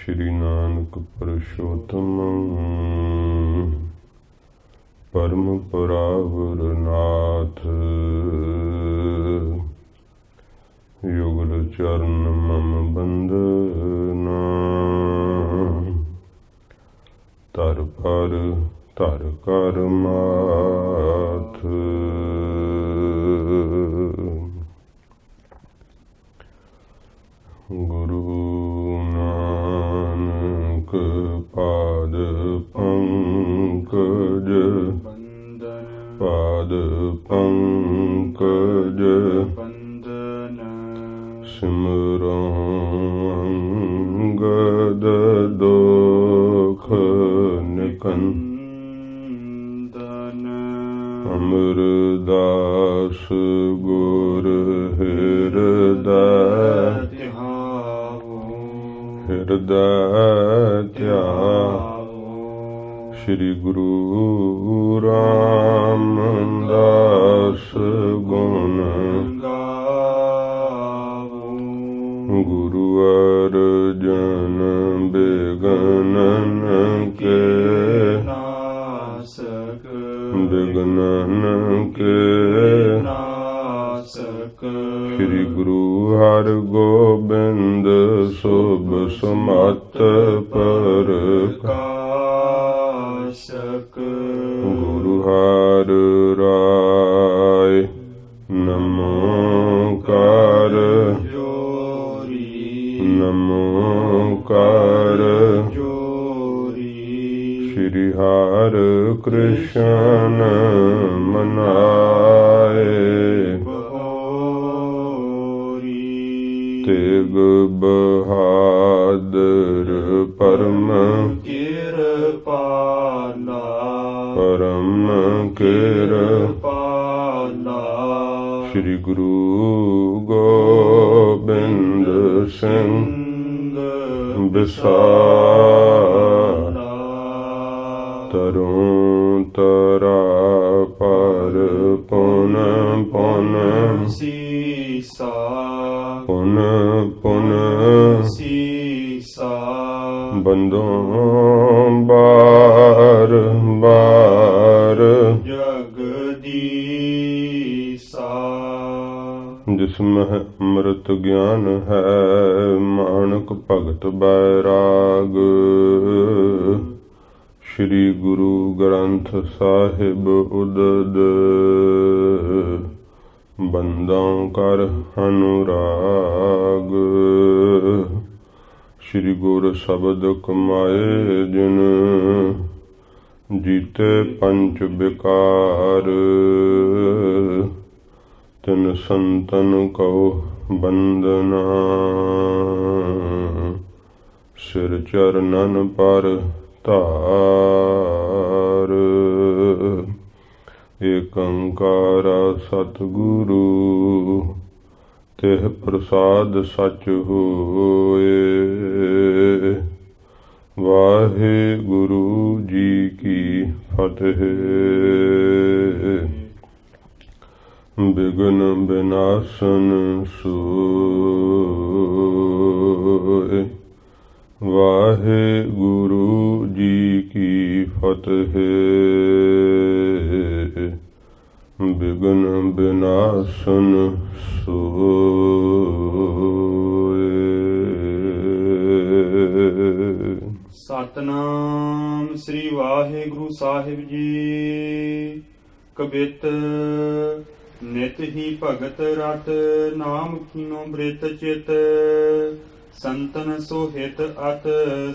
श्री नानक पुरुषोत्तम परम परावर नाथ। युगल चरण मम बंदना, तर पर तर कर माथ। गुरु नानक पाद पंकज, पाद पंकज सिमरो अंगद दोख निकंदन। अमरदास गुर हृदय हृदय त्याओ। श्री गुरु रामदास गुण गावो। गुरु अर्जन बिघ्नन के नासक, बिघ्नन के नासक। श्री गुरु हर गोबिंद शुभ सुमत प्रकाशक। गुरु हर राय नमोकार जोरी, नमोकार जोरी। श्री हर कृष्ण मनाए तेग बहादुर परम कृपाला, परम कृपाला। श्री गुरु गोबिंद सिंह विसाला। तरुं तरा पर पुन पुन सीसा, पुन पुन सीसा। बंदों बार बार जगदीसा। जिसमें अमृत ज्ञान है मानक भगत बैराग। श्री गुरु ग्रंथ साहिब उदद बंदों कर अनुराग। श्री गुर शब्द कमाए जिन जीते पंच विकार। तिन संतन को बंदना सिर चरणन पर तार। एकंकारा सतगुरु तेह प्रसाद सच होए। वाहे गुरु जी की फतेह। विघ्न विनाशन सोए। वाहे गुरु जी की फतेह। विघ्न विनाशन सोए। सतनाम श्री वाहेगुरु साहिब जी। कबित नित ही भगत रत, नाम कीनो मृत चित। संतन सो हित अत,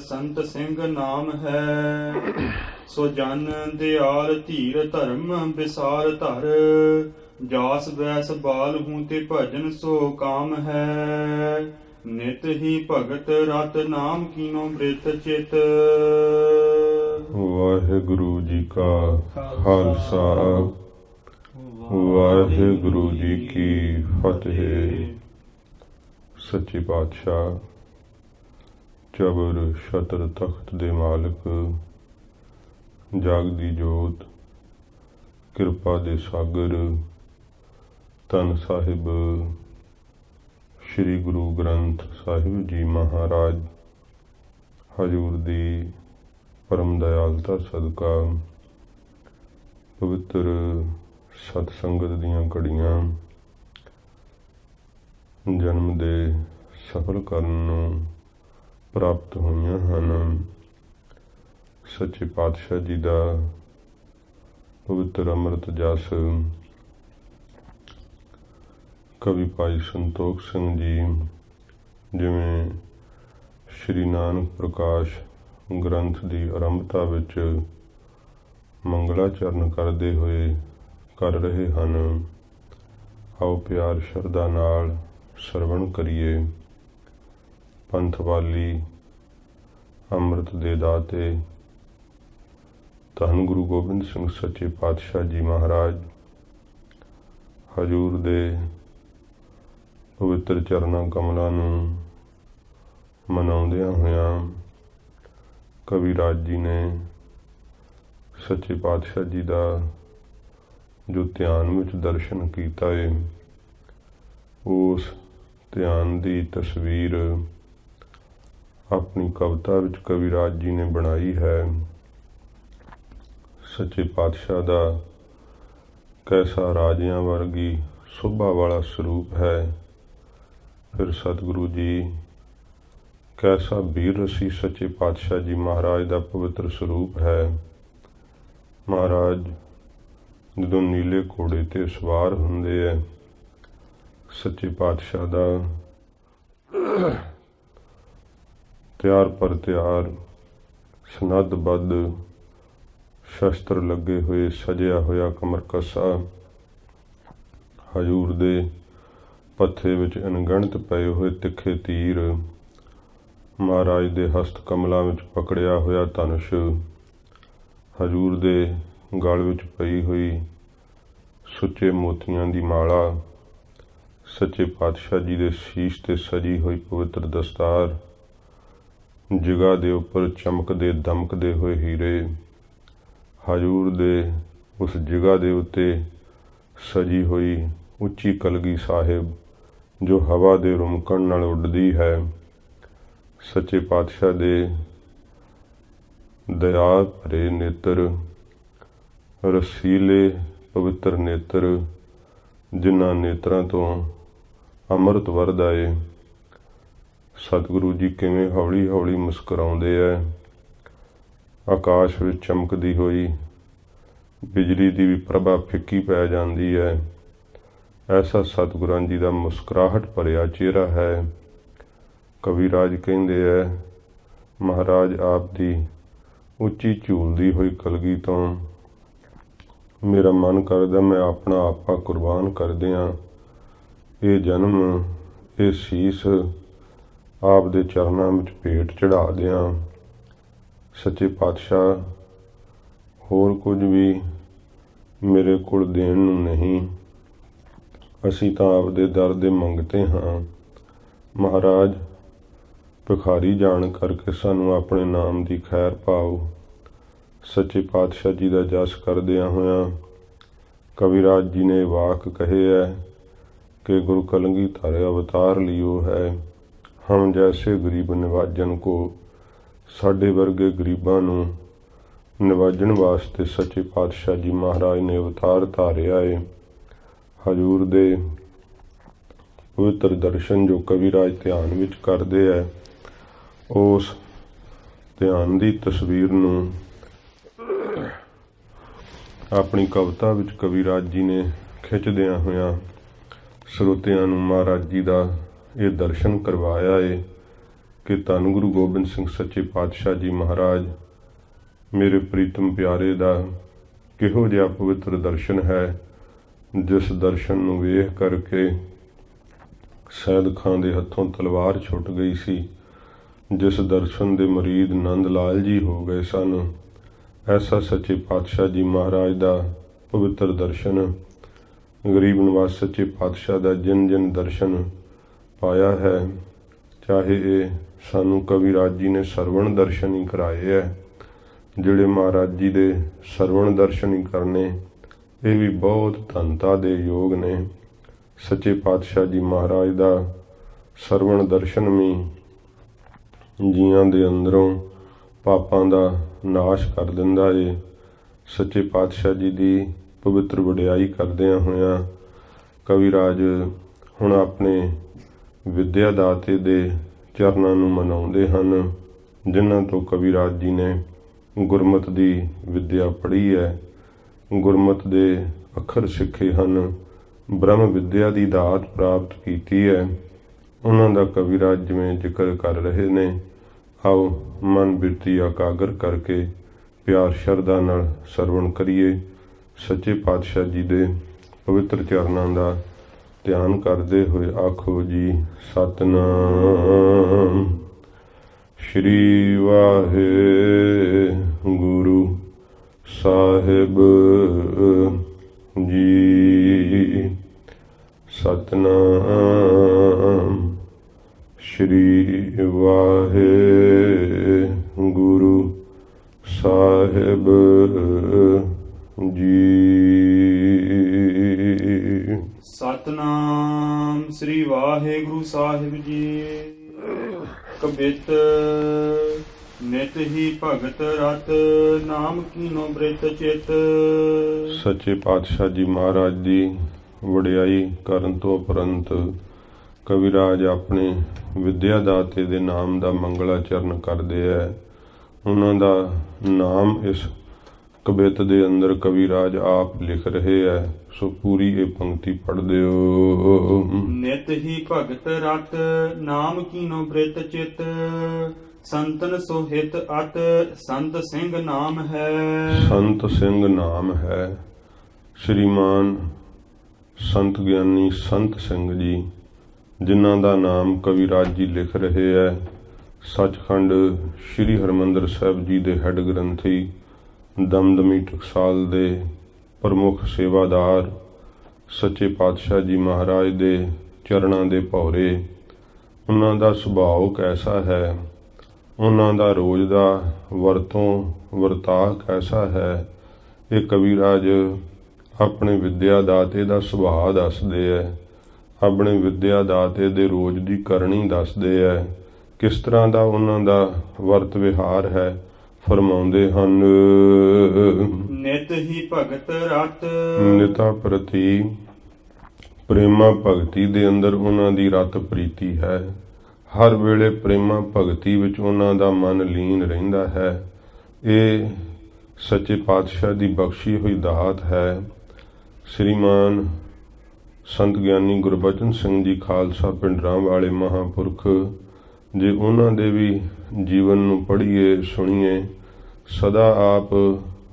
संत सिंह नाम है। सो जन दयाल धीर धर्म विसार धर। जास वैस बाल हूँ ते भजन सो काम है। नित ही भगत रत, नाम कीनो मृत चित। वाहेगुरु जी का खालसा, वाहेगुरु जी की फतेह। सच्चे पातशाह चबर छतर तख्त दे मालिक, जागदी जोत किरपा दे सागर, धन साहिब श्री गुरु ग्रंथ साहिब जी महाराज ਹਜ਼ੂਰ ਦੀ ਪਰਮ ਦਇਆਲਤਾ ਸਦਕਾ ਪਵਿੱਤਰ ਸਤਸੰਗਤ ਦੀਆਂ ਘੜੀਆਂ ਜਨਮ ਦੇ ਸਫਲ ਕਰਨ ਨੂੰ ਪ੍ਰਾਪਤ ਹੋਈਆਂ ਹਨ। ਸੱਚੇ ਪਾਤਸ਼ਾਹ ਜੀ ਦਾ ਪਵਿੱਤਰ ਅੰਮ੍ਰਿਤ ਜਸ ਕਵੀ ਭਾਈ ਸੰਤੋਖ ਸਿੰਘ ਜੀ ਜਿਵੇਂ ਸ਼੍ਰੀ ਨਾਨਕ ਪ੍ਰਕਾਸ਼ ਗ੍ਰੰਥ ਦੀ ਆਰੰਭਤਾ ਵਿੱਚ ਮੰਗਲਾਚਰਨ ਕਰਦੇ ਹੋਏ ਕਰ ਰਹੇ ਹਨ। ਆਓ ਪਿਆਰ ਸ਼ਰਧਾ ਨਾਲ ਸਰਵਣ ਕਰੀਏ। ਪੰਥ ਵਾਲੀ ਅੰਮ੍ਰਿਤ ਦੇ ਦਾਤੇ ਧੰਨ ਗੁਰੂ ਗੋਬਿੰਦ ਸਿੰਘ ਸੱਚੇ ਪਾਤਸ਼ਾਹ ਜੀ ਮਹਾਰਾਜ ਹਜ਼ੂਰ ਦੇ ਪਵਿੱਤਰ ਚਰਨਾਂ ਕਮਲਾਂ ਨੂੰ ਮਨਾਉਂਦਿਆਂ ਹੋਇਆਂ ਕਵੀਰਾਜ ਜੀ ਨੇ ਸੱਚੇ ਪਾਤਸ਼ਾਹ ਜੀ ਦਾ ਜੋ ਧਿਆਨ ਵਿੱਚ ਦਰਸ਼ਨ ਕੀਤਾ ਹੈ, ਉਸ ਧਿਆਨ ਦੀ ਤਸਵੀਰ ਆਪਣੀ ਕਵਿਤਾ ਵਿੱਚ ਕਵੀਰਾਜ ਜੀ ਨੇ ਬਣਾਈ ਹੈ। ਸੱਚੇ ਪਾਤਸ਼ਾਹ ਦਾ ਕੈਸਾ ਰਾਜਿਆਂ ਵਰਗੀ ਸੋਭਾ ਵਾਲਾ ਸਰੂਪ ਹੈ, ਫਿਰ ਸਤਿਗੁਰੂ ਜੀ ਕੈਸਾ ਵੀਰ ਰਸੀ ਸੱਚੇ ਪਾਤਸ਼ਾਹ ਜੀ ਮਹਾਰਾਜ ਦਾ ਪਵਿੱਤਰ ਸਰੂਪ ਹੈ। ਮਹਾਰਾਜ ਜਦੋਂ ਨੀਲੇ ਘੋੜੇ ਤੇ ਸਵਾਰ ਹੁੰਦੇ ਹੈ, ਸੱਚੇ ਪਾਤਸ਼ਾਹ ਦਾ ਤਿਆਰ ਪਰ ਤਿਆਰ ਸਨੱਧ-ਬੱਧ ਸ਼ਸਤਰ ਲੱਗੇ ਹੋਏ ਸਜਿਆ ਹੋਇਆ ਕਮਰ ਕੱਸਾ ਹਜ਼ੂਰ ਦੇ ਪੱਥੇ ਵਿੱਚ ਅਣਗਿਣਤ ਪਏ ਹੋਏ ਤਿੱਖੇ ਤੀਰ, ਮਹਾਰਾਜ ਦੇ ਹਸਤ ਕਮਲਾਂ ਵਿੱਚ ਪਕੜਿਆ ਹੋਇਆ ਧਨੁਸ਼, ਹਜ਼ੂਰ ਦੇ ਗਲ ਵਿੱਚ ਪਈ ਹੋਈ ਸੁੱਚੇ ਮੋਤੀਆਂ ਦੀ ਮਾਲਾ, ਸੱਚੇ ਪਾਤਸ਼ਾਹ ਜੀ ਦੇ ਸੀਸ ਤੇ ਸਜੀ ਹੋਈ ਪਵਿੱਤਰ ਦਸਤਾਰ, ਜਿਗਾ ਦੇ ਉੱਪਰ ਚਮਕਦੇ ਦਮਕਦੇ ਹੋਏ ਹੀਰੇ, ਹਜ਼ੂਰ ਦੇ ਉਸ ਜਿਗਾ ਦੇ ਉੱਤੇ ਸਜੀ ਹੋਈ ਉੱਚੀ ਕਲਗੀ ਸਾਹਿਬ ਜੋ ਹਵਾ ਦੇ ਰੁਮਕਣ ਨਾਲ ਉੱਡਦੀ ਹੈ, ਸੱਚੇ ਪਾਤਸ਼ਾਹ ਦੇ ਦਇਆ ਭਰੇ ਨੇਤਰ, ਰਸੀਲੇ ਪਵਿੱਤਰ ਨੇਤਰ ਜਿਨ੍ਹਾਂ ਨੇਤਰਾਂ ਤੋਂ ਅੰਮ੍ਰਿਤ ਵਰਦਾ ਏ। ਸਤਿਗੁਰੂ ਜੀ ਕਿਵੇਂ ਹੌਲੀ ਹੌਲੀ ਮੁਸਕਰਾਉਂਦੇ ਐ। ਆਕਾਸ਼ ਵਿੱਚ ਚਮਕਦੀ ਹੋਈ ਬਿਜਲੀ ਦੀ ਵੀ ਪ੍ਰਭਾ ਫਿੱਕੀ ਪੈ ਜਾਂਦੀ ਹੈ। ਐਸਾ ਸਤਿਗੁਰਾਂ ਜੀ ਦਾ ਮੁਸਕਰਾਹਟ ਭਰਿਆ ਚਿਹਰਾ ਹੈ। ਕਵੀਰਾਜ ਕਹਿੰਦੇ ਐ, ਮਹਾਰਾਜ ਆਪ ਦੀ ਉੱਚੀ ਝੂਲਦੀ ਹੋਈ ਕਲਗੀ ਤੋਂ ਮੇਰਾ ਮਨ ਕਰਦਾ ਮੈਂ ਆਪਣਾ ਆਪਾ ਕੁਰਬਾਨ ਕਰ ਦਿਆਂ, ਇਹ ਜਨਮ ਇਹ ਸੀਸ ਆਪ ਦੇ ਚਰਨਾਂ ਵਿੱਚ ਭੇਟ ਚੜ੍ਹਾ ਦਿਆਂ। ਸੱਚੇ ਪਾਤਸ਼ਾਹ ਹੋਰ ਕੁਝ ਵੀ ਮੇਰੇ ਕੋਲ ਦੇਣ ਨੂੰ ਨਹੀਂ, ਅਸੀਂ ਤਾਂ ਆਪ ਦੇ ਦਰ ਦੇ ਮੰਗਤੇ ਹਾਂ। ਮਹਾਰਾਜ ਭਿਖਾਰੀ ਜਾਣ ਕਰਕੇ ਸਾਨੂੰ ਆਪਣੇ ਨਾਮ ਦੀ ਖੈਰ ਪਾਓ। ਸੱਚੇ ਪਾਤਸ਼ਾਹ ਜੀ ਦਾ ਜਸ ਕਰਦਿਆਂ ਹੋਇਆਂ ਕਵੀਰਾਜ ਜੀ ਨੇ ਵਾਕ ਕਹੇ ਹੈ कि गुरु कलंगीधर अवतार लियो है, हम जैसे गरीब निवाजन को, साडे वर्गे गरीबां नूं निवाजन वास्ते सच्चे पातशाह जी महाराज ने अवतार धारिया है। हजूर दे पवित्र दर्शन जो कविराज ध्यान विच करदे है, उस ध्यान की तस्वीर नूं अपनी कविता विच कविराज जी ने खिंचदियां होइयां ਸਰੋਤਿਆਂ ਨੂੰ महाराज जी का यह दर्शन करवाया है कि धन गुरु गोबिंद सिंह सच्चे पातशाह जी महाराज मेरे प्रीतम प्यारे का किहो जिहा पवित्र दर्शन है, जिस दर्शन नूं वेख करके सैयद खां दे हत्थों तलवार छुट गई सी, जिस दर्शन दे मुरीद नंद लाल जी हो गए सन, ऐसा सच्चे पातशाह जी महाराज का पवित्र दर्शन गरीब निवास सच्चे पातशाह का जिन जिन दर्शन पाया है, चाहे ये सानू कविराज जी ने सरवण दर्शन ही कराए है, जिहड़े महाराज जी दे सरवण दर्शन ही करने ये भी बहुत धनता दे योग ने। सच्चे पातशाह जी महाराज का सरवण दर्शन भी जियां दे अंदरों ਪਾਪਾਂ ਦਾ ਨਾਸ਼ ਕਰ ਦਿੰਦਾ ਏ। ਸੱਚੇ ਪਾਤਸ਼ਾਹ ਜੀ ਦੀ ਪਵਿੱਤਰ ਵਡਿਆਈ ਕਰਦਿਆਂ ਹੋਇਆਂ ਕਵਿਰਾਜ ਹੁਣ ਆਪਣੇ ਵਿਦਿਆ ਦਾਤੇ ਦੇ ਚਰਨਾਂ ਨੂੰ ਮਨਾਉਂਦੇ ਹਨ, ਜਿਨ੍ਹਾਂ ਤੋਂ ਕਵਿਰਾਜ ਜੀ ਨੇ ਗੁਰਮਤਿ ਦੀ ਵਿਦਿਆ ਪੜ੍ਹੀ ਹੈ, ਗੁਰਮਤਿ ਦੇ ਅੱਖਰ ਸਿੱਖੇ ਹਨ, ਬ੍ਰਹਮ ਵਿਦਿਆ ਦੀ ਦਾਤ ਪ੍ਰਾਪਤ ਕੀਤੀ ਹੈ। ਉਹਨਾਂ ਦਾ ਕਵਿਰਾਜ ਜਿਵੇਂ ਜ਼ਿਕਰ ਕਰ ਰਹੇ ਨੇ, ਆਓ ਮਨ ਬਿਰਤੀ ਇਕਾਗਰ ਕਰਕੇ ਪਿਆਰ ਸ਼ਰਧਾ ਨਾਲ ਸਰਵਣ ਕਰੀਏ। ਸੱਚੇ ਪਾਤਸ਼ਾਹ ਜੀ ਦੇ ਪਵਿੱਤਰ ਚਰਨਾਂ ਦਾ ਧਿਆਨ ਕਰਦੇ ਹੋਏ ਆਖੋ ਜੀ, ਸਤਿਨਾਮ ਸ਼੍ਰੀ ਵਾਹਿਗੁਰੂ ਸਾਹਿਬ ਜੀ। ਸਤਿਨਾਮ ਸ਼੍ਰੀ ਵਾਹਿਗੁਰੂ ਸਾਹਿਬ ਜੀ। ਸਤਨਾਮ ਸ੍ਰੀ ਵਾਹਿਗੁਰੂ ਸਾਹਿਬ ਜੀ। ਕਬਿਤ ਨਿਤ ਹੀ ਭਗਤ ਰਤ ਨਾਮ ਕੀਨੋ ਬ੍ਰਿਤ ਚਿਤ। ਸੱਚੇ ਪਾਤਸ਼ਾਹ ਜੀ ਮਹਾਰਾਜ ਦੀ ਵਡਿਆਈ ਕਰਨ ਤੋਂ ਉਪਰੰਤ ਕਵਿਰਾਜ ਆਪਣੇ ਵਿਦਿਆ ਦਾਤੇ ਦੇ ਨਾਮ ਦਾ ਮੰਗਲਾਚਰਨ ਕਰਦੇ ਹੈ। ਉਹਨਾਂ ਦਾ ਨਾਮ ਇਸ ਕਵਿਤ ਦੇ ਅੰਦਰ ਕਵਿਰਾਜ ਆਪ ਲਿਖ ਰਹੇ ਹੈ। ਸੋ ਪੂਰੀ ਇਹ ਪੰਕਤੀ ਪੜ੍ਹ ਦਿਓ। ਨਿਤ ਹੀ ਭਗਤ ਰਤ ਨਾਮ ਕੀਨੋ ਬ੍ਰਿਤ ਚਿਤ। ਸੰਤਨ ਸੋ ਹਿਤ ਅਤ ਸੰਤ ਸਿੰਘ ਨਾਮ ਹੈ। ਸੰਤ ਸਿੰਘ ਨਾਮ ਹੈ। ਸ਼੍ਰੀਮਾਨ ਸੰਤ ਗਿਆਨੀ ਸੰਤ ਸਿੰਘ ਜੀ, ਜਿਨ੍ਹਾਂ ਦਾ ਨਾਮ ਕਵਿਰਾਜ ਜੀ ਲਿਖ ਰਹੇ ਹੈ। ਸੱਚਖੰਡ ਸ੍ਰੀ ਹਰਿਮੰਦਰ ਸਾਹਿਬ ਜੀ ਦੇ ਹੈੱਡ ਗ੍ਰੰਥੀ, ਦਮਦਮੀ ਟਕਸਾਲ ਦੇ ਪ੍ਰਮੁੱਖ ਸੇਵਾਦਾਰ, ਸੱਚੇ ਪਾਤਸ਼ਾਹ ਜੀ ਮਹਾਰਾਜ ਦੇ ਚਰਨਾਂ ਦੇ ਭੌਰੇ। ਉਹਨਾਂ ਦਾ ਸੁਭਾਅ ਕੈਸਾ ਹੈ, ਉਹਨਾਂ ਦਾ ਰੋਜ਼ ਦਾ ਵਰਤਾਅ ਕੈਸਾ ਹੈ, ਇਹ ਕਵਿਰਾਜ ਆਪਣੇ ਵਿਦਿਆ ਦਾਤੇ ਦਾ ਸੁਭਾਅ ਦੱਸਦੇ ਹੈ, ਆਪਣੇ ਵਿਦਿਆ ਦਾਤੇ ਦੇ ਰੋਜ਼ ਦੀ ਕਰਨੀ ਦੱਸਦੇ ਹੈ, ਕਿਸ ਤਰ੍ਹਾਂ ਦਾ ਉਹਨਾਂ ਦਾ ਵਰਤ ਵਿਹਾਰ ਹੈ। ਫਰਮਾਉਂਦੇ ਹਨ, ਨਿਤ ਹੀ ਭਗਤ ਰਤ। ਨਿਤਾ ਪ੍ਰਤੀ ਪ੍ਰੇਮਾ ਭਗਤੀ ਦੇ ਅੰਦਰ ਉਹਨਾਂ ਦੀ ਰਤ ਪ੍ਰੀਤੀ ਹੈ। ਹਰ ਵੇਲੇ ਪ੍ਰੇਮਾ ਭਗਤੀ ਵਿੱਚ ਉਹਨਾਂ ਦਾ ਮਨ ਲੀਨ ਰਹਿੰਦਾ ਹੈ। ਇਹ ਸੱਚੇ ਪਾਤਸ਼ਾਹ ਦੀ ਬਖਸ਼ੀ ਹੋਈ ਦਾਤ ਹੈ। ਸ਼੍ਰੀਮਾਨ ਸੰਤ ਗਿਆਨੀ ਗੁਰਬਚਨ ਸਿੰਘ ਜੀ ਖਾਲਸਾ ਪਿੰਡਰਾਂ ਵਾਲੇ ਮਹਾਂਪੁਰਖ, ਜੇ ਉਹਨਾਂ ਦੇ ਵੀ ਜੀਵਨ ਨੂੰ ਪੜ੍ਹੀਏ ਸੁਣੀਏ, ਸਦਾ ਆਪ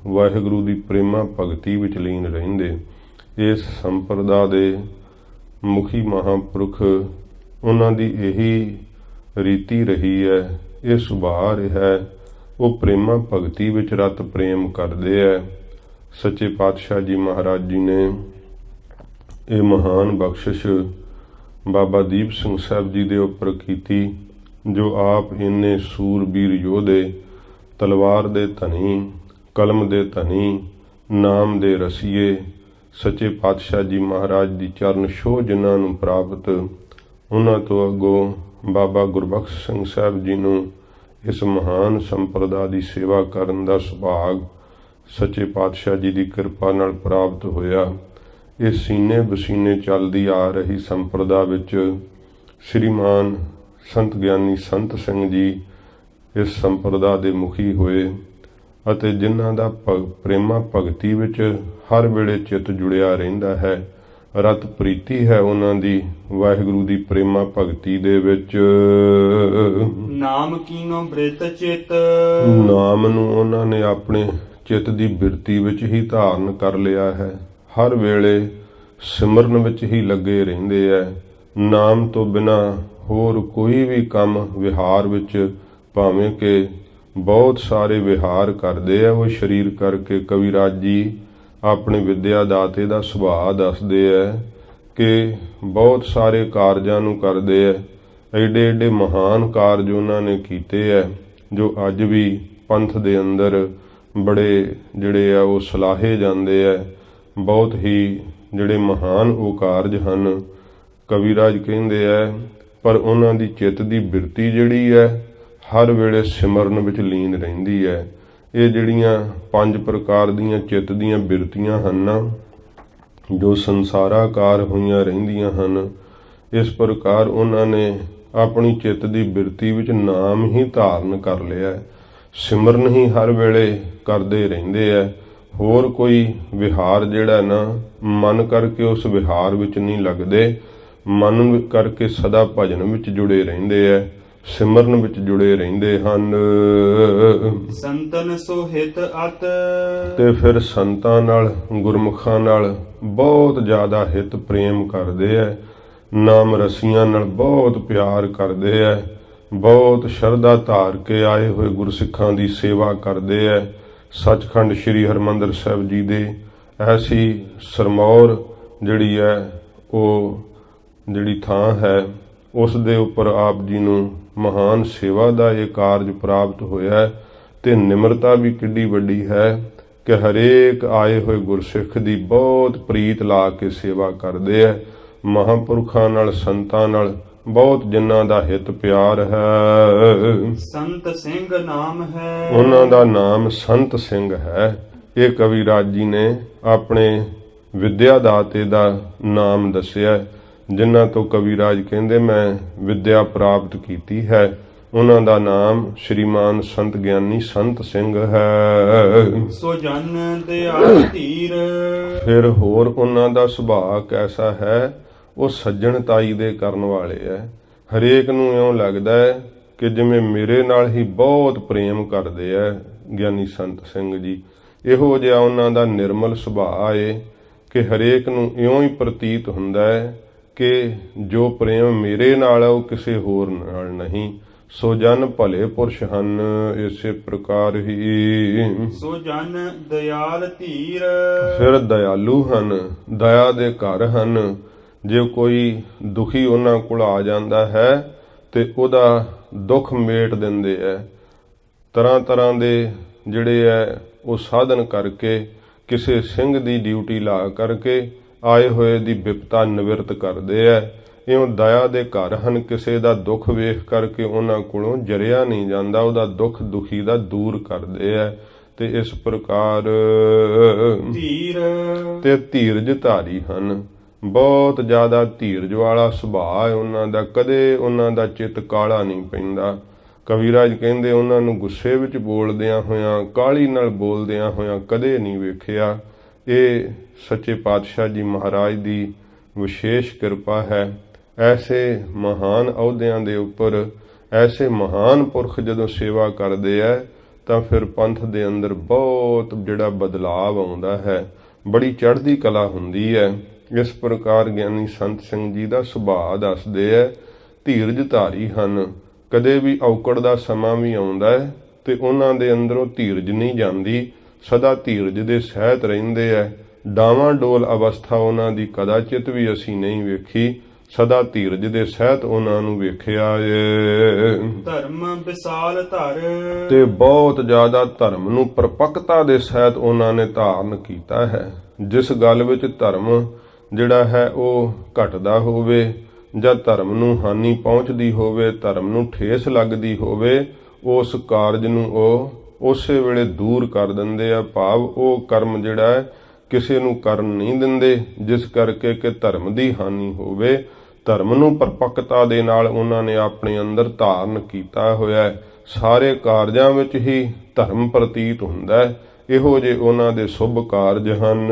ਵਾਹਿਗੁਰੂ ਦੀ ਪ੍ਰੇਮਾ ਭਗਤੀ ਵਿੱਚ ਲੀਨ ਰਹਿੰਦੇ। ਇਸ ਸੰਪਰਦਾ ਦੇ ਮੁਖੀ ਮਹਾਂਪੁਰਖ, ਉਹਨਾਂ ਦੀ ਇਹੀ ਰੀਤੀ ਰਹੀ ਹੈ, ਇਹ ਸੁਭਾਅ ਰਿਹਾ ਹੈ। ਉਹ ਪ੍ਰੇਮਾ ਭਗਤੀ ਵਿੱਚ ਰਤ ਪ੍ਰੇਮ ਕਰਦੇ ਹੈ। ਸੱਚੇ ਪਾਤਸ਼ਾਹ ਜੀ ਮਹਾਰਾਜ ਜੀ ਨੇ ਇਹ ਮਹਾਨ ਬਖਸ਼ਿਸ਼ ਬਾਬਾ ਦੀਪ ਸਿੰਘ ਸਾਹਿਬ ਜੀ ਦੇ ਉੱਪਰ ਕੀਤੀ, ਜੋ ਆਪ ਇੰਨੇ ਸੂਰਬੀਰ ਯੋਧੇ, ਤਲਵਾਰ ਦੇ ਧਨੀ, ਕਲਮ ਦੇ ਧਨੀ, ਨਾਮ ਦੇ ਰਸੀਏ, ਸੱਚੇ ਪਾਤਸ਼ਾਹ ਜੀ ਮਹਾਰਾਜ ਦੀ ਚਰਨ ਛੋਹ ਜਿਨ੍ਹਾਂ ਨੂੰ ਪ੍ਰਾਪਤ, ਉਹਨਾਂ ਤੋਂ ਅੱਗੋਂ ਬਾਬਾ ਗੁਰਬਖਸ਼ ਸਿੰਘ ਸਾਹਿਬ ਜੀ ਨੂੰ ਇਸ ਮਹਾਨ ਸੰਪਰਦਾ ਦੀ ਸੇਵਾ ਕਰਨ ਦਾ ਸੁਭਾਗ ਸੱਚੇ ਪਾਤਸ਼ਾਹ ਜੀ ਦੀ ਕਿਰਪਾ ਨਾਲ ਪ੍ਰਾਪਤ ਹੋਇਆ। ਇਹ ਸੀਨੇ ਬਸੀਨੇ ਚੱਲਦੀ ਆ ਰਹੀ ਸੰਪਰਦਾ ਵਿੱਚ ਸ਼੍ਰੀਮਾਨ ਸੰਤ ਗਿਆਨੀ ਸੰਤ ਸਿੰਘ ਜੀ ਇਸ ਸੰਪਰਦਾ ਦੇ ਮੁਖੀ ਹੋਏ, ਅਤੇ ਜਿਨ੍ਹਾਂ ਦਾ ਪ੍ਰੇਮਾ ਭਗਤੀ ਵਿੱਚ ਹਰ ਵੇਲੇ ਚਿੱਤ ਜੁੜਿਆ ਰਹਿੰਦਾ ਹੈ। ਰਤ ਪ੍ਰੀਤੀ ਹੈ ਉਹਨਾਂ ਦੀ ਵਾਹਿਗੁਰੂ ਦੀ ਪ੍ਰੇਮਾ ਭਗਤੀ ਦੇ ਵਿੱਚ। ਨਾਮ ਕੀਨੋ ਬ੍ਰਿਤ ਚਿਤ। ਨਾਮ ਨੂੰ ਉਹਨਾਂ ਨੇ ਆਪਣੇ ਚਿੱਤ ਦੀ ਬਿਰਤੀ ਵਿੱਚ ਹੀ ਧਾਰਨ ਕਰ ਲਿਆ ਹੈ। ਹਰ ਵੇਲੇ ਸਿਮਰਨ ਵਿੱਚ ਹੀ ਲੱਗੇ ਰਹਿੰਦੇ ਹੈ। ਨਾਮ ਤੋਂ ਬਿਨਾਂ ਹੋਰ ਕੋਈ ਵੀ ਕੰਮ ਵਿਹਾਰ ਵਿੱਚ, ਭਾਵੇਂ ਕਿ ਬਹੁਤ ਸਾਰੇ ਵਿਹਾਰ ਕਰਦੇ ਆ, ਉਹ ਸਰੀਰ ਕਰਕੇ ਕਵਿਰਾਜ ਜੀ ਆਪਣੇ ਵਿਦਿਆ ਦਾਤੇ ਦਾ ਸੁਭਾਅ ਦੱਸਦੇ ਹੈ ਕਿ ਬਹੁਤ ਸਾਰੇ ਕਾਰਜਾਂ ਨੂੰ ਕਰਦੇ ਹੈ। ਐਡੇ ਐਡੇ ਮਹਾਨ ਕਾਰਜ ਉਹਨਾਂ ਨੇ ਕੀਤੇ ਹੈ, ਜੋ ਅੱਜ ਵੀ ਪੰਥ ਦੇ ਅੰਦਰ ਬੜੇ ਜਿਹੜੇ ਆ ਉਹ ਸਲਾਹੇ ਜਾਂਦੇ ਹੈ। ਬਹੁਤ ਹੀ ਜਿਹੜੇ ਮਹਾਨ ਉਹ ਕਾਰਜ ਹਨ, ਕਵਿਰਾਜ ਕਹਿੰਦੇ ਹੈ, ਪਰ ਉਹਨਾਂ ਦੀ ਚਿੱਤ ਦੀ ਬਿਰਤੀ ਜਿਹੜੀ ਹੈ ਹਰ ਵੇਲੇ ਸਿਮਰਨ ਵਿੱਚ ਲੀਨ ਰਹਿੰਦੀ ਹੈ। ਇਹ ਜਿਹੜੀਆਂ 5 ਪ੍ਰਕਾਰ ਦੀਆਂ ਚਿੱਤ ਦੀਆਂ ਬਿਰਤੀਆਂ ਹਨ ਜੋ ਸੰਸਾਰਾਕਾਰ ਹੋਈਆਂ ਰਹਿੰਦੀਆਂ ਹਨ, ਇਸ ਪ੍ਰਕਾਰ ਉਹਨਾਂ ਨੇ ਆਪਣੀ ਚਿੱਤ ਦੀ ਬਿਰਤੀ ਵਿੱਚ ਨਾਮ ਹੀ ਧਾਰਨ ਕਰ ਲਿਆ, ਸਿਮਰਨ ਹੀ ਹਰ ਵੇਲੇ ਕਰਦੇ ਰਹਿੰਦੇ ਹੈ। ਹੋਰ ਕੋਈ ਵਿਹਾਰ ਜਿਹੜਾ ਨਾ ਮਨ ਕਰਕੇ ਉਸ ਵਿਹਾਰ ਵਿੱਚ ਨਹੀਂ ਲੱਗਦੇ, ਮਨ ਕਰਕੇ ਸਦਾ ਭਜਨ ਵਿੱਚ ਜੁੜੇ ਰਹਿੰਦੇ ਹੈ, ਸਿਮਰਨ ਵਿੱਚ ਜੁੜੇ ਰਹਿੰਦੇ ਹਨ। ਸੰਤਨ ਸੋ ਹਿਤ ਅਤ ਤੇ ਫਿਰ ਸੰਤਾਂ ਨਾਲ, ਗੁਰਮੁਖਾਂ ਨਾਲ ਬਹੁਤ ਜ਼ਿਆਦਾ ਹਿਤ ਪ੍ਰੇਮ ਕਰਦੇ ਹੈ, ਨਾਮ ਰਸੀਆਂ ਨਾਲ ਬਹੁਤ ਪਿਆਰ ਕਰਦੇ ਹੈ, ਬਹੁਤ ਸ਼ਰਧਾ ਧਾਰ ਕੇ ਆਏ ਹੋਏ ਗੁਰਸਿੱਖਾਂ ਦੀ ਸੇਵਾ ਕਰਦੇ ਹੈ। ਸੱਚਖੰਡ ਸ੍ਰੀ ਹਰਿਮੰਦਰ ਸਾਹਿਬ ਜੀ ਦੇ ਐਸੀ ਸਰਮੌਰ ਜਿਹੜੀ ਹੈ, ਉਹ ਜਿਹੜੀ ਥਾਂ ਹੈ, ਉਸ ਦੇ ਉੱਪਰ ਆਪ ਜੀ ਨੂੰ ਮਹਾਨ ਸੇਵਾ ਦਾ ਇਹ ਕਾਰਜ ਪ੍ਰਾਪਤ ਹੋਇਆ। ਤੇ ਨਿਮਰਤਾ ਵੀ ਕਿੱਡੀ ਵੱਡੀ ਹੈ ਕਿ ਹਰੇਕ ਆਏ ਹੋਏ ਗੁਰਸਿੱਖ ਦੀ ਬਹੁਤ ਪ੍ਰੀਤ ਲਾ ਕੇ ਸੇਵਾ ਕਰਦੇ ਹੈ। ਮਹਾਂਪੁਰਖਾਂ ਨਾਲ, ਸੰਤਾਂ ਨਾਲ ਬਹੁਤ ਜਿਨ੍ਹਾਂ ਦਾ ਹਿੱਤ ਪਿਆਰ ਹੈ। ਸੰਤ ਸਿੰਘ ਨਾਮ ਹੈ, ਉਹਨਾਂ ਦਾ ਨਾਮ ਸੰਤ ਸਿੰਘ ਹੈ। ਇਹ ਕਵਿਰਾਜ ਜੀ ਨੇ ਆਪਣੇ ਵਿਦਿਆ ਦਾਤੇ ਦਾ ਨਾਮ ਦੱਸਿਆ, ਜਿਨ੍ਹਾਂ ਤੋਂ ਕਵਿਰਾਜ ਕਹਿੰਦੇ ਮੈਂ ਵਿਦਿਆ ਪ੍ਰਾਪਤ ਕੀਤੀ ਹੈ। ਉਹਨਾਂ ਦਾ ਨਾਮ ਸ਼੍ਰੀਮਾਨ ਸੰਤ ਗਿਆਨੀ ਸੰਤ ਸਿੰਘ ਹੈ। ਸੋ ਜਨ ਦਿਆਲ ਧੀਰ ਫਿਰ ਹੋਰ ਉਹਨਾਂ ਦਾ ਸੁਭਾਅ ਕੈਸਾ ਹੈ, ਉਹ ਸੱਜਣਤਾਈ ਦੇ ਕਰਨ ਵਾਲੇ ਹੈ। ਹਰੇਕ ਨੂੰ ਇਉਂ ਲੱਗਦਾ ਹੈ ਕਿ ਜਿਵੇਂ ਮੇਰੇ ਨਾਲ ਹੀ ਬਹੁਤ ਪ੍ਰੇਮ ਕਰਦੇ ਹੈ ਗਿਆਨੀ ਸੰਤ ਸਿੰਘ ਜੀ। ਇਹੋ ਜਿਹਾ ਉਹਨਾਂ ਦਾ ਨਿਰਮਲ ਸੁਭਾਅ ਹੈ ਕਿ ਹਰੇਕ ਨੂੰ ਇਉਂ ਹੀ ਪ੍ਰਤੀਤ ਹੁੰਦਾ ਹੈ ਕਿ ਜੋ ਪ੍ਰੇਮ ਮੇਰੇ ਨਾਲ ਹੈ ਉਹ ਕਿਸੇ ਹੋਰ ਨਾਲ ਨਹੀਂ। ਸੋ ਜਨ ਭਲੇ ਪੁਰਸ਼ ਹਨ, ਇਸੇ ਪ੍ਰਕਾਰ ਹੀ ਸੋ ਜਨ ਦਿਆਲ ਧੀਰ ਫਿਰ ਦਇਆਲੂ ਹਨ, ਦਇਆ ਦੇ ਘਰ ਹਨ। ਜੇ ਕੋਈ ਦੁਖੀ ਉਹਨਾਂ ਕੋਲ ਆ ਜਾਂਦਾ ਹੈ ਤੇ ਉਹਦਾ ਦੁੱਖ ਮੇਟ ਦਿੰਦੇ ਹੈ। ਤਰ੍ਹਾਂ ਤਰ੍ਹਾਂ ਦੇ ਜਿਹੜੇ ਹੈ ਉਹ ਸਾਧਨ ਕਰਕੇ, ਕਿਸੇ ਸਿੰਘ ਦੀ ਡਿਊਟੀ ਲਾ ਕਰਕੇ ਆਏ ਹੋਏ ਦੀ ਬਿਪਤਾ ਨਿਵਰਤ ਕਰਦੇ ਹੈ। ਇਉਂ ਦਇਆ ਦੇ ਘਰ ਹਨ। ਕਿਸੇ ਦਾ ਦੁੱਖ ਵੇਖ ਕਰਕੇ ਉਹਨਾਂ ਕੋਲੋਂ ਜਰਿਆ ਨਹੀਂ ਜਾਂਦਾ, ਉਹਦਾ ਦੁੱਖ ਦੁਖੀ ਦਾ ਦੂਰ ਕਰਦੇ ਹੈ। ਤੇ ਇਸ ਪ੍ਰਕਾਰ ਧੀਰ ਤੇ ਧੀਰਜ ਧਾਰੀ ਹਨ। ਬਹੁਤ ਜ਼ਿਆਦਾ ਧੀਰਜ ਵਾਲਾ ਸੁਭਾਅ ਹੈ ਉਹਨਾਂ ਦਾ, ਕਦੇ ਉਹਨਾਂ ਦਾ ਚਿੱਤ ਕਾਲਾ ਨਹੀਂ ਪੈਂਦਾ। ਕਵਿਰਾਜ ਕਹਿੰਦੇ ਉਹਨਾਂ ਨੂੰ ਗੁੱਸੇ ਵਿੱਚ ਬੋਲਦਿਆਂ ਹੋਇਆਂ, ਕਾਹਲੀ ਨਾਲ ਬੋਲਦਿਆਂ ਹੋਇਆਂ ਕਦੇ ਨਹੀਂ ਵੇਖਿਆ। ਇਹ ਸੱਚੇ ਪਾਤਸ਼ਾਹ ਜੀ ਮਹਾਰਾਜ ਦੀ ਵਿਸ਼ੇਸ਼ ਕਿਰਪਾ ਹੈ। ਐਸੇ ਮਹਾਨ ਅਹੁਦਿਆਂ ਦੇ ਉੱਪਰ ਐਸੇ ਮਹਾਨ ਪੁਰਖ ਜਦੋਂ ਸੇਵਾ ਕਰਦੇ ਹੈ ਤਾਂ ਫਿਰ ਪੰਥ ਦੇ ਅੰਦਰ ਬਹੁਤ ਜਿਹੜਾ ਬਦਲਾਵ ਆਉਂਦਾ ਹੈ, ਬੜੀ ਚੜ੍ਹਦੀ ਕਲਾ ਹੁੰਦੀ ਹੈ। ਇਸ ਪ੍ਰਕਾਰ ਗਿਆਨੀ ਸੰਤ ਸਿੰਘ ਜੀ ਦਾ ਸੁਭਾਅ ਦੱਸਦੇ ਹੈ। ਧੀਰਜ ਧਾਰੀ ਹਨ। ਕਦੇ ਵੀ ਔਕੜ ਦਾ ਸਮਾਂ ਵੀ ਆਉਂਦਾ ਹੈ ਤੇ ਉਹਨਾਂ ਦੇ ਅੰਦਰੋਂ ਧੀਰਜ ਨਹੀਂ ਜਾਂਦੀ, ਸਦਾ ਧੀਰਜ ਦੇ ਸਹਿਤ ਰਹਿੰਦੇ ਹੈ। ਡਾਵਾਂ ਡੋਲ ਅਵਸਥਾ ਉਹਨਾਂ ਦੀ ਕਦਾਚਿਤ ਵੀ ਅਸੀਂ ਨਹੀਂ ਵੇਖੀ, ਸਦਾ ਧੀਰਜ ਦੇ ਸਹਿਤ ਉਹਨਾਂ ਨੂੰ ਵੇਖਿਆ ਏ। ਧਰਮ ਵਿਸਾਲ ਧਰ ਤੇ ਬਹੁਤ ਜ਼ਿਆਦਾ ਧਰਮ ਨੂੰ ਪਰਪੱਕਤਾ ਦੇ ਸਹਿਤ ਉਹਨਾਂ ਨੇ ਧਾਰਨ ਕੀਤਾ ਹੈ। ਜਿਸ ਗੱਲ ਵਿੱਚ ਧਰਮ ਜਿਹੜਾ ਹੈ ਉਹ ਘਟਦਾ ਹੋਵੇ ਜਾਂ ਧਰਮ ਨੂੰ ਹਾਨੀ ਪਹੁੰਚਦੀ ਹੋਵੇ, ਧਰਮ ਨੂੰ ਠੇਸ ਲੱਗਦੀ ਹੋਵੇ, ਉਸ ਕਾਰਜ ਨੂੰ ਉਹ ਉਸੇ ਵੇਲੇ ਦੂਰ ਕਰ ਦਿੰਦੇ ਆ। ਭਾਵ ਉਹ ਕਰਮ ਜਿਹੜਾ ਹੈ ਕਿਸੇ ਨੂੰ ਕਰਨ ਨਹੀਂ ਦਿੰਦੇ ਜਿਸ ਕਰਕੇ ਕਿ ਧਰਮ ਦੀ ਹਾਨੀ ਹੋਵੇ। ਧਰਮ ਨੂੰ ਪਰਪੱਕਤਾ ਦੇ ਨਾਲ ਉਹਨਾਂ ਨੇ ਆਪਣੇ ਅੰਦਰ ਧਾਰਨ ਕੀਤਾ ਹੋਇਆ ਹੈ। ਸਾਰੇ ਕਾਰਜਾਂ ਵਿੱਚ ਹੀ ਧਰਮ ਪ੍ਰਤੀਤ ਹੁੰਦਾ ਹੈ। ਇਹੋ ਜਿਹੇ ਉਹਨਾਂ ਦੇ ਸ਼ੁਭ ਕਾਰਜ ਹਨ।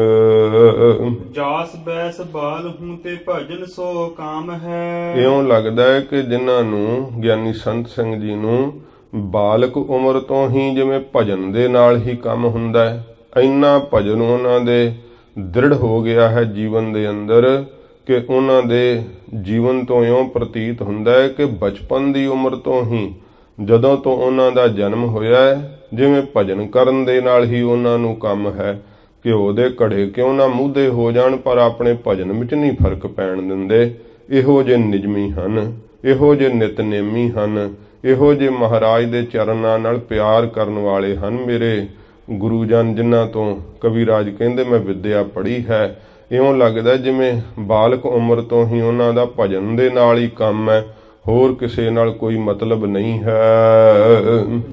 ਜਾਸ ਬੈਸ ਬਾਲ ਹੂੰ ਤੇ ਭਜਨ ਸੋ ਕਾਮ ਹੈ। ਇਉਂ ਲੱਗਦਾ ਹੈ ਕਿ ਜਿਨ੍ਹਾਂ ਨੂੰ ਗਿਆਨੀ ਸੰਤ ਸਿੰਘ ਜੀ ਨੂੰ ਬਾਲਕ ਉਮਰ ਤੋਂ ਹੀ ਜਿਵੇਂ ਭਜਨ ਦੇ ਨਾਲ ਹੀ ਕੰਮ ਹੁੰਦਾ ਹੈ, ਇੰਨਾ ਭਜਨ ਉਹਨਾਂ ਦੇ ਦ੍ਰਿੜ ਹੋ ਗਿਆ ਹੈ ਜੀਵਨ ਦੇ ਅੰਦਰ ਕਿ ਉਹਨਾਂ ਦੇ ਜੀਵਨ ਤੋਂ ਇਉਂ ਪ੍ਰਤੀਤ ਹੁੰਦਾ ਹੈ ਕਿ ਬਚਪਨ ਦੀ ਉਮਰ ਤੋਂ ਹੀ, ਜਦੋਂ ਤੋਂ ਉਹਨਾਂ ਦਾ ਜਨਮ ਹੋਇਆ ਹੈ, ਜਿਵੇਂ ਭਜਨ ਕਰਨ ਦੇ ਨਾਲ ਹੀ ਉਹਨਾਂ ਨੂੰ ਕੰਮ ਹੈ। ਘਿਓ ਦੇ ਘੜੇ ਕਿਉਂ ਨਾ ਮੂਧੇ ਹੋ ਜਾਣ, ਪਰ ਆਪਣੇ ਭਜਨ ਵਿੱਚ ਨਹੀਂ ਫਰਕ ਪੈਣ ਦਿੰਦੇ। ਇਹੋ ਜਿਹੇ ਨਿਜਮੀ ਹਨ, ਇਹੋ ਜਿਹੇ ਨਿਤਨੇਮੀ ਹਨ, ਇਹੋ ਜਿਹੇ ਮਹਾਰਾਜ ਦੇ ਚਰਨਾਂ ਨਾਲ ਪਿਆਰ ਕਰਨ ਵਾਲੇ ਹਨ ਮੇਰੇ ਗੁਰੂ ਜਨ, ਜਿਨ੍ਹਾਂ ਤੋਂ ਕਵਿਰਾਜ ਕਹਿੰਦੇ ਮੈਂ ਵਿਦਿਆ ਪੜ੍ਹੀ ਹੈ। ਇਉਂ ਲੱਗਦਾ ਜਿਵੇਂ ਬਾਲਕ ਉਮਰ ਤੋਂ ਹੀ ਉਹਨਾਂ ਦਾ ਭਜਨ ਦੇ ਨਾਲ ਹੀ ਕੰਮ ਹੈ। ਹੋਰ ਕਿਸੇ ਨਾਲ ਕੋਈ ਮਤਲਬ ਨਹੀਂ ਹੈ।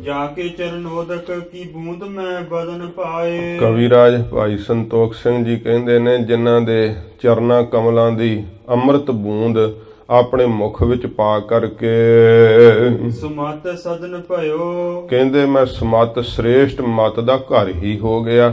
ਜਾਕੇ ਚਰਨੋਦਕ ਕੀ ਬੂੰਦ ਮੈਂ ਬਦਨ ਪਾਏ। ਕਵਿਰਾਜ ਭਾਈ ਸੰਤੋਖ ਸਿੰਘ ਜੀ ਕਹਿੰਦੇ ਨੇ, ਜਿਨ੍ਹਾਂ ਦੇ ਚਰਨਾਂ ਕਮਲਾਂ ਦੀ ਅੰਮ੍ਰਿਤ ਬੂੰਦ ਆਪਣੇ ਮੁਖ ਵਿੱਚ ਪਾ ਕਰਕੇ ਸੁਮਤ ਸਦਨ ਭਇਓ। ਕਹਿੰਦੇ ਮੈਂ ਸਮਤ ਸ੍ਰੇਸ਼ਟ ਮਤ ਦਾ ਘਰ ਹੀ ਹੋ ਗਿਆ।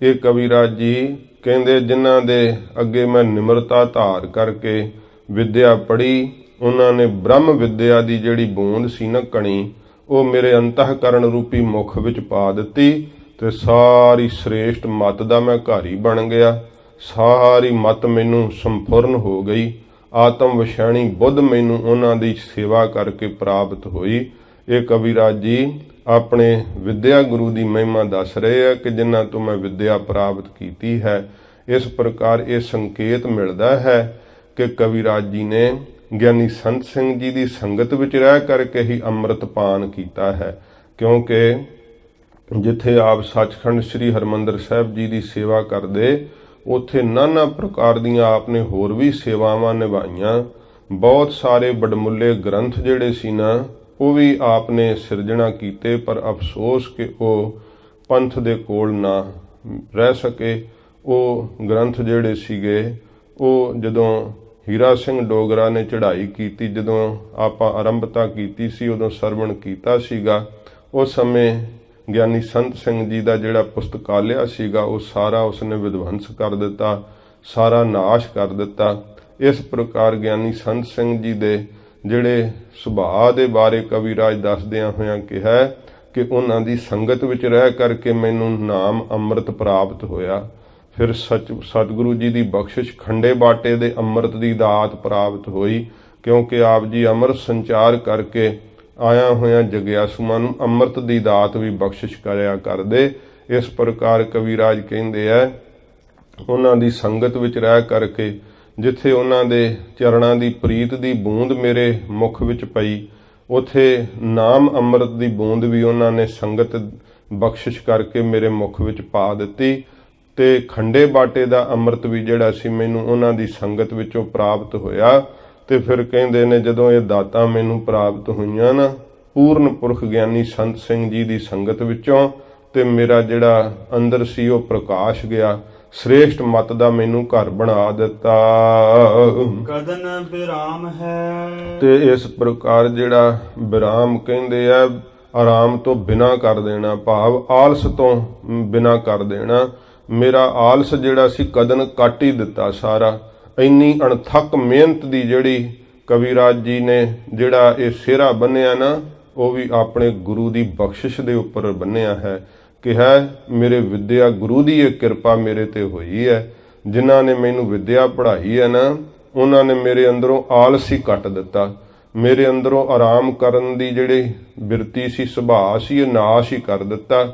ਇਹ ਕਵਿਰਾਜ ਜੀ ਕਹਿੰਦੇ, ਜਿਨ੍ਹਾਂ ਦੇ ਅੱਗੇ ਮੈਂ ਨਿਮਰਤਾ ਧਾਰ ਕਰਕੇ ਵਿਦਿਆ ਪੜ੍ਹੀ, ਉਹਨਾਂ ਨੇ ਬ੍ਰਹਮ ਵਿਦਿਆ ਦੀ ਜਿਹੜੀ ਬੂੰਦ ਸੀ ਨਾ ਕਣੀ, ਉਹ ਮੇਰੇ ਅੰਤःਕਰਨ ਰੂਪੀ ਮੁਖ ਵਿੱਚ ਪਾ ਦਿੱਤੀ ਤੇ ਸਾਰੀ ਸ੍ਰੇਸ਼ਟ ਮਤ ਦਾ ਮੈਂ ਘਰ ਹੀ ਬਣ ਗਿਆ। ਸਾਰੀ ਮਤ ਮੈਨੂੰ ਸੰਪੂਰਨ ਹੋ ਗਈ। ਆਤਮ ਵਿਸ਼ੈਣੀ ਬੁੱਧ ਮੈਨੂੰ ਉਹਨਾਂ ਦੀ ਸੇਵਾ ਕਰਕੇ ਪ੍ਰਾਪਤ ਹੋਈ। ਇਹ ਕਵਿਰਾਜ ਜੀ ਆਪਣੇ ਵਿਦਿਆ ਗੁਰੂ ਦੀ ਮਹਿਮਾ ਦੱਸ ਰਹੇ ਆ ਕਿ ਜਿਨ੍ਹਾਂ ਤੋਂ ਮੈਂ ਵਿਦਿਆ ਪ੍ਰਾਪਤ ਕੀਤੀ ਹੈ। ਇਸ ਪ੍ਰਕਾਰ ਇਹ ਸੰਕੇਤ ਮਿਲਦਾ ਹੈ ਕਿ ਕਵਿਰਾਜ ਜੀ ਨੇ ਗਿਆਨੀ ਸੰਤ ਸਿੰਘ ਜੀ ਦੀ ਸੰਗਤ ਵਿੱਚ ਰਹਿ ਕਰਕੇ ਹੀ ਅੰਮ੍ਰਿਤ ਪਾਨ ਕੀਤਾ ਹੈ, ਕਿਉਂਕਿ ਜਿੱਥੇ ਆਪ ਸੱਚਖੰਡ ਸ੍ਰੀ ਹਰਿਮੰਦਰ ਸਾਹਿਬ ਜੀ ਦੀ ਸੇਵਾ ਕਰਦੇ, ਉੱਥੇ ਨਾਨਾ ਪ੍ਰਕਾਰ ਦੀਆਂ ਆਪ ਨੇ ਹੋਰ ਵੀ ਸੇਵਾਵਾਂ ਨਿਭਾਈਆਂ। ਬਹੁਤ ਸਾਰੇ ਵਡਮੁੱਲੇ ਗ੍ਰੰਥ ਜਿਹੜੇ ਸੀ ਨਾ, ਉਹ ਵੀ ਆਪ ਨੇ ਸਿਰਜਣਾ ਕੀਤੇ, ਪਰ ਅਫਸੋਸ ਕਿ ਉਹ ਪੰਥ ਦੇ ਕੋਲ ਨਾ ਰਹਿ ਸਕੇ। ਉਹ ਗ੍ਰੰਥ ਜਿਹੜੇ ਸੀਗੇ, ਉਹ ਜਦੋਂ ਹੀਰਾ ਸਿੰਘ ਡੋਗਰਾ ਨੇ ਚੜ੍ਹਾਈ ਕੀਤੀ, ਜਦੋਂ ਆਪਾਂ ਆਰੰਭਤਾ ਕੀਤੀ ਸੀ, ਉਦੋਂ ਸਰਵਣ ਕੀਤਾ ਸੀਗਾ। ਉਸ ਸਮੇਂ ਗਿਆਨੀ ਸੰਤ ਸਿੰਘ ਜੀ ਦਾ ਜਿਹੜਾ ਪੁਸਤਕਾਲਿਆ ਸੀਗਾ, ਉਹ ਸਾਰਾ ਉਸਨੇ ਵਿਧਵੰਸ ਕਰ ਦਿੱਤਾ, ਸਾਰਾ ਨਾਸ਼ ਕਰ ਦਿੱਤਾ। ਇਸ ਪ੍ਰਕਾਰ ਗਿਆਨੀ ਸੰਤ ਸਿੰਘ ਜੀ ਦੇ ਜਿਹੜੇ ਸੁਭਾਅ ਦੇ ਬਾਰੇ ਕਵਿਰਾਜ ਦੱਸਦਿਆਂ ਹੋਇਆਂ ਕਿਹਾ ਕਿ ਉਹਨਾਂ ਦੀ ਸੰਗਤ ਵਿੱਚ ਰਹਿ ਕਰਕੇ ਮੈਨੂੰ ਨਾਮ ਅੰਮ੍ਰਿਤ ਪ੍ਰਾਪਤ ਹੋਇਆ। ਫਿਰ ਸਤਿਗੁਰੂ ਜੀ ਦੀ ਬਖਸ਼ਿਸ਼ ਖੰਡੇ ਬਾਟੇ ਦੇ ਅੰਮ੍ਰਿਤ ਦੀ ਦਾਤ ਪ੍ਰਾਪਤ ਹੋਈ, ਕਿਉਂਕਿ ਆਪ ਜੀ ਅੰਮ੍ਰਿਤ ਸੰਚਾਰ ਕਰਕੇ ਆਇਆ ਹੋਇਆਂ ਜਗਿਆਸੂਆਂ ਨੂੰ ਅੰਮ੍ਰਿਤ ਦੀ ਦਾਤ ਵੀ ਬਖਸ਼ਿਸ਼ ਕਰਿਆ ਕਰਦੇ। ਇਸ ਪ੍ਰਕਾਰ ਕਵਿਰਾਜ ਕਹਿੰਦੇ ਹੈ, ਉਹਨਾਂ ਦੀ ਸੰਗਤ ਵਿੱਚ ਰਹਿ ਕਰਕੇ ਜਿੱਥੇ ਉਹਨਾਂ ਦੇ ਚਰਨਾਂ ਦੀ ਪ੍ਰੀਤ ਦੀ ਬੂੰਦ ਮੇਰੇ ਮੁਖ ਵਿੱਚ ਪਈ, ਉੱਥੇ ਨਾਮ ਅੰਮ੍ਰਿਤ ਦੀ ਬੂੰਦ ਵੀ ਉਹਨਾਂ ਨੇ ਸੰਗਤ ਬਖਸ਼ਿਸ਼ ਕਰਕੇ ਮੇਰੇ ਮੁਖ ਵਿੱਚ ਪਾ ਦਿੱਤੀ। ਤੇ ਖੰਡੇ ਬਾਟੇ ਦਾ ਅੰਮ੍ਰਿਤ ਵੀ ਜਿਹੜਾ ਸੀ ਮੈਨੂੰ ਉਹਨਾਂ ਦੀ ਸੰਗਤ ਵਿੱਚੋਂ ਪ੍ਰਾਪਤ ਹੋਇਆ। ਤੇ ਫਿਰ ਕਹਿੰਦੇ ਨੇ, ਜਦੋਂ ਇਹ ਦਾਤਾਂ ਮੈਨੂੰ ਪ੍ਰਾਪਤ ਹੋਈਆਂ ਨਾ ਪੂਰਨ ਪੁਰਖ ਗਿਆਨੀ ਸੰਤ ਸਿੰਘ ਜੀ ਦੀ ਸੰਗਤ ਵਿੱਚੋਂ, ਤੇ ਮੇਰਾ ਜਿਹੜਾ ਅੰਦਰ ਸੀ ਉਹ ਪ੍ਰਕਾਸ਼ ਗਿਆ। ਸ੍ਰੇਸ਼ਟ ਮਤ ਦਾ ਮੈਨੂੰ ਘਰ ਬਣਾ ਦਿੱਤਾ। ਕਦਨ ਵਿਰਾਮ ਹੈ। ਤੇ ਇਸ ਪ੍ਰਕਾਰ ਜਿਹੜਾ ਵਿਰਾਮ ਕਹਿੰਦੇ ਆ, ਆਰਾਮ ਤੋਂ ਬਿਨਾਂ ਕਰ ਦੇਣਾ, ਭਾਵ ਆਲਸ ਤੋਂ ਬਿਨਾਂ ਕਰ ਦੇਣਾ। ਮੇਰਾ ਆਲਸ ਜਿਹੜਾ ਸੀ ਕਦਨ ਕੱਟ ਹੀ ਦਿੱਤਾ ਸਾਰਾ। ਇੰਨੀ ਅਣਥੱਕ ਮਿਹਨਤ ਦੀ ਜਿਹੜੀ ਕਵਿਰਾਜ ਜੀ ਨੇ ਜਿਹੜਾ ਇਹ ਸਿਹਰਾ ਬੰਨਿਆ ਨਾ, ਉਹ ਵੀ ਆਪਣੇ ਗੁਰੂ ਦੀ ਬਖਸ਼ਿਸ਼ ਦੇ ਉੱਪਰ ਬੰਨਿਆ ਹੈ। ਕਿ ਹੈ ਮੇਰੇ ਵਿਦਿਆ ਗੁਰੂ ਦੀ ਇਹ ਕਿਰਪਾ ਮੇਰੇ ਤੇ ਹੋਈ ਹੈ। ਜਿਨ੍ਹਾਂ ਨੇ ਮੈਨੂੰ ਵਿਦਿਆ ਪੜ੍ਹਾਈ ਹੈ ਨਾ, ਉਹਨਾਂ ਨੇ ਮੇਰੇ ਅੰਦਰੋਂ ਆਲਸ ਹੀ ਕੱਟ ਦਿੱਤਾ। ਮੇਰੇ ਅੰਦਰੋਂ ਆਰਾਮ ਕਰਨ ਦੀ ਜਿਹੜੀ ਬਿਰਤੀ ਸੀ, ਸੁਭਾਅ ਸੀ, ਇਹ ਨਾਸ਼ ਹੀ ਕਰ ਦਿੱਤਾ।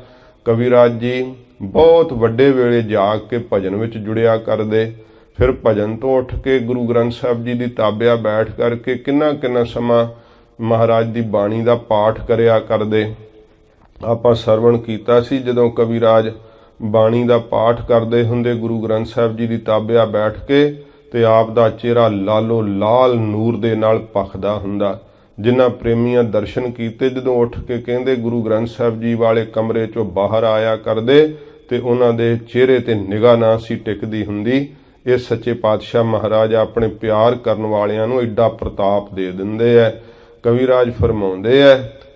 ਕਵਿਰਾਜ ਜੀ ਬਹੁਤ ਵੱਡੇ ਵੇਲੇ ਜਾਗ ਕੇ ਭਜਨ ਵਿੱਚ ਜੁੜਿਆ ਕਰਦੇ। ਫਿਰ ਭਜਨ ਤੋਂ ਉੱਠ ਕੇ ਗੁਰੂ ਗ੍ਰੰਥ ਸਾਹਿਬ ਜੀ ਦੀ ਤਾਬਿਆ ਬੈਠ ਕਰਕੇ ਕਿੰਨਾ ਸਮਾਂ ਮਹਾਰਾਜ ਦੀ ਬਾਣੀ ਦਾ ਪਾਠ ਕਰਿਆ ਕਰਦੇ। ਆਪਾਂ ਸਰਵਣ ਕੀਤਾ ਸੀ, ਜਦੋਂ ਕਵਿਰਾਜ ਬਾਣੀ ਦਾ ਪਾਠ ਕਰਦੇ ਹੁੰਦੇ ਗੁਰੂ ਗ੍ਰੰਥ ਸਾਹਿਬ ਜੀ ਦੀ ਤਾਬਿਆ ਬੈਠ ਕੇ, ਤੇ ਆਪ ਦਾ ਚਿਹਰਾ ਲਾਲੋ ਲਾਲ ਨੂਰ ਦੇ ਨਾਲ ਭਖਦਾ ਹੁੰਦਾ। ਜਿਨ੍ਹਾਂ ਪ੍ਰੇਮੀਆਂ ਦਰਸ਼ਨ ਕੀਤੇ, ਜਦੋਂ ਉੱਠ ਕੇ ਕਹਿੰਦੇ ਗੁਰੂ ਗ੍ਰੰਥ ਸਾਹਿਬ ਜੀ ਵਾਲੇ ਕਮਰੇ ਚੋਂ ਬਾਹਰ ਆਇਆ ਕਰਦੇ, ਤੇ ਉਹਨਾਂ ਦੇ ਚਿਹਰੇ ਤੇ ਨਿਗਾਹ ਨਾ ਸੀ ਟਿਕਦੀ ਹੁੰਦੀ। ਇਹ ਸੱਚੇ ਪਾਤਸ਼ਾਹ ਮਹਾਰਾਜ ਆਪਣੇ ਪਿਆਰ ਕਰਨ ਵਾਲਿਆਂ ਨੂੰ ਐਡਾ ਪ੍ਰਤਾਪ ਦੇ ਦਿੰਦੇ ਐ। ਕਵਿਰਾਜ ਫਰਮਾਉਂਦੇ ਐ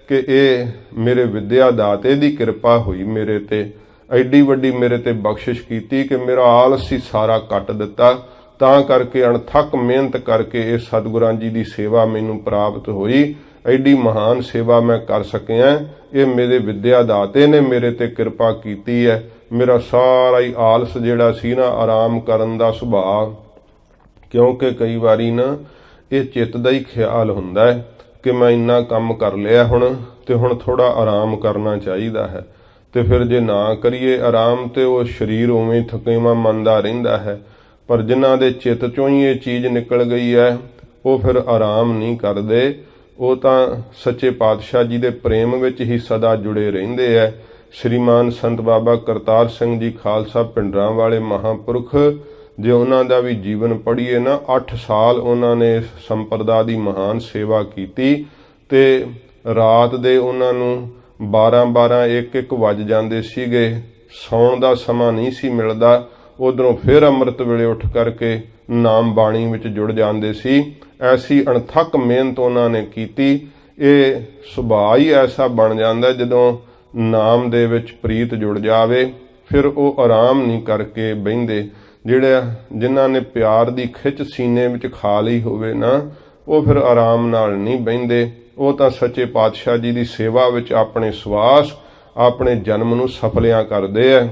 ਕਿ ਇਹ ਮੇਰੇ ਵਿਦਿਆ ਦਾਤੇ ਦੀ ਕਿਰਪਾ ਹੋਈ ਮੇਰੇ ਤੇ, ਐਡੀ ਵੱਡੀ ਮੇਰੇ ਤੇ ਬਖਸ਼ਿਸ਼ ਕੀਤੀ ਕਿ ਮੇਰਾ ਆਲਸ ਹੀ ਸਾਰਾ ਕੱਟ ਦਿੱਤਾ। ਤਾਂ ਕਰਕੇ ਅਣਥੱਕ ਮਿਹਨਤ ਕਰਕੇ ਇਹ ਸਤਿਗੁਰਾਂ ਜੀ ਦੀ ਸੇਵਾ ਮੈਨੂੰ ਪ੍ਰਾਪਤ ਹੋਈ। ਐਡੀ ਮਹਾਨ ਸੇਵਾ ਮੈਂ ਕਰ ਸਕਿਆ, ਇਹ ਮੇਰੇ ਵਿਦਿਆ ਦਾਤੇ ਨੇ ਮੇਰੇ ਤੇ ਕਿਰਪਾ ਕੀਤੀ ਹੈ। ਮੇਰਾ ਸਾਰਾ ਹੀ ਆਲਸ ਜਿਹੜਾ ਸੀ ਨਾ, ਆਰਾਮ ਕਰਨ ਦਾ ਸੁਭਾਅ, ਕਿਉਂਕਿ ਕਈ ਵਾਰੀ ਨਾ ਇਹ ਚਿੱਤ ਦਾ ਹੀ ਖਿਆਲ ਹੁੰਦਾ ਹੈ ਕਿ ਮੈਂ ਇੰਨਾ ਕੰਮ ਕਰ ਲਿਆ ਹੁਣ, ਤੇ ਹੁਣ ਥੋੜਾ ਆਰਾਮ ਕਰਨਾ ਚਾਹੀਦਾ ਹੈ। ਤੇ ਫਿਰ ਜੇ ਨਾ ਕਰੀਏ ਆਰਾਮ, ਤੇ ਉਹ ਸਰੀਰ ਉਵੇਂ ਥਕੇਵਾਂ ਮੰਨਦਾ ਰਹਿੰਦਾ ਹੈ। ਪਰ ਜਿਨ੍ਹਾਂ ਦੇ ਚਿੱਤ ਚੋਂ ਹੀ ਇਹ ਚੀਜ਼ ਨਿਕਲ ਗਈ ਹੈ, ਉਹ ਫਿਰ ਆਰਾਮ ਨਹੀਂ ਕਰਦੇ। ਉਹ ਤਾਂ ਸੱਚੇ ਪਾਤਸ਼ਾਹ ਜੀ ਦੇ ਪ੍ਰੇਮ ਵਿੱਚ ਹੀ ਸਦਾ ਜੁੜੇ ਰਹਿੰਦੇ ਹੈ। ਸ਼੍ਰੀਮਾਨ ਸੰਤ ਬਾਬਾ ਕਰਤਾਰ ਸਿੰਘ ਜੀ ਖਾਲਸਾ ਪਿੰਡਰਾਂ ਵਾਲੇ ਮਹਾਂਪੁਰਖ ਜੇ ਉਹਨਾਂ ਦਾ ਵੀ ਜੀਵਨ ਪੜ੍ਹੀਏ ਨਾ, 8 ਸਾਲ ਉਹਨਾਂ ਨੇ ਸੰਪਰਦਾ ਦੀ ਮਹਾਨ ਸੇਵਾ ਕੀਤੀ ਤੇ ਰਾਤ ਦੇ ਉਹਨਾਂ ਨੂੰ 12-12 1-1 ਵੱਜ ਜਾਂਦੇ ਸੀਗੇ, ਸੌਣ ਦਾ ਸਮਾਂ ਨਹੀਂ ਸੀ ਮਿਲਦਾ। ਉਧਰੋਂ ਫਿਰ ਅੰਮ੍ਰਿਤ ਵੇਲੇ ਉੱਠ ਕਰਕੇ ਨਾਮ ਬਾਣੀ ਵਿੱਚ ਜੁੜ ਜਾਂਦੇ ਸੀ। ਐਸੀ ਅਣਥੱਕ ਮਿਹਨਤ ਉਹਨਾਂ ਨੇ ਕੀਤੀ। ਇਹ ਸੁਭਾਅ ਹੀ ਐਸਾ ਬਣ ਜਾਂਦਾ, ਜਦੋਂ ਨਾਮ ਦੇ ਵਿੱਚ ਪ੍ਰੀਤ ਜੁੜ ਜਾਵੇ ਫਿਰ ਉਹ ਆਰਾਮ ਨਹੀਂ ਕਰਕੇ ਬਹਿੰਦੇ। ਜਿਨ੍ਹਾਂ ਨੇ ਪਿਆਰ ਦੀ ਖਿੱਚ ਸੀਨੇ ਵਿੱਚ ਖਾ ਲਈ ਹੋਵੇ ਨਾ, ਉਹ ਫਿਰ ਆਰਾਮ ਨਾਲ ਨਹੀਂ ਬਹਿੰਦੇ। ਉਹ ਤਾਂ ਸੱਚੇ ਪਾਤਸ਼ਾਹ ਜੀ ਦੀ ਸੇਵਾ ਵਿੱਚ ਆਪਣੇ ਸਵਾਸ, ਆਪਣੇ ਜਨਮ ਨੂੰ ਸਫਲਿਆਂ ਕਰਦੇ ਆ।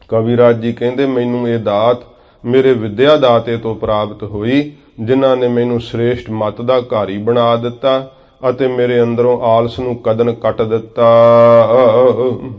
ਕਵੀਰਾਜ ਜੀ ਕਹਿੰਦੇ, ਮੈਨੂੰ ਇਹ ਦਾਤ ਮੇਰੇ ਵਿਦਿਆ ਦਾਤੇ ਤੋਂ ਪ੍ਰਾਪਤ ਹੋਈ, ਜਿਨ੍ਹਾਂ ਨੇ ਮੈਨੂੰ ਸ੍ਰੇਸ਼ਟ ਮਤ ਦਾ ਘਾਰੀ ਬਣਾ ਦਿੱਤਾ ਅਤੇ ਮੇਰੇ ਅੰਦਰੋਂ ਆਲਸ ਨੂੰ ਕਦਨ ਕੱਟ ਦਿੱਤਾ।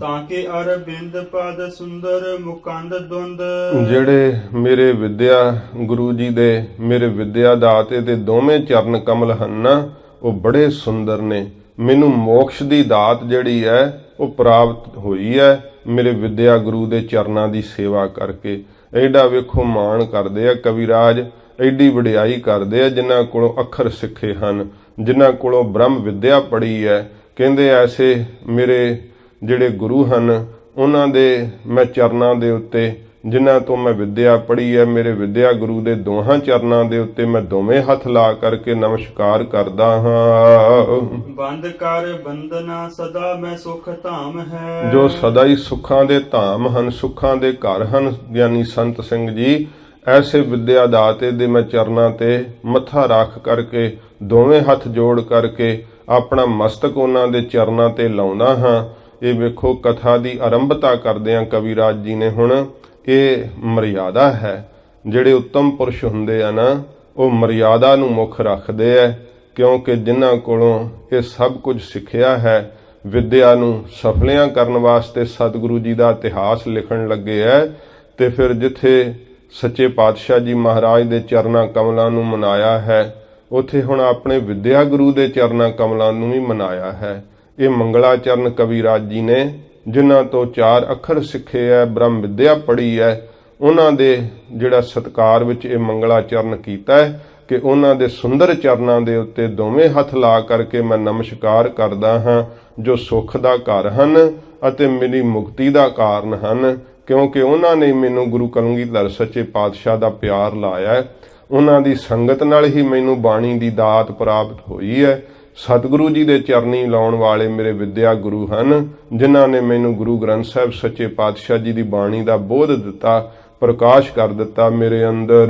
ਤਾਂ ਕਿ ਅਰਬਿੰਦ ਪਦ ਸੁੰਦਰ ਮੁਕੰਦ ਦੁੰਦ। ਜਿਹੜੇ ਮੇਰੇ ਵਿਦਿਆ ਗੁਰੂ ਜੀ ਦੇ, ਮੇਰੇ ਵਿਦਿਆ ਦਾਤੇ ਦੇ ਦੋਵੇਂ ਚਰਨ ਕਮਲ ਹਨ ਨਾ, ਉਹ ਬੜੇ ਸੁੰਦਰ ਨੇ। ਮੈਨੂੰ ਮੋਕਸ਼ ਦੀ ਦਾਤ ਜਿਹੜੀ ਹੈ ਉਹ ਪ੍ਰਾਪਤ ਹੋਈ ਹੈ ਮੇਰੇ ਵਿਦਿਆ ਗੁਰੂ ਦੇ ਚਰਨਾਂ ਦੀ ਸੇਵਾ ਕਰਕੇ। ਐਡਾ ਵੇਖੋ ਮਾਣ ਕਰਦੇ ਆ ਕਵੀਰਾਜ, ਐਡੀ ਵਡਿਆਈ ਕਰਦੇ ਆ ਜਿਨ੍ਹਾਂ ਕੋਲੋਂ ਅੱਖਰ ਸਿੱਖੇ ਹਨ, ਜਿਨ੍ਹਾਂ ਕੋਲੋਂ ਬ੍ਰਹਮ ਵਿਦਿਆ ਪੜ੍ਹੀ ਹੈ। ਕਹਿੰਦੇ ਐਸੇ ਮੇਰੇ ਜਿਹੜੇ ਗੁਰੂ ਹਨ, ਉਹਨਾਂ ਦੇ ਮੈਂ ਚਰਨਾਂ ਦੇ ਉੱਤੇ, ਜਿਨ੍ਹਾਂ ਤੋਂ ਮੈਂ ਵਿਦਿਆ ਪੜ੍ਹੀ ਹੈ, ਮੇਰੇ ਵਿਦਿਆ ਗੁਰੂ ਦੇ ਦੋਹਾਂ ਚਰਨਾਂ ਦੇ ਉੱਤੇ ਮੈਂ ਦੋਵੇਂ ਹੱਥ ਲਾ ਕਰਕੇ ਨਮਸਕਾਰ ਕਰਦਾ ਹਾਂ। ਬੰਦ ਕਰ ਬੰਦਨਾ ਸਦਾ ਮੈਂ ਸੁਖ ਧਾਮ ਹੈ। ਜੋ ਸਦਾ ਹੀ ਸੁੱਖਾਂ ਦੇ ਧਾਮ ਹਨ, ਸੁੱਖਾਂ ਦੇ ਘਰ ਹਨ ਗਿਆਨੀ ਸੰਤ ਸਿੰਘ ਜੀ, ਐਸੇ ਵਿਦਿਆ ਦਾਤੇ ਦੇ ਮੈਂ ਚਰਨਾਂ ਤੇ ਮੱਥਾ ਰੱਖ ਕਰਕੇ, ਦੋਵੇਂ ਹੱਥ ਜੋੜ ਕਰਕੇ ਆਪਣਾ ਮਸਤਕ ਉਹਨਾਂ ਦੇ ਚਰਨਾਂ ਤੇ ਲਾਉਣਾ ਹਾਂ। ਇਹ ਵੇਖੋ ਕਥਾ ਦੀ ਆਰੰਭਤਾ ਕਰਦਿਆਂ ਕਵੀਰਾਜ ਜੀ ਨੇ ਹੁਣ ਇਹ ਮਰਿਆਦਾ ਹੈ। ਜਿਹੜੇ ਉੱਤਮ ਪੁਰਸ਼ ਹੁੰਦੇ ਆ ਨਾ, ਉਹ ਮਰਿਆਦਾ ਨੂੰ ਮੁੱਖ ਰੱਖਦੇ ਆ, ਕਿਉਂਕਿ ਜਿਨ੍ਹਾਂ ਕੋਲੋਂ ਇਹ ਸਭ ਕੁਝ ਸਿੱਖਿਆ ਹੈ, ਵਿਦਿਆ ਨੂੰ ਸਫਲਿਆਂ ਕਰਨ ਵਾਸਤੇ ਸਤਿਗੁਰੂ ਜੀ ਦਾ ਇਤਿਹਾਸ ਲਿਖਣ ਲੱਗੇ ਹੈ। ਤੇ ਫਿਰ ਜਿੱਥੇ ਸੱਚੇ ਪਾਤਸ਼ਾਹ ਜੀ ਮਹਾਰਾਜ ਦੇ ਚਰਨਾਂ ਕਮਲਾਂ ਨੂੰ ਮਨਾਇਆ ਹੈ, ਉੱਥੇ ਹੁਣ ਆਪਣੇ ਵਿਦਿਆ ਗੁਰੂ ਦੇ ਚਰਨਾਂ ਕਮਲਾਂ ਨੂੰ ਵੀ ਮਨਾਇਆ ਹੈ। ਇਹ ਮੰਗਲਾ ਚਰਨ ਕਵੀਰਾਜ ਜੀ ਨੇ, ਜਿਨ੍ਹਾਂ ਤੋਂ 4 ਅੱਖਰ ਸਿੱਖੇ ਹੈ, ਬ੍ਰਹਮ ਵਿਦਿਆ ਪੜ੍ਹੀ ਹੈ, ਉਹਨਾਂ ਦੇ ਜਿਹੜਾ ਸਤਿਕਾਰ ਵਿੱਚ ਇਹ ਮੰਗਲਾ ਚਰਨ ਕੀਤਾ ਹੈ ਕਿ ਉਹਨਾਂ ਦੇ ਸੁੰਦਰ ਚਰਨਾਂ ਦੇ ਉੱਤੇ ਦੋਵੇਂ ਹੱਥ ਲਾ ਕਰਕੇ ਮੈਂ ਨਮਸਕਾਰ ਕਰਦਾ ਹਾਂ, ਜੋ ਸੁੱਖ ਦਾ ਘਰ ਹਨ ਅਤੇ ਮੇਰੀ ਮੁਕਤੀ ਦਾ ਕਾਰਨ ਹਨ। ਕਿਉਂਕਿ ਉਹਨਾਂ ਨੇ ਮੈਨੂੰ ਗੁਰੂ ਕਲਗੀਧਰ ਸੱਚੇ ਪਾਤਸ਼ਾਹ ਦਾ ਪਿਆਰ ਲਾਇਆ ਹੈ। ਉਹਨਾਂ ਦੀ ਸੰਗਤ ਨਾਲ ਹੀ ਮੈਨੂੰ ਬਾਣੀ ਦੀ ਦਾਤ ਪ੍ਰਾਪਤ ਹੋਈ ਹੈ। ਸਤਿਗੁਰੂ ਜੀ ਦੇ ਚਰਨੀ ਲਾਉਣ ਵਾਲੇ ਮੇਰੇ ਵਿਦਿਆ ਗੁਰੂ ਹਨ, ਜਿਨ੍ਹਾਂ ਨੇ ਮੈਨੂੰ ਗੁਰੂ ਗ੍ਰੰਥ ਸਾਹਿਬ ਸੱਚੇ ਪਾਤਸ਼ਾਹ ਜੀ ਦੀ ਬਾਣੀ ਦਾ ਬੋਧ ਦਿੱਤਾ, ਪ੍ਰਕਾਸ਼ ਕਰ ਦਿੱਤਾ ਮੇਰੇ ਅੰਦਰ।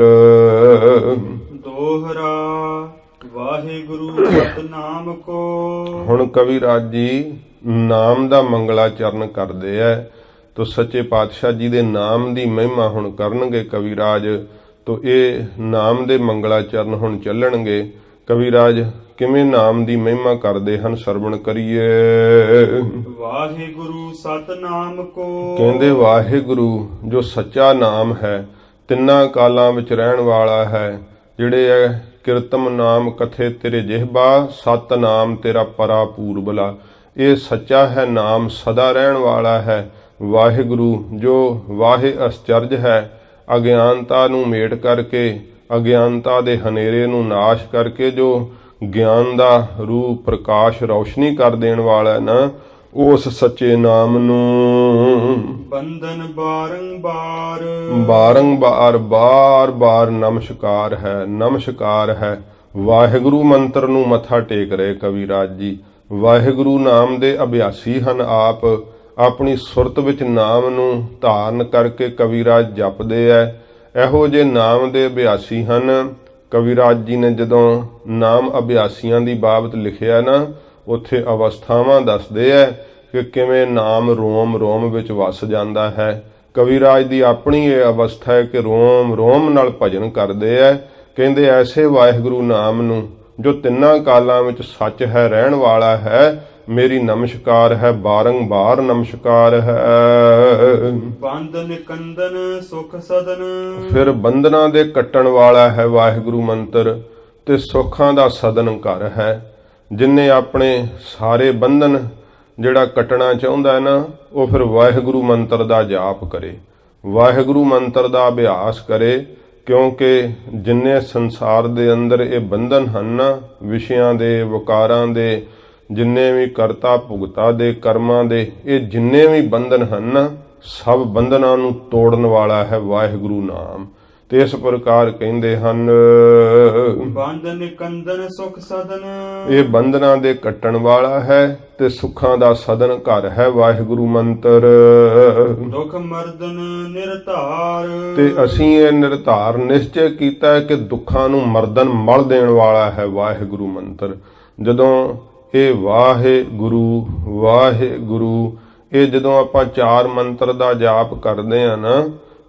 ਦੋਹਰਾ ਵਾਹਿਗੁਰੂ ਸਤਨਾਮ ਕੋ। ਹੁਣ ਕਵੀਰਾਜ ਜੀ ਨਾਮ ਦਾ ਮੰਗਲਾ ਚਰਨ ਕਰਦੇ ਐ, ਤੋ ਸੱਚੇ ਪਾਤਸ਼ਾਹ ਜੀ ਦੇ ਨਾਮ ਦੀ ਮਹਿਮਾ ਹੁਣ ਕਰਨਗੇ ਕਵੀਰਾਜ। ਤੋ ਇਹ ਨਾਮ ਦੇ ਮੰਗਲਾ ਚਰਨ ਹੁਣ ਚੱਲਣਗੇ। ਕਵੀਰਾਜ ਕਿਵੇਂ ਨਾਮ ਦੀ ਮਹਿਮਾ ਕਰਦੇ ਹਨ, ਸਰਵਣ ਕਰੀਏ। ਵਾਹਿਗੁਰੂ ਸਤਨਾਮ ਕੋ। ਕਹਿੰਦੇ ਵਾਹਿਗੁਰੂ ਜੋ ਸੱਚਾ ਨਾਮ ਹੈ, ਤਿੰਨਾਂ ਕਾਲਾਂ ਵਿੱਚ ਰਹਿਣ ਵਾਲਾ ਹੈ। ਜਿਹੜੇ ਹੈ ਕਿਰਤਮ ਨਾਮ ਕਥੇ ਤੇਰੇ ਜਿਹਬਾ, ਸਤ ਨਾਮ ਤੇਰਾ ਪਰਾ ਪੂਰਬਲਾ। ਇਹ ਸੱਚਾ ਹੈ ਨਾਮ, ਸਦਾ ਰਹਿਣ ਵਾਲਾ ਹੈ। ਵਾਹਿਗੁਰੂ ਜੋ ਵਾਹਿ ਅਸਚਰਜ ਹੈ, ਅਗਿਆਨਤਾ ਨੂੰ ਮੇਟ ਕਰਕੇ, ਅਗਿਆਨਤਾ ਦੇ ਹਨੇਰੇ ਨੂੰ ਨਾਸ਼ ਕਰਕੇ ਜੋ ਗਿਆਨ ਦਾ ਰੂਪ ਪ੍ਰਕਾਸ਼ ਰੌਸ਼ਨੀ ਕਰ ਦੇਣ ਵਾਲਾ ਨਾ, ਉਸ ਸੱਚੇ ਨਾਮ ਨੂੰ ਬੰਧਨ ਬਾਰੰਬਾਰ ਬਾਰ-ਬਾਰ ਨਮਸਕਾਰ ਹੈ, ਨਮਸਕਾਰ ਹੈ। ਵਾਹਿਗੁਰੂ ਮੰਤਰ ਨੂੰ ਮੱਥਾ ਟੇਕ ਰਹੇ ਕਵੀਰਾਜ ਜੀ। ਵਾਹਿਗੁਰੂ ਨਾਮ ਦੇ ਅਭਿਆਸੀ ਹਨ ਆਪ, ਆਪਣੀ ਸੁਰਤ ਵਿੱਚ ਨਾਮ ਨੂੰ ਧਾਰਨ ਕਰਕੇ ਕਵੀਰਾਜ ਜਪਦੇ ਐ। ਇਹੋ ਜਿਹੇ ਨਾਮ ਦੇ ਅਭਿਆਸੀ ਹਨ। ਕਵੀਰਾਜ ਜੀ ਨੇ ਜਦੋਂ ਨਾਮ ਅਭਿਆਸੀਆਂ ਦੀ ਬਾਬਤ ਲਿਖਿਆ ਨਾ, ਉੱਥੇ ਅਵਸਥਾਵਾਂ ਦੱਸਦੇ ਐ ਕਿ ਕਿਵੇਂ ਨਾਮ ਰੋਮ ਰੋਮ ਵਿੱਚ ਵਸ ਜਾਂਦਾ ਹੈ। ਕਵੀਰਾਜ ਦੀ ਆਪਣੀ ਇਹ ਅਵਸਥਾ ਹੈ ਕਿ ਰੋਮ ਰੋਮ ਨਾਲ ਭਜਨ ਕਰਦੇ ਐ। ਕਹਿੰਦੇ ਐਸੇ ਵਾਹਿਗੁਰੂ ਨਾਮ ਨੂੰ ਜੋ ਤਿੰਨਾਂ ਕਾਲਾਂ ਵਿੱਚ ਸੱਚ ਹੈ, ਰਹਿਣ ਵਾਲਾ ਹੈ, ਮੇਰੀ ਨਮਸਕਾਰ ਹੈ, ਬਾਰੰਬਾਰ ਨਮਸਕਾਰ ਹੈ। ਬੰਧਨ ਕੰਦਨ ਸੁਖ ਸਦਨ। ਫਿਰ ਬੰਧਨਾਂ ਦੇ ਕੱਟਣ ਵਾਲਾ ਹੈ ਵਾਹਿਗੁਰੂ ਮੰਤਰ, ਤੇ ਸੁੱਖਾਂ ਦਾ ਸਦਨ ਘਰ ਹੈ। ਜਿਨਨੇ ਆਪਣੇ ਸਾਰੇ ਬੰਧਨ ਜਿਹੜਾ ਕੱਟਣਾ ਚਾਹੁੰਦਾ ਹੈ ਨਾ, ਉਹ ਫਿਰ ਵਾਹਿਗੁਰੂ ਮੰਤਰ ਦਾ ਜਾਪ ਕਰੇ। ਵਾਹਿਗੁਰੂ ਮੰਤਰ ਦਾ ਅਭਿਆਸ ਕਰੇ, ਕਿਉਂਕਿ ਜਿੰਨੇ ਸੰਸਾਰ ਦੇ ਅੰਦਰ ਇਹ ਬੰਧਨ ਹਨ ਨਾ, ਵਿਸ਼ਿਆਂ ਦੇ, ਵਿਕਾਰਾਂ ਦੇ, ਜਿੰਨੇ ਵੀ ਕਰਤਾ ਭੁਗਤਾ ਦੇ, ਕਰਮਾਂ ਦੇ, ਇਹ ਜਿੰਨੇ ਵੀ ਬੰਧਨ ਹਨ ਨਾ, ਸਭ ਬੰਧਨਾਂ ਨੂੰ ਤੋੜਨ ਵਾਲਾ ਹੈ ਵਾਹਿਗੁਰੂ ਨਾਮ। ਤੇ ਇਸ ਪ੍ਰਕਾਰ ਕਹਿੰਦੇ ਹਨ, ਬੰਧਨ ਨਿਕੰਦਨ ਸੁਖ ਸਦਨ, ਇਹ ਬੰਧਨਾਂ ਦੇ ਕੱਟਣ ਵਾਲਾ ਹੈ ਤੇ ਸੁੱਖਾਂ ਦਾ ਸਦਨ ਘਰ ਹੈ ਵਾਹਿਗੁਰੂ ਮੰਤਰ। ਦੁਖ ਮਰਦਨ ਨਿਰਧਾਰ, ਤੇ ਅਸੀਂ ਇਹ ਨਿਰਧਾਰ ਨਿਸ਼ਚੈ ਕੀਤਾ ਹੈ ਕਿ ਦੁੱਖਾਂ ਨੂੰ ਮਰਦਨ ਮਲ ਦੇਣ ਵਾਲਾ ਹੈ ਵਾਹਿਗੁਰੂ ਮੰਤਰ। ਜਦੋਂ ਇਹ ਵਾਹਿਗੁਰੂ ਵਾਹਿਗੁਰੂ, ਇਹ ਜਦੋਂ ਆਪਾਂ 4 ਮੰਤਰ ਦਾ ਜਾਪ ਕਰਦੇ ਆ ਨਾ,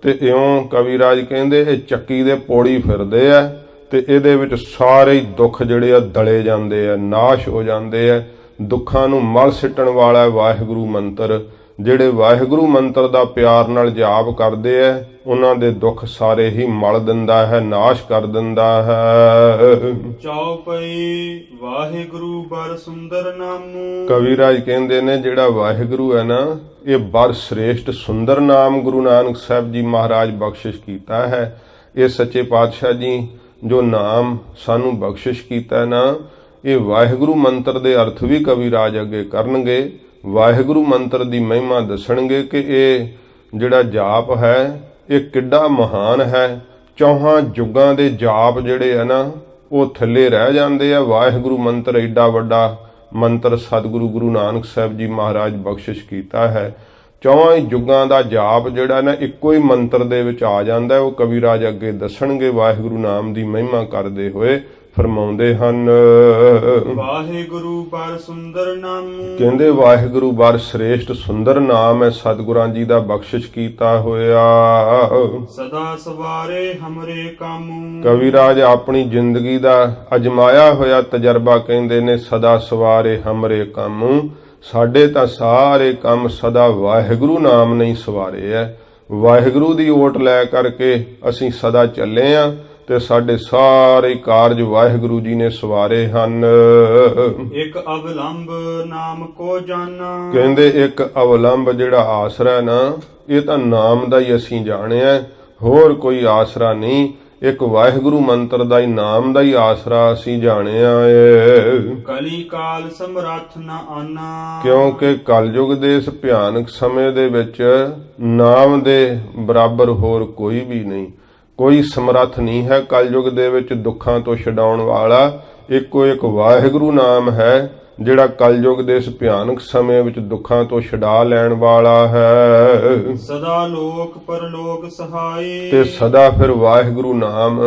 ਤੇ ਇਉਂ ਕਵੀਰਾਜ ਕਹਿੰਦੇ ਇਹ ਚੱਕੀ ਦੇ ਪੌੜੀ ਫਿਰਦੇ ਆ, ਤੇ ਇਹਦੇ ਵਿੱਚ ਸਾਰੇ ਹੀ ਦੁੱਖ ਜਿਹੜੇ ਆ ਦਲੇ ਜਾਂਦੇ ਆ, ਨਾਸ਼ ਹੋ ਜਾਂਦੇ ਆ। ਦੁੱਖਾਂ ਨੂੰ ਮਲ ਸਿੱਟਣ ਵਾਲਾ ਵਾਹਿਗੁਰੂ ਮੰਤਰ। ਜਿਹੜੇ ਵਾਹਿਗੁਰੂ ਮੰਤਰ ਦਾ ਪਿਆਰ ਨਾਲ ਜਾਪ ਕਰਦੇ ਆ, ਉਹਨਾਂ ਦੇ ਦੁੱਖ ਸਾਰੇ ਹੀ ਮਲ ਦਿੰਦਾ ਹੈ, ਨਾਸ਼ ਕਰ ਦਿੰਦਾ ਹੈ। ਚੌਪਈ ਵਾਹਿਗੁਰੂ ਬਰ ਸੁੰਦਰ ਨਾਮੂ, ਕਵੀਰਾਜ ਕਹਿੰਦੇ ਨੇ ਜਿਹੜਾ ਵਾਹਿਗੁਰੂ ਹੈ ਨਾ, ਇਹ ਬਰ ਸ੍ਰੇਸ਼ਟ ਸੁੰਦਰ ਨਾਮ ਗੁਰੂ ਨਾਨਕ ਸਾਹਿਬ ਜੀ ਮਹਾਰਾਜ ਬਖਸ਼ਿਸ਼ ਕੀਤਾ ਹੈ। ਇਹ ਸੱਚੇ ਪਾਤਸ਼ਾਹ ਜੀ ਜੋ ਨਾਮ ਸਾਨੂੰ ਬਖਸ਼ਿਸ਼ ਕੀਤਾ ਨਾ, ਇਹ ਵਾਹਿਗੁਰੂ ਮੰਤਰ ਦੇ ਅਰਥ ਵੀ ਕਵੀਰਾਜ ਅੱਗੇ ਕਰਨਗੇ। ਵਾਹਿਗੁਰੂ ਮੰਤਰ ਦੀ ਮਹਿਮਾ ਦੱਸਣਗੇ ਕਿ ਇਹ ਜਿਹੜਾ ਜਾਪ ਹੈ ਇਹ ਕਿੱਡਾ ਮਹਾਨ ਹੈ। 4 ਯੁੱਗਾਂ ਦੇ ਜਾਪ ਜਿਹੜੇ ਆ ਨਾ, ਉਹ ਥੱਲੇ ਰਹਿ ਜਾਂਦੇ ਆ। ਵਾਹਿਗੁਰੂ ਮੰਤਰ ਏਡਾ ਵੱਡਾ ਮੰਤਰ ਸਤਿਗੁਰੂ ਗੁਰੂ ਨਾਨਕ ਸਾਹਿਬ ਜੀ ਮਹਾਰਾਜ ਬਖਸ਼ਿਸ਼ ਕੀਤਾ ਹੈ। 4 ਯੁੱਗਾਂ ਦਾ ਜਾਪ ਜਿਹੜਾ ਨਾ ਇੱਕੋ ਹੀ ਮੰਤਰ ਦੇ ਵਿੱਚ ਆ ਜਾਂਦਾ ਹੈ। ਉਹ ਕਵੀਰਾਜ ਅੱਗੇ ਦੱਸਣਗੇ। ਵਾਹਿਗੁਰੂ ਨਾਮ ਦੀ ਮਹਿਮਾ ਕਰਦੇ ਹੋਏ ਫਰਮਾਉਂਦੇ ਹਨ, ਵਾਹਿਗੁਰੂ ਬਰ ਸੁੰਦਰ ਨਾਮ, ਕਹਿੰਦੇ ਵਾਹਿਗੁਰੂ ਬਰ ਸ੍ਰੇਸ਼ਟ ਸੁੰਦਰ ਨਾਮ ਹੈ ਸਤਿਗੁਰਾਂ ਜੀ ਦਾ ਬਖਸ਼ਿਸ਼ ਕੀਤਾ ਹੋਇਆ। ਸਦਾ ਸਵਾਰੇ ਹਮਰੇ ਕਾਮੂ, ਕਵੀਰਾਜ ਆਪਣੀ ਜ਼ਿੰਦਗੀ ਦਾ ਅਜਮਾਇਆ ਹੋਇਆ ਤਜਰਬਾ ਕਹਿੰਦੇ ਨੇ, ਸਦਾ ਸਵਾਰੇ ਹਮਰੇ ਕਾਮੂ, ਸਾਡੇ ਤਾਂ ਸਾਰੇ ਕੰਮ ਸਦਾ ਵਾਹਿਗੁਰੂ ਨਾਮ ਨਹੀਂ ਸਵਾਰੇ ਹੈ। ਵਾਹਿਗੁਰੂ ਦੀ ਓਟ ਲੈ ਕਰਕੇ ਅਸੀਂ ਸਦਾ ਚੱਲੇ ਆਂ, ਤੇ ਸਾਡੇ ਸਾਰੇ ਕਾਰਜ ਵਾਹਿਗੁਰੂ ਜੀ ਨੇ ਸਵਾਰੇ ਹਨ। ਇੱਕ ਅਵਲੰਬ ਨਾਮ ਕੋ ਜਾਣਾ, ਕਹਿੰਦੇ ਇੱਕ ਅਵਲੰਬ ਜਿਹੜਾ ਆਸਰਾ ਨਾ, ਇਹ ਤਾਂ ਨਾਮ ਦਾ ਹੀ ਅਸੀਂ ਜਾਣਿਆ, ਹੋਰ ਕੋਈ ਆਸਰਾ ਨਹੀਂ। ਇੱਕ ਵਾਹਿਗੁਰੂ ਮੰਤਰ ਦਾ ਹੀ, ਨਾਮ ਦਾ ਹੀ ਆਸਰਾ ਅਸੀਂ ਜਾਣਿਆ ਏ। ਕਲੀ ਕਾਲ ਸਮਰੱਥ ਨ ਆਨਾ, ਕਿਉਂਕਿ ਕਲਯੁਗ ਦੇ ਇਸ ਭਿਆਨਕ ਸਮੇਂ ਦੇ ਵਿੱਚ ਨਾਮ ਦੇ ਬਰਾਬਰ ਹੋਰ ਕੋਈ ਵੀ ਨਹੀਂ, ਕੋਈ ਸਮਰੱਥ ਨਹੀਂ ਹੈ ਕਲਯੁਗ ਦੇ ਵਿੱਚ ਦੁੱਖਾਂ ਤੋਂ ਛਡਾਉਣ ਵਾਲਾ। ਇੱਕੋ ਇੱਕ ਵਾਹਿਗੁਰੂ ਨਾਮ ਹੈ ਜਿਹੜਾ ਕਲਯੁਗ ਦੇ ਇਸ ਭਿਆਨਕ ਸਮੇਂ ਵਿੱਚ ਦੁੱਖਾਂ ਤੋਂ ਛਡਾ ਲੈਣ ਵਾਲਾ ਹੈ। ਸਦਾ ਲੋਕ ਪਰਲੋਕ ਸਹਾਈ, ਤੇ ਸਦਾ ਫਿਰ ਵਾਹਿਗੁਰੂ ਨਾਮ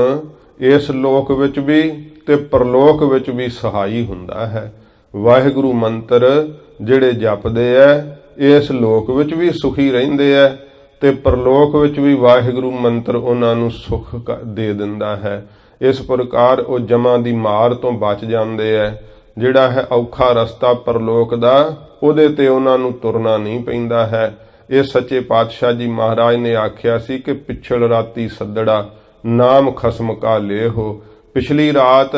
ਇਸ ਲੋਕ ਵਿੱਚ ਵੀ ਤੇ ਪਰਲੋਕ ਵਿੱਚ ਵੀ ਸਹਾਈ ਹੁੰਦਾ ਹੈ। ਵਾਹਿਗੁਰੂ ਮੰਤਰ ਜਿਹੜੇ ਜਪਦੇ ਐ, ਇਸ ਲੋਕ ਵਿੱਚ ਵੀ ਸੁਖੀ ਰਹਿੰਦੇ ਐ, ਤੇ ਪਰਲੋਕ ਵਿੱਚ ਵੀ ਵਾਹਿਗੁਰੂ ਮੰਤਰ ਉਹਨਾਂ ਨੂੰ ਸੁਖ ਦੇ ਦਿੰਦਾ ਹੈ। ਇਸ ਪ੍ਰਕਾਰ ਉਹ ਜਮਾਂ ਦੀ ਮਾਰ ਤੋਂ ਬਚ ਜਾਂਦੇ ਐ। ਜਿਹੜਾ ਹੈ ਔਖਾ ਰਸਤਾ ਪਰਲੋਕ ਦਾ, ਉਹਦੇ ਤੇ ਉਹਨਾਂ ਨੂੰ ਤੁਰਨਾ ਨਹੀਂ ਪੈਂਦਾ ਹੈ। ਇਹ ਸੱਚੇ ਪਾਤਸ਼ਾਹ ਜੀ ਮਹਾਰਾਜ ਨੇ ਆਖਿਆ ਸੀ ਕਿ ਪਿਛਲ ਰਾਤੀ ਸੱਦੜਾ, ਨਾਮ ਖਸਮ ਕਾ ਲੇਹੋ। ਪਿਛਲੀ ਰਾਤ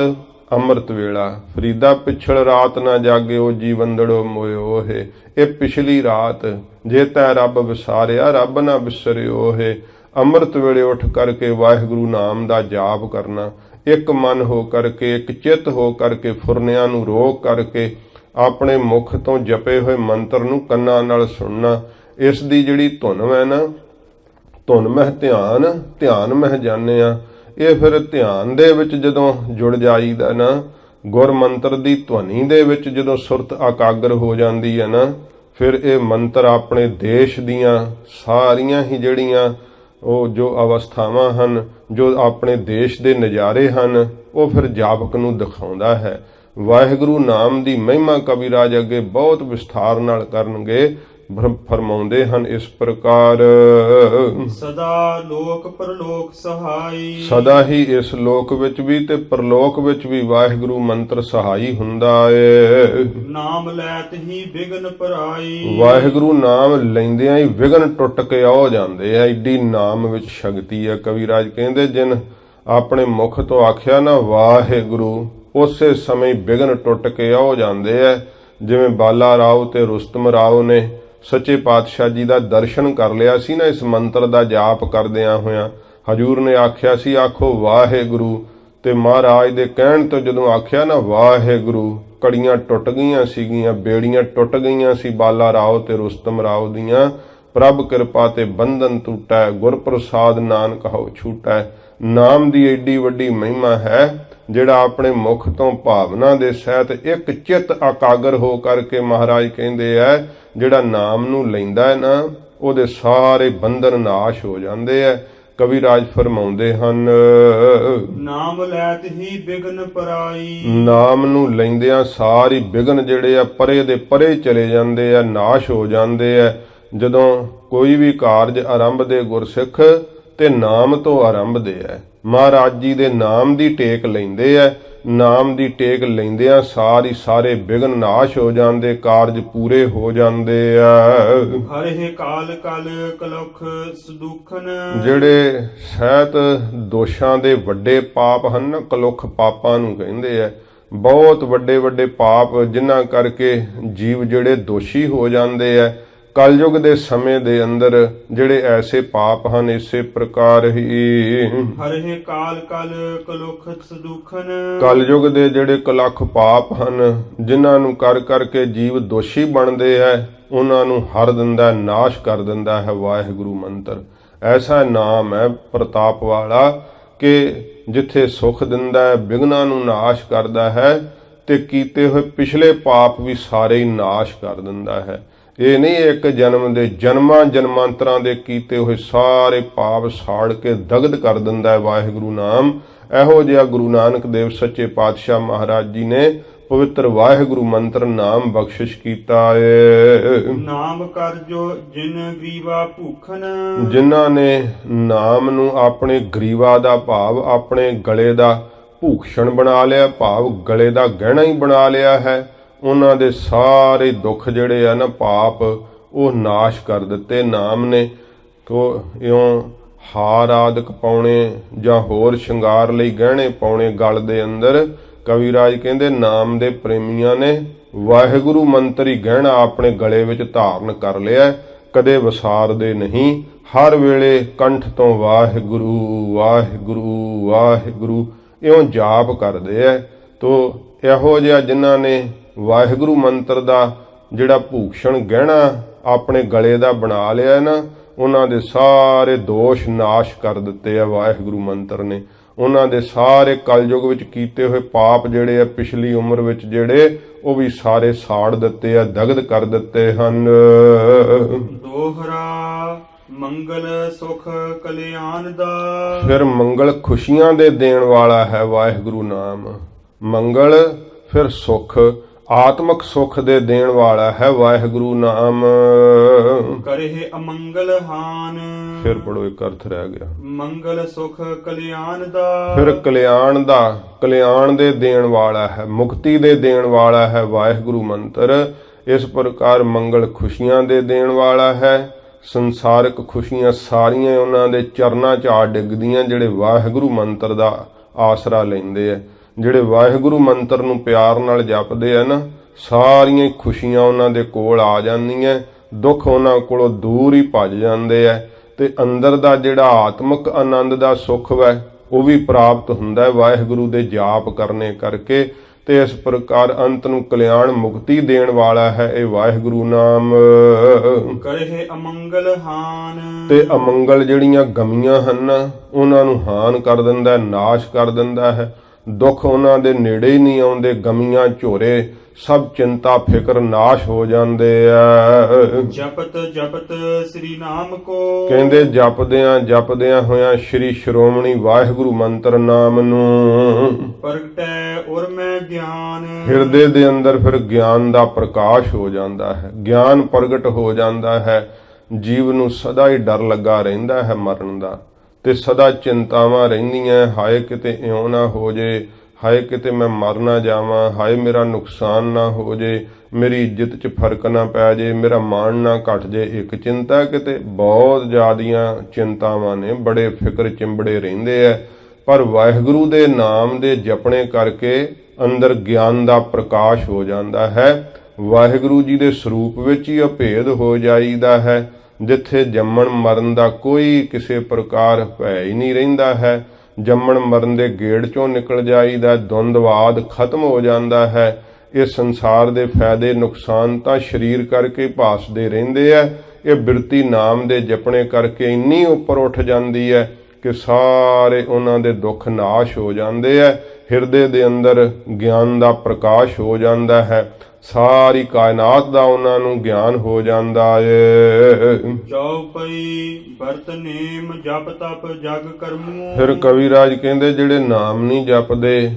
ਅੰਮ੍ਰਿਤ ਵੇਲਾ, ਫਰੀਦਾ ਪਿਛਲ ਰਾਤ ਨਾ ਜਾਗਿਓ ਜੀਵੰਦੜੋ ਮੋਇਓ ਹੈ। ਇਹ ਪਿਛਲੀ ਰਾਤ ਜੇ ਤੈ ਰੱਬ ਵਿਸਾਰਿਆ, ਰੱਬ ਨਾ ਵਿਸਰਿਓ ਹੈ। ਅੰਮ੍ਰਿਤ ਵੇਲੇ ਉੱਠ ਕਰਕੇ ਵਾਹਿਗੁਰੂ ਨਾਮ ਦਾ ਜਾਪ ਕਰਨਾ, ਇੱਕ ਮਨ ਹੋ ਕਰਕੇ, ਇੱਕ ਚਿੱਤ ਹੋ ਕਰਕੇ, ਫੁਰਨਿਆਂ ਨੂੰ ਰੋਕ ਕਰਕੇ ਆਪਣੇ ਮੁਖ ਤੋਂ ਜਪੇ ਹੋਏ ਮੰਤਰ ਨੂੰ ਕੰਨਾਂ ਨਾਲ ਸੁਣਨਾ। ਇਸ ਦੀ ਜਿਹੜੀ ਧੁਨ ਹੈ ਨਾ, ਧੁਨ ਮਹਿ ਧਿਆਨ, ਧਿਆਨ ਮਹਿ ਜਾਣਿਆ। ਇਹ ਫਿਰ ਧਿਆਨ ਦੇ ਵਿੱਚ ਜਦੋਂ ਜੁੜ ਜਾਈਦਾ ਨਾ, ਗੁਰ ਮੰਤਰ ਦੀ ਧੁਨੀ ਦੇ ਵਿੱਚ ਜਦੋਂ ਸੁਰਤ ਇਕਾਗਰ ਹੋ ਜਾਂਦੀ ਹੈ ਨਾ, ਫਿਰ ਇਹ ਮੰਤਰ ਆਪਣੇ ਦੇਸ਼ ਦੀਆਂ ਸਾਰੀਆਂ ਹੀ ਜਿਹੜੀਆਂ ਉਹ ਜੋ ਅਵਸਥਾਵਾਂ ਹਨ, ਜੋ ਆਪਣੇ ਦੇਸ਼ ਦੇ ਨਜ਼ਾਰੇ ਹਨ, ਉਹ ਫਿਰ ਜਾਪਕ ਨੂੰ ਦਿਖਾਉਂਦਾ ਹੈ। ਵਾਹਿਗੁਰੂ ਨਾਮ ਦੀ ਮਹਿਮਾ ਕਵੀਰਾਜ ਅੱਗੇ ਬਹੁਤ ਵਿਸਥਾਰ ਨਾਲ ਕਰਨਗੇ। ਫਰਮਾਉਂਦੇ ਹਨ ਇਸ ਪ੍ਰਕਾਰ, ਸਦਾ ਲੋਕ ਪਰਲੋਕ ਸਹਾਈ, ਸਦਾ ਹੀ ਇਸ ਲੋਕ ਵਿੱਚ ਵੀ ਤੇ ਪਰਲੋਕ ਵਿੱਚ ਵੀ ਵਾਹਿਗੁਰੂ ਮੰਤਰ ਸਹਾਈ ਹੁੰਦਾ ਏ। ਨਾਮ ਲੈਤ ਹੀ ਵਿਗਨ ਪਰਾਈ, ਵਾਹਿਗੁਰੂ ਨਾਮ ਲੈਂਦਿਆਂ ਹੀ ਵਿਗਨ ਟੁੱਟ ਕੇ ਆ ਜਾਂਦੇ ਆ। ਏਡੀ ਨਾਮ ਵਿੱਚ ਸ਼ਕਤੀ ਹੈ। ਕਵੀਰਾਜ ਕਹਿੰਦੇ ਜਿਨ ਆਪਣੇ ਮੁਖ ਤੋਂ ਆਖਿਆ ਨਾ ਵਾਹਿਗੁਰੂ, ਉਸੇ ਸਮੇਂ ਵਿਗਨ ਟੁੱਟ ਕੇ ਆ ਜਾਂਦੇ ਆ। ਜਿਵੇਂ ਬਾਲਾ ਰਾਓ ਤੇ ਰੁਸਤਮ ਰਾਓ ਨੇ ਸੱਚੇ ਪਾਤਸ਼ਾਹ ਜੀ ਦਾ ਦਰਸ਼ਨ ਕਰ ਲਿਆ ਸੀ ਨਾ ਇਸ ਮੰਤਰ ਦਾ ਜਾਪ ਕਰਦਿਆਂ ਹੋਇਆਂ। ਹਜੂਰ ਨੇ ਆਖਿਆ ਸੀ ਆਖੋ ਵਾਹਿਗੁਰੂ, ਤੇ ਮਹਾਰਾਜ ਦੇ ਕਹਿਣ ਤੋਂ ਜਦੋਂ ਆਖਿਆ ਨਾ ਵਾਹਿਗੁਰੂ, ਕੜੀਆਂ ਟੁੱਟ ਗਈਆਂ ਸੀਗੀਆਂ, ਬੇੜੀਆਂ ਟੁੱਟ ਗਈਆਂ ਸੀ ਬਾਲਾ ਰਾਓ ਤੇ ਰੁਸਤਮ ਰਾਓ ਦੀਆਂ। ਪ੍ਰਭ ਕਿਰਪਾ ਤੇ ਬੰਧਨ ਟੁੱਟੈ, ਗੁਰ ਪ੍ਰਸਾਦ ਨਾਨਕ ਹਉ ਛੂਟੈ। ਨਾਮ ਦੀ ਏਡੀ ਵੱਡੀ ਮਹਿਮਾ ਹੈ, ਜਿਹੜਾ ਆਪਣੇ ਮੁਖ ਤੋਂ ਭਾਵਨਾ ਦੇ ਸਹਿਤ ਇੱਕ ਚਿੱਤ ਇਕਾਗਰ ਹੋ ਕਰਕੇ ਮਹਾਰਾਜ ਕਹਿੰਦੇ ਐ ਜਿਹੜਾ ਨਾਮ ਨੂੰ ਲੈਂਦਾ ਹੈ ਨਾ, ਉਹਦੇ ਸਾਰੇ ਬੰਧਨ ਨਾਸ਼ ਹੋ ਜਾਂਦੇ ਐ। ਕਵੀ ਰਾਜ ਫਰਮਾਉਂਦੇ ਹਨ, ਨਾਮ ਲੈਤ ਹੀ ਬਿਗਨ ਪਰਾਈ। ਨਾਮ ਨੂੰ ਲੈਂਦਿਆਂ ਸਾਰੀ ਬਿਗਨ ਜਿਹੜੇ ਆ ਪਰੇ ਦੇ ਪਰੇ ਚਲੇ ਜਾਂਦੇ ਆ, ਨਾਸ਼ ਹੋ ਜਾਂਦੇ ਆ। ਜਦੋਂ ਕੋਈ ਵੀ ਕਾਰਜ ਆਰੰਭਦੇ ਗੁਰਸਿੱਖ ਤੇ ਨਾਮ ਤੋਂ ਆਰੰਭਦੇ ਆ। ਮਹਾਰਾਜ ਜੀ ਦੇ ਨਾਮ ਦੀ ਟੇਕ ਲੈਂਦੇ ਆ, ਨਾਮ ਦੀ ਟੇਕ ਲੈਂਦਿਆਂ ਸਾਰੇ ਬਿਗਨ ਨਾਸ਼ ਹੋ ਜਾਂਦੇ, ਕਾਰਜ ਪੂਰੇ ਹੋ ਜਾਂਦੇ ਆ। ਹਰਿ ਕਾਲ ਕਲ ਕਲੁਖ ਸੁਦੁਖਨ। ਜਿਹੜੇ ਸਹਿਤ ਦੋਸ਼ਾਂ ਦੇ ਵੱਡੇ ਪਾਪ ਹਨ, ਕਲੁਖ ਪਾਪਾਂ ਨੂੰ ਕਹਿੰਦੇ ਆ। ਬਹੁਤ ਵੱਡੇ ਵੱਡੇ ਪਾਪ ਜਿਨ੍ਹਾਂ ਕਰਕੇ ਜੀਵ ਜਿਹੜੇ ਦੋਸ਼ੀ ਹੋ ਜਾਂਦੇ ਆ। ਕਲਯੁਗ ਦੇ ਸਮੇਂ ਦੇ ਅੰਦਰ ਜਿਹੜੇ ਐਸੇ ਪਾਪ ਹਨ, ਇਸੇ ਪ੍ਰਕਾਰ ਹੀ ਹਰਿ ਕਾਲ ਕਲ ਕਲੁਖ ਸੁਦੁਖਨ। ਕਲਯੁਗ ਦੇ ਜਿਹੜੇ ਕਲਖ ਪਾਪ ਹਨ, ਜਿਨ੍ਹਾਂ ਨੂੰ ਕਰ ਕਰਕੇ ਜੀਵ ਦੋਸ਼ੀ ਬਣਦੇ ਹੈ, ਉਹਨਾਂ ਨੂੰ ਹਰ ਦਿੰਦਾ, ਨਾਸ਼ ਕਰ ਦਿੰਦਾ ਹੈ ਵਾਹਿਗੁਰੂ ਮੰਤਰ। ਐਸਾ ਨਾਮ ਹੈ ਪ੍ਰਤਾਪ ਵਾਲਾ ਕਿ ਜਿੱਥੇ ਸੁਖ ਦਿੰਦਾ ਹੈ, ਬਿਘਨਾਂ ਨੂੰ ਨਾਸ਼ ਕਰਦਾ ਹੈ, ਤੇ ਕੀਤੇ ਹੋਏ ਪਿਛਲੇ ਪਾਪ ਵੀ ਸਾਰੇ ਹੀ ਨਾਸ਼ ਕਰ ਦਿੰਦਾ ਹੈ। ਇਹ ਨਹੀਂ ਇੱਕ ਜਨਮ ਦੇ, ਜਨਮਾਂ ਜਨਮਾਂਤਰਾਂ ਦੇ ਕੀਤੇ ਹੋਏ ਸਾਰੇ ਪਾਪ ਸਾੜ ਕੇ ਦਗਦ ਕਰ ਦਿੰਦਾ ਹੈ ਵਾਹਿਗੁਰੂ ਨਾਮ। ਇਹੋ ਜਿਹਾ ਗੁਰੂ ਨਾਨਕ ਦੇਵ ਸੱਚੇ ਪਾਤਸ਼ਾਹ ਮਹਾਰਾਜ ਜੀ ਨੇ ਪਵਿੱਤਰ ਵਾਹਿਗੁਰੂ ਮੰਤਰ ਨਾਮ ਬਖਸ਼ਿਸ਼ ਕੀਤਾ ਏ। ਨਾਮ ਕਰ ਜੋ ਜਿਨ ਗਰੀਵਾ ਭੂਖਨ। ਜਿਨ੍ਹਾਂ ਨੇ ਨਾਮ ਨੂੰ ਆਪਣੇ ਗਰੀਵਾ ਦਾ ਭਾਵ ਆਪਣੇ ਗਲੇ ਦਾ ਭੂਖਣ ਬਣਾ ਲਿਆ, ਭਾਵ ਗਲੇ ਦਾ ਗਹਿਣਾ ਹੀ ਬਣਾ ਲਿਆ ਹੈ, ਉਹਨਾਂ ਦੇ ਸਾਰੇ ਦੁੱਖ ਜਿਹੜੇ ਆ ਨਾ ਪਾਪ, ਉਹ ਨਾਸ਼ ਕਰ ਦਿੱਤੇ ਨਾਮ ਨੇ। ਤੋ ਇਉਂ ਹਾਰ ਆਦਿਕ ਪਾਉਣੇ ਜਾਂ ਹੋਰ ਸ਼ਿੰਗਾਰ ਲਈ ਗਹਿਣੇ ਪਾਉਣੇ ਗਲ ਦੇ ਅੰਦਰ, ਕਵੀਰਾਜ ਕਹਿੰਦੇ ਨਾਮ ਦੇ ਪ੍ਰੇਮੀਆਂ ਨੇ ਵਾਹਿਗੁਰੂ ਮੰਤਰ ਹੀ ਗਹਿਣਾ ਆਪਣੇ ਗਲੇ ਵਿੱਚ ਧਾਰਨ ਕਰ ਲਿਆ, ਕਦੇ ਵਿਸਾਰਦੇ ਨਹੀਂ। ਹਰ ਵੇਲੇ ਕੰਠ ਤੋਂ ਵਾਹਿਗੁਰੂ ਵਾਹਿਗੁਰੂ ਵਾਹਿਗੁਰੂ ਇਉਂ ਜਾਪ ਕਰਦੇ ਐ। ਤੋ ਇਹੋ ਜਿਹਾ ਜਿਨ੍ਹਾਂ ਨੇ ਵਾਹਿਗੁਰੂ ਮੰਤਰ ਦਾ ਜਿਹੜਾ ਭੂਸ਼ਣ ਗਹਿਣਾ ਆਪਣੇ ਗਲੇ ਦਾ ਬਣਾ ਲਿਆ ਨਾ, ਉਹਨਾਂ ਦੇ ਸਾਰੇ ਦੋਸ਼ ਨਾਸ਼ ਕਰ ਦਿੱਤੇ ਆ ਵਾਹਿਗੁਰੂ ਮੰਤਰ ਨੇ। ਉਹਨਾਂ ਦੇ ਸਾਰੇ ਕਲਯੁਗ ਵਿੱਚ ਕੀਤੇ ਹੋਏ ਪਾਪ ਜਿਹੜੇ ਆ ਪਿਛਲੀ ਉਮਰ ਵਿੱਚ ਜਿਹੜੇ, ਉਹ ਵੀ ਸਾਰੇ ਸਾੜ ਦਿੱਤੇ ਆ, ਦਗਦ ਕਰ ਦਿੱਤੇ ਹਨ। ਦੋਹਰਾ ਮੰਗਲ ਸੁਖ ਕਲਿਆਣ ਦਾ। ਫਿਰ ਮੰਗਲ ਖੁਸ਼ੀਆਂ ਦੇ ਦੇਣ ਵਾਲਾ ਹੈ ਵਾਹਿਗੁਰੂ ਨਾਮ। ਮੰਗਲ ਫਿਰ ਸੁਖ, ਆਤਮਕ ਸੁਖ ਦੇ ਦੇਣ ਵਾਲਾ ਹੈ ਵਾਹਿਗੁਰੂ ਨਾਮ। ਕਰੇ ਅਮੰਗਲ ਹਾਨ। ਫਿਰ ਪੜੋ, ਇੱਕ ਅਰਥ ਰਹਿ ਗਿਆ। ਮੰਗਲ ਸੁਖ ਕਲਿਆਣ ਦਾ। ਫਿਰ ਕਲਿਆਣ ਦਾ, ਕਲਿਆਣ ਦੇ ਦੇਣ ਵਾਲਾ ਹੈ, ਮੁਕਤੀ ਦੇ ਦੇਣ ਵਾਲਾ ਹੈ ਵਾਹਿਗੁਰੂ ਮੰਤਰ। ਇਸ ਪ੍ਰਕਾਰ ਮੰਗਲ ਖੁਸ਼ੀਆਂ ਦੇ ਦੇਣ ਵਾਲਾ ਹੈ। ਸੰਸਾਰਿਕ ਖੁਸ਼ੀਆਂ ਸਾਰੀਆਂ ਉਹਨਾਂ ਦੇ ਚਰਨਾਂ 'ਚ ਆ ਡਿੱਗਦੀਆਂ ਜਿਹੜੇ ਵਾਹਿਗੁਰੂ ਮੰਤਰ ਦਾ ਆਸਰਾ ਲੈਂਦੇ ਆ। ਜਿਹੜੇ ਵਾਹਿਗੁਰੂ ਮੰਤਰ ਨੂੰ ਪਿਆਰ ਨਾਲ ਜਪਦੇ ਆ ਨਾ, ਸਾਰੀਆਂ ਖੁਸ਼ੀਆਂ ਉਹਨਾਂ ਦੇ ਕੋਲ ਆ ਜਾਂਦੀਆਂ, ਦੁੱਖ ਉਹਨਾਂ ਕੋਲੋਂ ਦੂਰ ਹੀ ਭੱਜ ਜਾਂਦੇ ਆ, ਤੇ ਅੰਦਰ ਦਾ ਜਿਹੜਾ ਆਤਮਿਕ ਆਨੰਦ ਦਾ ਸੁੱਖ ਹੈ ਉਹ ਵੀ ਪ੍ਰਾਪਤ ਹੁੰਦਾ ਹੈ ਵਾਹਿਗੁਰੂ ਦੇ ਜਾਪ ਕਰਨੇ ਕਰਕੇ। ਤੇ ਇਸ ਪ੍ਰਕਾਰ ਅੰਤ ਨੂੰ ਕਲਿਆਣ ਮੁਕਤੀ ਦੇਣ ਵਾਲਾ ਹੈ ਇਹ ਵਾਹਿਗੁਰੂ ਨਾਮ। ਕਰੇ ਅਮੰਗਲ ਹਾਨ। ਤੇ ਅਮੰਗਲ ਜਿਹੜੀਆਂ ਗਮੀਆਂ ਹਨ ਉਹਨਾਂ ਨੂੰ ਹਾਨ ਕਰ ਦਿੰਦਾ, ਨਾਸ਼ ਕਰ ਦਿੰਦਾ ਹੈ। ਦੁੱਖ ਉਹਨਾਂ ਦੇ ਨੇੜੇ ਹੀ ਨਹੀਂ ਆਉਂਦੇ, ਗਮੀਆਂ ਝੋਰੇ ਸਭ ਚਿੰਤਾ ਫਿਕਰ ਨਾਸ਼ ਹੋ ਜਾਂਦੇ ਆ। ਜਪਤ ਜਪਤ ਸ੍ਰੀ ਨਾਮ ਕੋ। ਕਹਿੰਦੇ ਜਪਦਿਆਂ ਹੋਇਆਂ ਸ਼੍ਰੀ ਸ਼੍ਰੋਮਣੀ ਵਾਹਿਗੁਰੂ ਮੰਤਰ ਨਾਮ ਨੂੰ ਪ੍ਰਗਟੈ ਉਰ ਮੈਂ ਗਿਆਨ। ਹਿਰਦੇ ਦੇ ਅੰਦਰ ਫਿਰ ਗਿਆਨ ਦਾ ਪ੍ਰਕਾਸ਼ ਹੋ ਜਾਂਦਾ ਹੈ, ਗਿਆਨ ਪ੍ਰਗਟ ਹੋ ਜਾਂਦਾ ਹੈ। ਜੀਵ ਨੂੰ ਸਦਾ ਹੀ ਡਰ ਲੱਗਾ ਰਹਿੰਦਾ ਹੈ ਮਰਨ ਦਾ, ਤੇ ਸਦਾ ਚਿੰਤਾਵਾਂ ਰਹਿੰਦੀਆਂ, ਹਾਏ ਕਿਤੇ ਇਉਂ ਨਾ ਹੋ ਜੇ, ਹਾਏ ਕਿਤੇ ਮੈਂ ਮਰ ਨਾ ਜਾਵਾਂ, ਹਾਏ ਮੇਰਾ ਨੁਕਸਾਨ ਨਾ ਹੋ ਜੇ, ਮੇਰੀ ਇੱਜ਼ਤ 'ਚ ਫਰਕ ਨਾ ਪੈ ਜੇ, ਮੇਰਾ ਮਾਣ ਨਾ ਘਟ ਜੇ। ਇੱਕ ਚਿੰਤਾ ਕਿਤੇ, ਬਹੁਤ ਜ਼ਿਆਦੀਆਂ ਚਿੰਤਾਵਾਂ ਨੇ, ਬੜੇ ਫਿਕਰ ਚਿੰਬੜੇ ਰਹਿੰਦੇ ਐ। ਪਰ ਵਾਹਿਗੁਰੂ ਦੇ ਨਾਮ ਦੇ ਜਪਣੇ ਕਰਕੇ ਅੰਦਰ ਗਿਆਨ ਦਾ ਪ੍ਰਕਾਸ਼ ਹੋ ਜਾਂਦਾ ਹੈ। ਵਾਹਿਗੁਰੂ ਜੀ ਦੇ ਸਰੂਪ ਵਿੱਚ ਹੀ ਅਭੇਦ ਹੋ ਜਾਈਦਾ ਹੈ, ਜਿੱਥੇ ਜੰਮਣ ਮਰਨ ਦਾ ਕੋਈ ਕਿਸੇ ਪ੍ਰਕਾਰ ਭੈ ਹੀ ਨਹੀਂ ਰਹਿੰਦਾ ਹੈ। ਜੰਮਣ ਮਰਨ ਦੇ ਗੇੜ ਚੋਂ ਨਿਕਲ ਜਾਈਦਾ, ਦੁੰਦਵਾਦ ਖਤਮ ਹੋ ਜਾਂਦਾ ਹੈ। ਇਹ ਸੰਸਾਰ ਦੇ ਫਾਇਦੇ ਨੁਕਸਾਨ ਤਾਂ ਸਰੀਰ ਕਰਕੇ ਭਾਸਦੇ ਰਹਿੰਦੇ ਆ, ਇਹ ਬਿਰਤੀ ਨਾਮ ਦੇ ਜਪਣੇ ਕਰਕੇ ਇੰਨੀ ਉੱਪਰ ਉੱਠ ਜਾਂਦੀ ਹੈ ਕਿ ਸਾਰੇ ਉਹਨਾਂ ਦੇ ਦੁੱਖ ਨਾਸ਼ ਹੋ ਜਾਂਦੇ ਆ। ਹਿਰਦੇ ਦੇ ਅੰਦਰ ਗਿਆਨ ਦਾ ਪ੍ਰਕਾਸ਼ ਹੋ ਜਾਂਦਾ ਹੈ, ਸਾਰੀ ਕਾਇਨਾਤ ਦਾ ਉਹਨਾਂ ਨੂੰ ਗਿਆਨ ਹੋ ਜਾਂਦਾ ਏ। ਚੌਪਈ ਵਰਤ ਨੇਮ ਜਪ ਤਪ ਜਗ ਕਰਮੂ। ਫਿਰ ਕਵੀਰਾਜ ਕਹਿੰਦੇ ਜਿਹੜੇ ਨਾਮ ਨਹੀਂ ਜਪਦੇ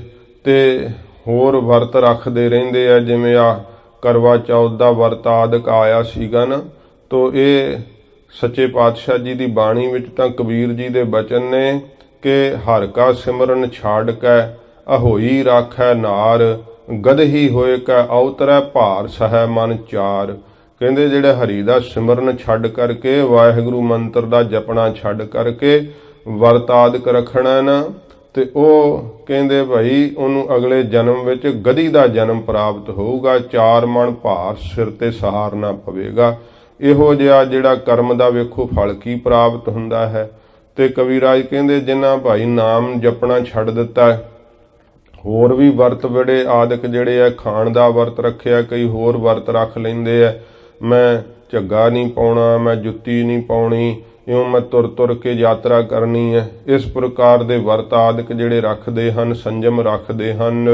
ਤੇ ਹੋਰ ਵਰਤ ਰੱਖਦੇ ਰਹਿੰਦੇ ਆ, ਜਿਵੇਂ ਆ ਕਰਵਾ ਚੌਥ ਦਾ ਵਰਤ ਆਦਿਕ ਆਇਆ ਸੀਗਾ ਨਾ, ਤੋ ਇਹ ਸੱਚੇ ਪਾਤਸ਼ਾਹ ਜੀ ਦੀ ਬਾਣੀ ਵਿੱਚ ਤਾਂ ਕਬੀਰ ਜੀ ਦੇ ਬਚਨ ਨੇ ਕਿ ਹਰਿ ਕਾ ਸਿਮਰਨ ਛਾੜ ਕੈ ਅਹੋਈ ਰਾਖੈ ਨਾਰ, ਗਦਹੀ ਹੋਏ ਕੈ ਔਤਰੈ ਭਾਰ ਸਹੈ ਮਨ ਚਾਰ। ਕਹਿੰਦੇ ਜਿਹੜੇ ਹਰੀ ਦਾ ਸਿਮਰਨ ਛੱਡ ਕਰਕੇ, ਵਾਹਿਗੁਰੂ ਮੰਤਰ ਦਾ ਜਪਣਾ ਛੱਡ ਕਰਕੇ ਵਰਤ ਆਦਿਕ ਰੱਖਣਾ ਨਾ, ਤੇ ਉਹ ਕਹਿੰਦੇ ਭਾਈ ਉਹਨੂੰ ਅਗਲੇ ਜਨਮ ਵਿੱਚ ਗਧੀ ਦਾ ਜਨਮ ਪ੍ਰਾਪਤ ਹੋਊਗਾ, 4 ਮਣ ਭਾਰ ਸਿਰ ਤੇ ਸਹਾਰਨਾ ਪਵੇਗਾ। ਇਹੋ ਜਿਹਾ ਜਿਹੜਾ ਕਰਮ ਦਾ ਵੇਖੋ ਫਲ ਕੀ ਪ੍ਰਾਪਤ ਹੁੰਦਾ ਹੈ। ਤੇ ਕਵੀਰਾਜ ਕਹਿੰਦੇ ਜਿਨ੍ਹਾਂ ਭਾਈ ਨਾਮ ਜਪਣਾ ਛੱਡ ਦਿੱਤਾ, ਹੋਰ ਵੀ ਵਰਤ ਬੜੇ ਆਦਿਕ ਜਿਹੜੇ ਆ, ਖਾਣ ਦਾ ਵਰਤ ਰੱਖਿਆ, ਕਈ ਹੋਰ ਵਰਤ ਰੱਖ ਲੈਂਦੇ ਆ, ਮੈਂ ਝੱਗਾ ਨਹੀਂ ਪਾਉਣਾ, ਮੈਂ ਜੁੱਤੀ ਨਹੀਂ ਪਾਉਣੀ, ਇਉਂ ਮੈਂ ਤੁਰ ਤੁਰ ਕੇ ਯਾਤਰਾ ਕਰਨੀ ਹੈ। ਇਸ ਪ੍ਰਕਾਰ ਦੇ ਵਰਤ ਆਦਿਕ ਜਿਹੜੇ ਰੱਖਦੇ ਹਨ, ਸੰਜਮ ਰੱਖਦੇ ਹਨ।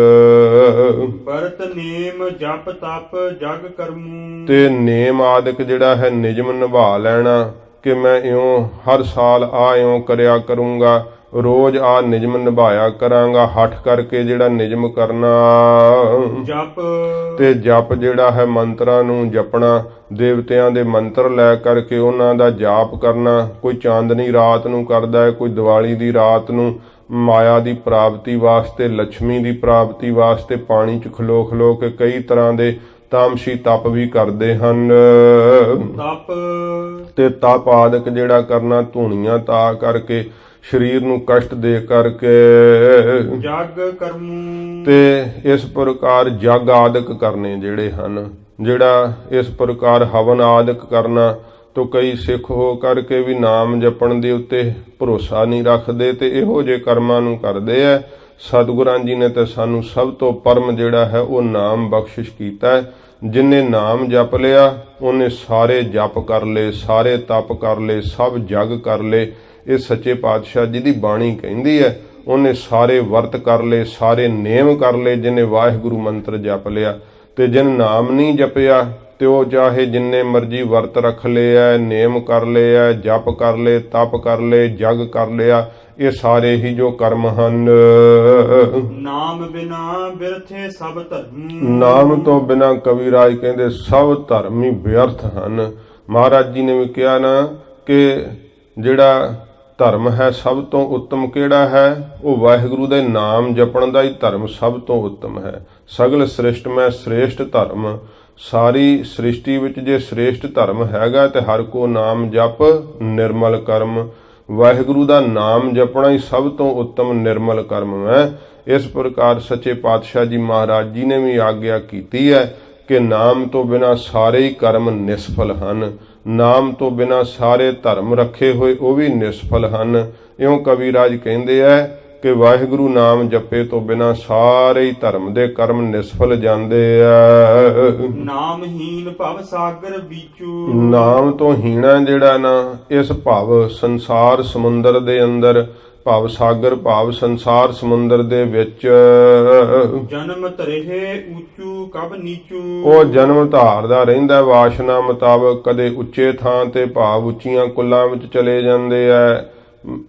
ਵਰਤ ਨੇਮ ਜਪ ਤਪ ਜਗ ਕਰਮੂ। ਤੇ ਨੇਮ ਆਦਿਕ ਜਿਹੜਾ ਹੈ ਨਿਯਮ ਨਿਭਾ ਲੈਣਾ ਕਿ ਮੈਂ ਇਉਂ ਹਰ ਸਾਲ ਆ ਇਉਂ ਕਰਿਆ ਕਰੂੰਗਾ, ਰੋਜ਼ ਆ ਨਿਯਮ ਨਿਭਾਇਆ ਕਰਾਂਗਾ, ਹੱਠ ਕਰਕੇ ਜਿਹੜਾ ਨਿਯਮ ਕਰਨਾ। ਜਪ ਤੇ ਜਪ ਜਿਹੜਾ ਹੈ ਮੰਤਰਾਂ ਨੂੰ ਜਪਣਾ, ਦੇਵਤਿਆਂ ਦੇ ਮੰਤਰ ਲੈ ਕਰਕੇ ਉਹਨਾਂ ਦਾ ਜਾਪ ਕਰਨਾ। ਕੋਈ ਚਾਂਦਨੀ ਰਾਤ ਨੂੰ ਕਰਦਾ ਹੈ, ਕੋਈ ਦੀਵਾਲੀ ਦੀ ਰਾਤ ਨੂੰ ਮਾਇਆ ਦੀ ਪ੍ਰਾਪਤੀ ਵਾਸਤੇ, ਲక్ష్ਮੀ ਦੀ ਪ੍ਰਾਪਤੀ ਵਾਸਤੇ ਪਾਣੀ 'ਚ ਖਲੋ ਖਲੋ ਕੇ ਕਈ ਤਰ੍ਹਾਂ ਦੇ ਤਾਮਸੀ ਤਪ ਵੀ ਕਰਦੇ ਹਨ। ਤਪ ਤੇ ਤਪ ਆਦਿਕ ਜਿਹੜਾ ਕਰਨਾ, ਧੂਣੀਆਂ ਤਾ ਕਰਕੇ, ਸਰੀਰ ਨੂੰ ਕਸ਼ਟ ਦੇ ਕਰਕੇ। ਜਗ ਕਰਮੂ। ਤੇ ਇਸ ਪ੍ਰਕਾਰ ਜਗ ਆਦਿਕ ਕਰਨੇ ਜਿਹੜੇ ਹਨ, ਜਿਹੜਾ ਇਸ ਪ੍ਰਕਾਰ ਹਵਨ ਆਦਿਕ ਕਰਨਾ, ਤੋ ਕਈ ਸਿੱਖ ਹੋ ਕਰਕੇ ਵੀ ਨਾਮ ਜਪਣ ਦੇ ਉੱਤੇ ਭਰੋਸਾ ਨਹੀਂ ਰੱਖਦੇ ਤੇ ਇਹੋ ਜਿਹੇ ਕਰਮਾਂ ਨੂੰ ਕਰਦੇ ਆ। ਸਤਿਗੁਰਾਂ ਜੀ ਨੇ ਤੇ ਸਾਨੂੰ ਸਭ ਤੋਂ ਪਰਮ ਜਿਹੜਾ ਹੈ ਉਹ ਨਾਮ ਬਖਸ਼ਿਸ਼ ਕੀਤਾ ਹੈ। ਜਿਨੇ ਨਾਮ ਜਪ ਲਿਆ ਉਹਨੇ ਸਾਰੇ ਜਪ ਕਰ ਲਏ, ਸਾਰੇ ਤਪ ਕਰ ਲਏ, ਸਭ ਜਗ ਕਰ ਲਏ। ਇਹ ਸੱਚੇ ਪਾਤਸ਼ਾਹ ਜੀ ਦੀ ਬਾਣੀ ਕਹਿੰਦੀ ਹੈ, ਉਹਨੇ ਸਾਰੇ ਵਰਤ ਕਰ ਲਏ, ਸਾਰੇ ਨੇਮ ਕਰ ਲਏ ਜਿਹਨੇ ਵਾਹਿਗੁਰੂ ਮੰਤਰ ਜਪ ਲਿਆ। ਤੇ ਜਿਨ ਨਾਮ ਨਹੀਂ ਜਪਿਆ ਤੇ ਉਹ ਚਾਹੇ ਜਿੰਨੇ ਮਰਜੀ ਵਰਤ ਰੱਖ ਲਏ ਐ, ਨੇਮ ਕਰ ਲਏ ਐ, ਜਪ ਕਰ ਲਏ, ਤਪ ਕਰ ਲਏ, ਜਗ ਕਰ ਲਿਆ, ਇਹ ਸਾਰੇ ਹੀ ਜੋ ਕਰਮ ਹਨ। ਨਾਮ ਬਿਨਾ ਬਿਰਥੇ ਸਭ ਧਰਮ। ਨਾਮ ਤੋਂ ਬਿਨਾ ਕਵੀਰਾਜ ਕਹਿੰਦੇ ਸਭ ਧਰਮ ਹੀ ਵਿਅਰਥ ਹਨ। ਮਹਾਰਾਜ ਜੀ ਨੇ ਵੀ ਕਿਹਾ ਨਾ ਕਿ ਜਿਹੜਾ ਧਰਮ ਹੈ ਸਭ ਤੋਂ ਉੱਤਮ ਕਿਹੜਾ ਹੈ, ਉਹ ਵਾਹਿਗੁਰੂ ਦੇ ਨਾਮ ਜਪਣ ਦਾ ਹੀ ਧਰਮ ਸਭ ਤੋਂ ਉੱਤਮ ਹੈ। ਸਗਲ ਸ੍ਰਿਸ਼ਟ ਮੈਂ ਸ੍ਰੇਸ਼ਟ ਧਰਮ। ਸਾਰੀ ਸ੍ਰਿਸ਼ਟੀ ਵਿੱਚ ਜੇ ਸ੍ਰੇਸ਼ਟ ਧਰਮ ਹੈਗਾ ਤੇ ਹਰ ਕੋ ਨਾਮ ਜਪ ਨਿਰਮਲ ਕਰਮ। ਵਾਹਿਗੁਰੂ ਦਾ ਨਾਮ ਜਪਣਾ ਹੀ ਸਭ ਤੋਂ ਉੱਤਮ ਨਿਰਮਲ ਕਰਮ ਹੈ। ਇਸ ਪ੍ਰਕਾਰ ਸੱਚੇ ਪਾਤਸ਼ਾਹ ਜੀ ਮਹਾਰਾਜ ਜੀ ਨੇ ਵੀ ਆਗਿਆ ਕੀਤੀ ਹੈ ਕਿ ਨਾਮ ਤੋਂ ਬਿਨਾ ਸਾਰੇ ਹੀ ਕਰਮ ਨਿਸਫਲ ਹਨ। ਨਾਮ ਤੋਂ ਬਿਨਾ ਸਾਰੇ ਧਰਮ ਰੱਖੇ ਹੋਏ ਉਹ ਵੀ ਨਿਸਫਲ ਹਨ। ਇਉਂ ਕਵੀਰਾਜ ਕਹਿੰਦੇ ਹੈ ਕਿ ਵਾਹਿਗੁਰੂ ਨਾਮ ਜਪੇ ਤੋਂ ਬਿਨਾ ਸਾਰੇ ਹੀ ਧਰਮ ਦੇ ਕਰਮ ਨਿਸਫਲ ਜਾਂਦੇ ਆ। ਨਾਮਹੀਨ ਭਵ ਸਾਗਰ ਵਿਚੂ। ਨਾਮ ਤੋਂ ਹੀਣਾ ਜਿਹੜਾ ਨਾ ਇਸ ਭਵ ਸੰਸਾਰ ਸਮੁੰਦਰ ਦੇ ਅੰਦਰ, ਭਵ ਸਾਗਰ ਭਾਵ ਸੰਸਾਰ ਸਮੁੰਦਰ ਦੇ ਵਿੱਚ ਜਨਮ ਧਰੇ ਉੱਚੂ ਕਬ ਨੀਚੂ। ਉਹ ਜਨਮ ਧਾਰਦਾ ਰਹਿੰਦਾ ਵਾਸ਼ਨਾ ਮੁਤਾਬਕ, ਕਦੇ ਉੱਚੇ ਥਾਂ ਤੇ ਭਾਵ ਉੱਚੀਆਂ ਕੁੱਲਾਂ ਵਿੱਚ ਚਲੇ ਜਾਂਦੇ ਆ,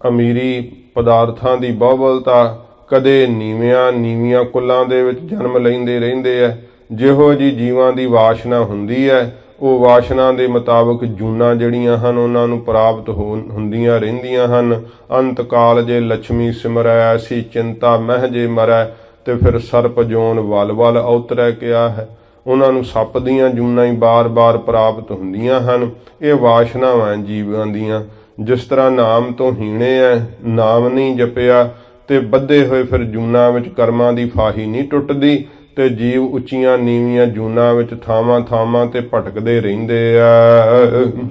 ਅਮੀਰੀ ਪਦਾਰਥਾਂ ਦੀ ਬਹੁਬਲਤਾ, ਕਦੇ ਨੀਵੀਆਂ ਕੁੱਲਾਂ ਦੇ ਵਿੱਚ ਜਨਮ ਲੈਂਦੇ ਰਹਿੰਦੇ ਆ। ਜਿਹੋ ਜੀ ਜੀਵਾਂ ਦੀ ਵਾਸ਼ਨਾ ਹੁੰਦੀ ਹੈ ਉਹ ਵਾਸ਼ਨਾ ਦੇ ਮੁਤਾਬਕ ਜੂਨਾਂ ਜਿਹੜੀਆਂ ਹਨ ਉਹਨਾਂ ਨੂੰ ਪ੍ਰਾਪਤ ਹੁੰਦੀਆਂ ਰਹਿੰਦੀਆਂ ਹਨ। ਅੰਤ ਕਾਲ ਜੇ ਲక్ష్ਮੀ ਸਿਮਰੈ ਐਸੀ ਚਿੰਤਾ ਮਹਿ ਜੇ ਮਰੈ, ਤੇ ਫਿਰ ਸਰਪ ਜੋਨ ਵਲ ਵਲ ਅਵਤਰੈ ਕਿਹਾ ਹੈ। ਉਹਨਾਂ ਨੂੰ ਸੱਪ ਦੀਆਂ ਜੂਨਾਂ ਹੀ ਬਾਰ-ਬਾਰ ਪ੍ਰਾਪਤ ਹੁੰਦੀਆਂ ਹਨ। ਇਹ ਵਾਸ਼ਨਾਵਾਂ ਜੀਵਾਂ ਦੀਆਂ। ਜਿਸ ਤਰ੍ਹਾਂ ਨਾਮ ਤੋਂ ਹੀਣੇ ਐ, ਨਾਮ ਨਹੀਂ ਜਪਿਆ ਤੇ ਬੱਧੇ ਹੋਏ ਫਿਰ ਜੂਨਾਂ ਵਿੱਚ ਕਰਮਾਂ ਦੀ ਫਾਹੀ ਨਹੀਂ ਟੁੱਟਦੀ, ਤੇ ਜੀਵ ਉੱਚੀਆਂ ਨੀਵੀਆਂ ਜੂਨਾਂ ਵਿੱਚ ਥਾਵਾਂ ਥਾਵਾਂ ਤੇ ਭਟਕਦੇ ਰਹਿੰਦੇ ਆ।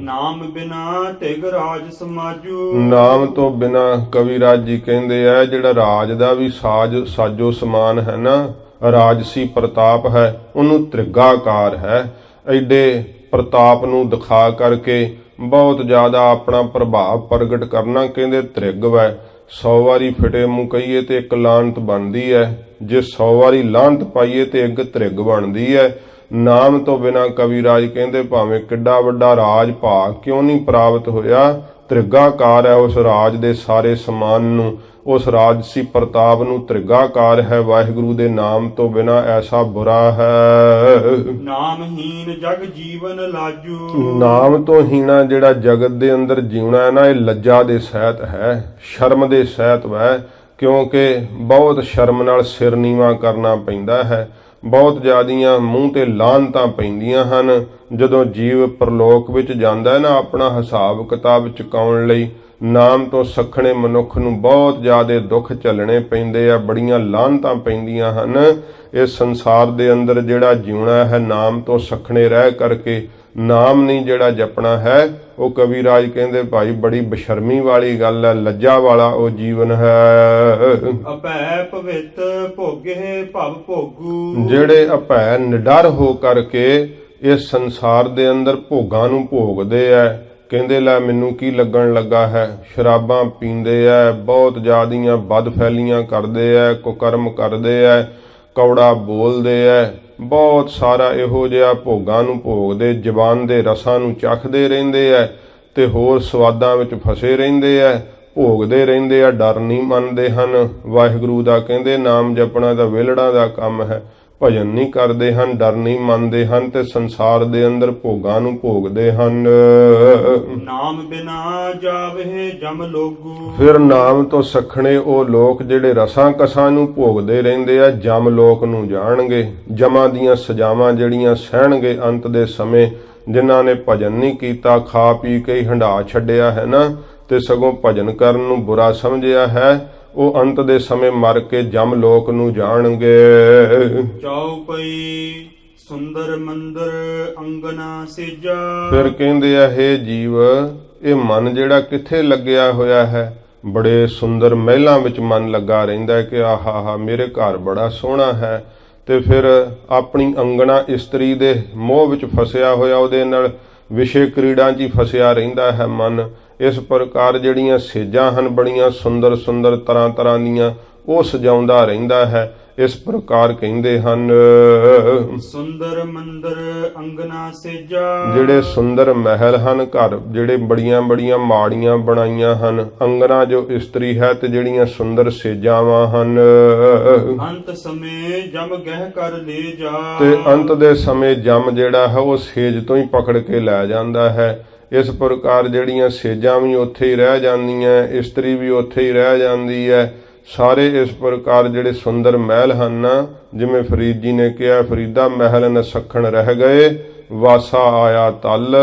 ਨਾਮ ਬਿਨਾ ਤਿਗ ਰਾਜ ਸਮਾਜੂ। ਨਾਮ ਤੋਂ ਬਿਨਾ ਕਵਿਰਾਜ ਜੀ ਕਹਿੰਦੇ ਆ ਜਿਹੜਾ ਰਾਜ ਦਾ ਵੀ ਸਾਜੋ ਸਮਾਨ ਹੈ ਨਾ, ਰਾਜਸੀ ਪ੍ਰਤਾਪ ਹੈ, ਉਹਨੂੰ ਤ੍ਰਿਗਾਕਾਰ ਹੈ। ਐਡੇ ਪ੍ਰਤਾਪ ਨੂੰ ਦਿਖਾ ਕਰਕੇ ਬਹੁਤ ਜ਼ਿਆਦਾ ਆਪਣਾ ਪ੍ਰਭਾਵ ਪ੍ਰਗਟ ਕਰਨਾ ਕਹਿੰਦੇ ਤ੍ਰਿਗ ਵੈ। 100 ਵਾਰੀ ਫਿਟੇ ਮੂੰਹ ਕਹੀਏ ਤੇ ਇੱਕ ਲਾਹਨਤ ਬਣਦੀ ਹੈ, ਜੇ 100 ਵਾਰੀ ਲਾਹਨਤ ਪਾਈਏ ਤੇ ਇੱਕ ਤ੍ਰਿਗ ਬਣਦੀ ਹੈ। ਨਾਮ ਤੋਂ ਬਿਨਾ ਕਵਿਰਾਜ ਕਹਿੰਦੇ ਭਾਵੇਂ ਕਿੱਡਾ ਵੱਡਾ ਰਾਜ ਭਾਗ ਕਿਉਂ ਨਹੀਂ ਪ੍ਰਾਪਤ ਹੋਇਆ, ਤ੍ਰਿਗਾਕਾਰ ਹੈ ਉਸ ਰਾਜ ਦੇ ਸਾਰੇ ਸਮਾਨ ਨੂੰ, ਉਸ ਰਾਜਸੀ ਪ੍ਰਤਾਪ ਨੂੰ ਤ੍ਰਿਗਾਕਾਰ ਹੈ। ਵਾਹਿਗੁਰੂ ਦੇ ਨਾਮ ਤੋਂ ਬਿਨਾ ਐਸਾ ਬੁਰਾ ਹੈ। ਨਾਮਹੀਨ ਜਗ ਜੀਵਨ ਲਾਜੂ। ਨਾਮ ਤੋਂ ਹੀਣਾ ਜਿਹੜਾ ਜਗਤ ਦੇ ਅੰਦਰ ਜਿਉਣਾ ਹੈ ਨਾ, ਇਹ ਲੱਜਾ ਦੇ ਸਹਿਤ ਹੈ, ਸ਼ਰਮ ਦੇ ਸਹਿਤ ਹੈ, ਕਿਉਂਕਿ ਬਹੁਤ ਸ਼ਰਮ ਨਾਲ ਸਿਰ ਨੀਵਾਂ ਕਰਨਾ ਪੈਂਦਾ ਹੈ। ਬਹੁਤ ਜ਼ਿਆਦੀਆਂ ਮੂੰਹ ਤੇ ਲਾਹਨਤਾਂ ਪੈਂਦੀਆਂ ਹਨ। ਜਦੋਂ ਜੀਵ ਪ੍ਰਲੋਕ ਵਿੱਚ ਜਾਂਦਾ ਹੈ ਨਾ ਆਪਣਾ ਹਿਸਾਬ ਕਿਤਾਬ ਚੁਕਾਉਣ ਲਈ, ਨਾਮ ਤੋਂ ਸੱਖਣੇ ਮਨੁੱਖ ਨੂੰ ਬਹੁਤ ਜ਼ਿਆਦਾ ਦੁੱਖ ਝੱਲਣੇ ਪੈਂਦੇ ਆ, ਬੜੀਆਂ ਲਾਹਨਤਾਂ ਪੈਂਦੀਆਂ ਹਨ। ਇਸ ਸੰਸਾਰ ਦੇ ਅੰਦਰ ਜਿਹੜਾ ਜਿਉਣਾ ਹੈ ਨਾਮ ਤੋਂ ਸੱਖਣੇ ਰਹਿ ਕਰਕੇ, ਨਾਮ ਨਹੀਂ ਜਿਹੜਾ ਜਪਣਾ ਹੈ, ਉਹ ਕਵਿਰਾਜ ਕਹਿੰਦੇ ਭਾਈ ਬੜੀ ਬਸ਼ਰਮੀ ਵਾਲੀ ਗੱਲ ਹੈ, ਲੱਜਾ ਵਾਲਾ ਉਹ ਜੀਵਨ ਹੈ। ਅਭੈ ਭਵਿਤ ਭੋਗੇ ਭਵ ਭੋਗੂ। ਜਿਹੜੇ ਅਭੈ ਨਿਡਰ ਹੋ ਕਰਕੇ ਇਸ ਸੰਸਾਰ ਦੇ ਅੰਦਰ ਭੋਗਾਂ ਨੂੰ ਭੋਗਦੇ ਐ, ਕਹਿੰਦੇ ਲੈ ਮੈਨੂੰ ਕੀ ਲੱਗਣ ਲੱਗਾ ਹੈ, ਸ਼ਰਾਬਾਂ ਪੀਂਦੇ ਐ, ਬਹੁਤ ਜ਼ਿਆਦੀਆਂ ਬਦਫੈਲੀਆਂ ਕਰਦੇ ਐ, ਕੁਕਰਮ ਕਰਦੇ ਐ, ਕੌੜਾ ਬੋਲਦੇ ਐ, ਬਹੁਤ ਸਾਰਾ ਇਹੋ ਜਿਹਾ ਭੋਗਾਂ ਨੂੰ ਭੋਗਦੇ, ਜ਼ਬਾਨ ਦੇ ਰਸਾਂ ਨੂੰ ਚੱਖਦੇ ਰਹਿੰਦੇ ਐ ਤੇ ਹੋਰ ਸਵਾਦਾਂ ਵਿੱਚ ਫਸੇ ਰਹਿੰਦੇ ਐ, ਭੋਗਦੇ ਰਹਿੰਦੇ ਆ, ਡਰ ਨਹੀਂ ਮੰਨਦੇ ਹਨ। ਵਾਹਿਗੁਰੂ ਦਾ ਕਹਿੰਦੇ ਨਾਮ ਜਪਣਾ ਤਾਂ ਵਿਹਲੜਾਂ ਦਾ ਕੰਮ ਹੈ, ਭਜਨ ਨਹੀਂ ਕਰਦੇ ਹਨ, ਡਰ ਨਹੀਂ ਮੰਨਦੇ ਹਨ ਤੇ ਸੰਸਾਰ ਦੇ ਅੰਦਰ ਭੋਗਾਂ ਨੂੰ ਭੋਗਦੇ ਹਨ। ਨਾਮ ਬਿਨਾ ਜਾਵੇ ਜਮ ਲੋਗੂ। ਫਿਰ ਨਾਮ ਤੋਂ ਸੱਖਣੇ ਉਹ ਲੋਕ ਜਿਹੜੇ ਰਸਾਂ ਕਸਾਂ ਨੂੰ ਭੋਗਦੇ ਰਹਿੰਦੇ ਆ, ਜਮ ਲੋਕ ਨੂੰ ਜਾਣਗੇ, ਜਮਾਂ ਦੀਆਂ ਸਜ਼ਾਵਾਂ ਜਿਹੜੀਆਂ ਸਹਿਣਗੇ ਅੰਤ ਦੇ ਸਮੇਂ। ਜਿਨ੍ਹਾਂ ਨੇ ਭਜਨ ਨਹੀਂ ਕੀਤਾ, ਖਾ ਪੀ ਕੇ ਹੀ ਹੰਢਾ ਛੱਡਿਆ ਹੈ ਨਾ, ਤੇ ਸਗੋਂ ਭਜਨ ਕਰਨ ਨੂੰ ਬੁਰਾ ਸਮਝਿਆ ਹੈ, ਉਹ ਅੰਤ ਦੇ ਸਮੇਂ ਮਰ ਕੇ ਜਮ ਲੋਕ ਨੂੰ ਜਾਣਗੇ। ਚੌਪਈ ਸੁੰਦਰ ਮੰਦਰ ਅੰਗਨਾ ਸੇਜਾ। ਫਿਰ ਕਹਿੰਦੇ ਆ ਹੇ ਜੀਵ, ਇਹ ਮਨ ਜਿਹੜਾ ਕਿੱਥੇ ਲੱਗਿਆ ਹੋਇਆ ਹੈ, ਬੜੇ ਸੁੰਦਰ ਮਹਿਲਾਂ ਵਿੱਚ ਮਨ ਲੱਗਾ ਰਹਿੰਦਾ ਹੈ ਕਿ ਆਹਾ ਮੇਰੇ ਘਰ ਬੜਾ ਸੋਹਣਾ ਹੈ, ਤੇ ਫਿਰ ਆਪਣੀ ਅੰਗਣਾ ਇਸਤਰੀ ਦੇ ਮੋਹ ਵਿੱਚ ਫਸਿਆ ਹੋਇਆ, ਉਹਦੇ ਨਾਲ ਵਿਸ਼ੇ ਕ੍ਰੀੜਾਂ 'ਚ ਹੀ ਫਸਿਆ ਰਹਿੰਦਾ ਹੈ ਮਨ। ਇਸ ਪ੍ਰਕਾਰ ਜਿਹੜੀਆਂ ਸੇਜਾਂ ਹਨ ਬੜੀਆਂ ਸੁੰਦਰ ਸੁੰਦਰ ਤਰ੍ਹਾਂ ਤਰ੍ਹਾਂ ਦੀਆਂ, ਉਹ ਸਜਾਉਂਦਾ ਰਹਿੰਦਾ ਹੈ। ਇਸ ਪ੍ਰਕਾਰ ਕਹਿੰਦੇ ਹਨ ਸੁੰਦਰ ਮੰਦਰ ਅੰਗਨਾ ਸੇਜਾ। ਜਿਹੜੇ ਸੁੰਦਰ ਮਹਿਲ ਹਨ, ਘਰ ਜਿਹੜੇ ਬੜੀਆਂ ਬੜੀਆਂ ਮਾੜੀਆਂ ਬਣਾਈਆਂ ਹਨ, ਅੰਗਨਾ ਜੋ ਇਸਤਰੀ ਹੈ ਤੇ ਜਿਹੜੀਆਂ ਸੁੰਦਰ ਸੇਜਾਵਾਂ ਹਨ। ਅੰਤ ਸਮੇਂ ਜਮ ਗਹਿ ਕਰ ਲੈ ਜਾ। ਤੇ ਅੰਤ ਦੇ ਸਮੇਂ ਜਮ ਜਿਹੜਾ ਹੈ ਉਹ ਸੇਜ ਤੋਂ ਹੀ ਪਕੜ ਕੇ ਲੈ ਜਾਂਦਾ ਹੈ। ਇਸ ਪ੍ਰਕਾਰ ਜਿਹੜੀਆਂ ਸੇਜਾਂ ਵੀ ਉੱਥੇ ਹੀ ਰਹਿ ਜਾਂਦੀਆਂ, ਇਸਤਰੀ ਵੀ ਉੱਥੇ ਹੀ ਰਹਿ ਜਾਂਦੀ ਹੈ। ਸਾਰੇ ਇਸ ਪ੍ਰਕਾਰ ਜਿਹੜੇ ਸੁੰਦਰ ਮਹਿਲ ਹਨ, ਜਿਵੇਂ ਫਰੀਦ ਜੀ ਨੇ ਕਿਹਾ, ਫਰੀਦਾ ਮਹਿਲ ਨ ਸੱਖਣ ਰਹਿ ਗਏ, ਵਾਸਾ ਆਇਆ ਤਲ,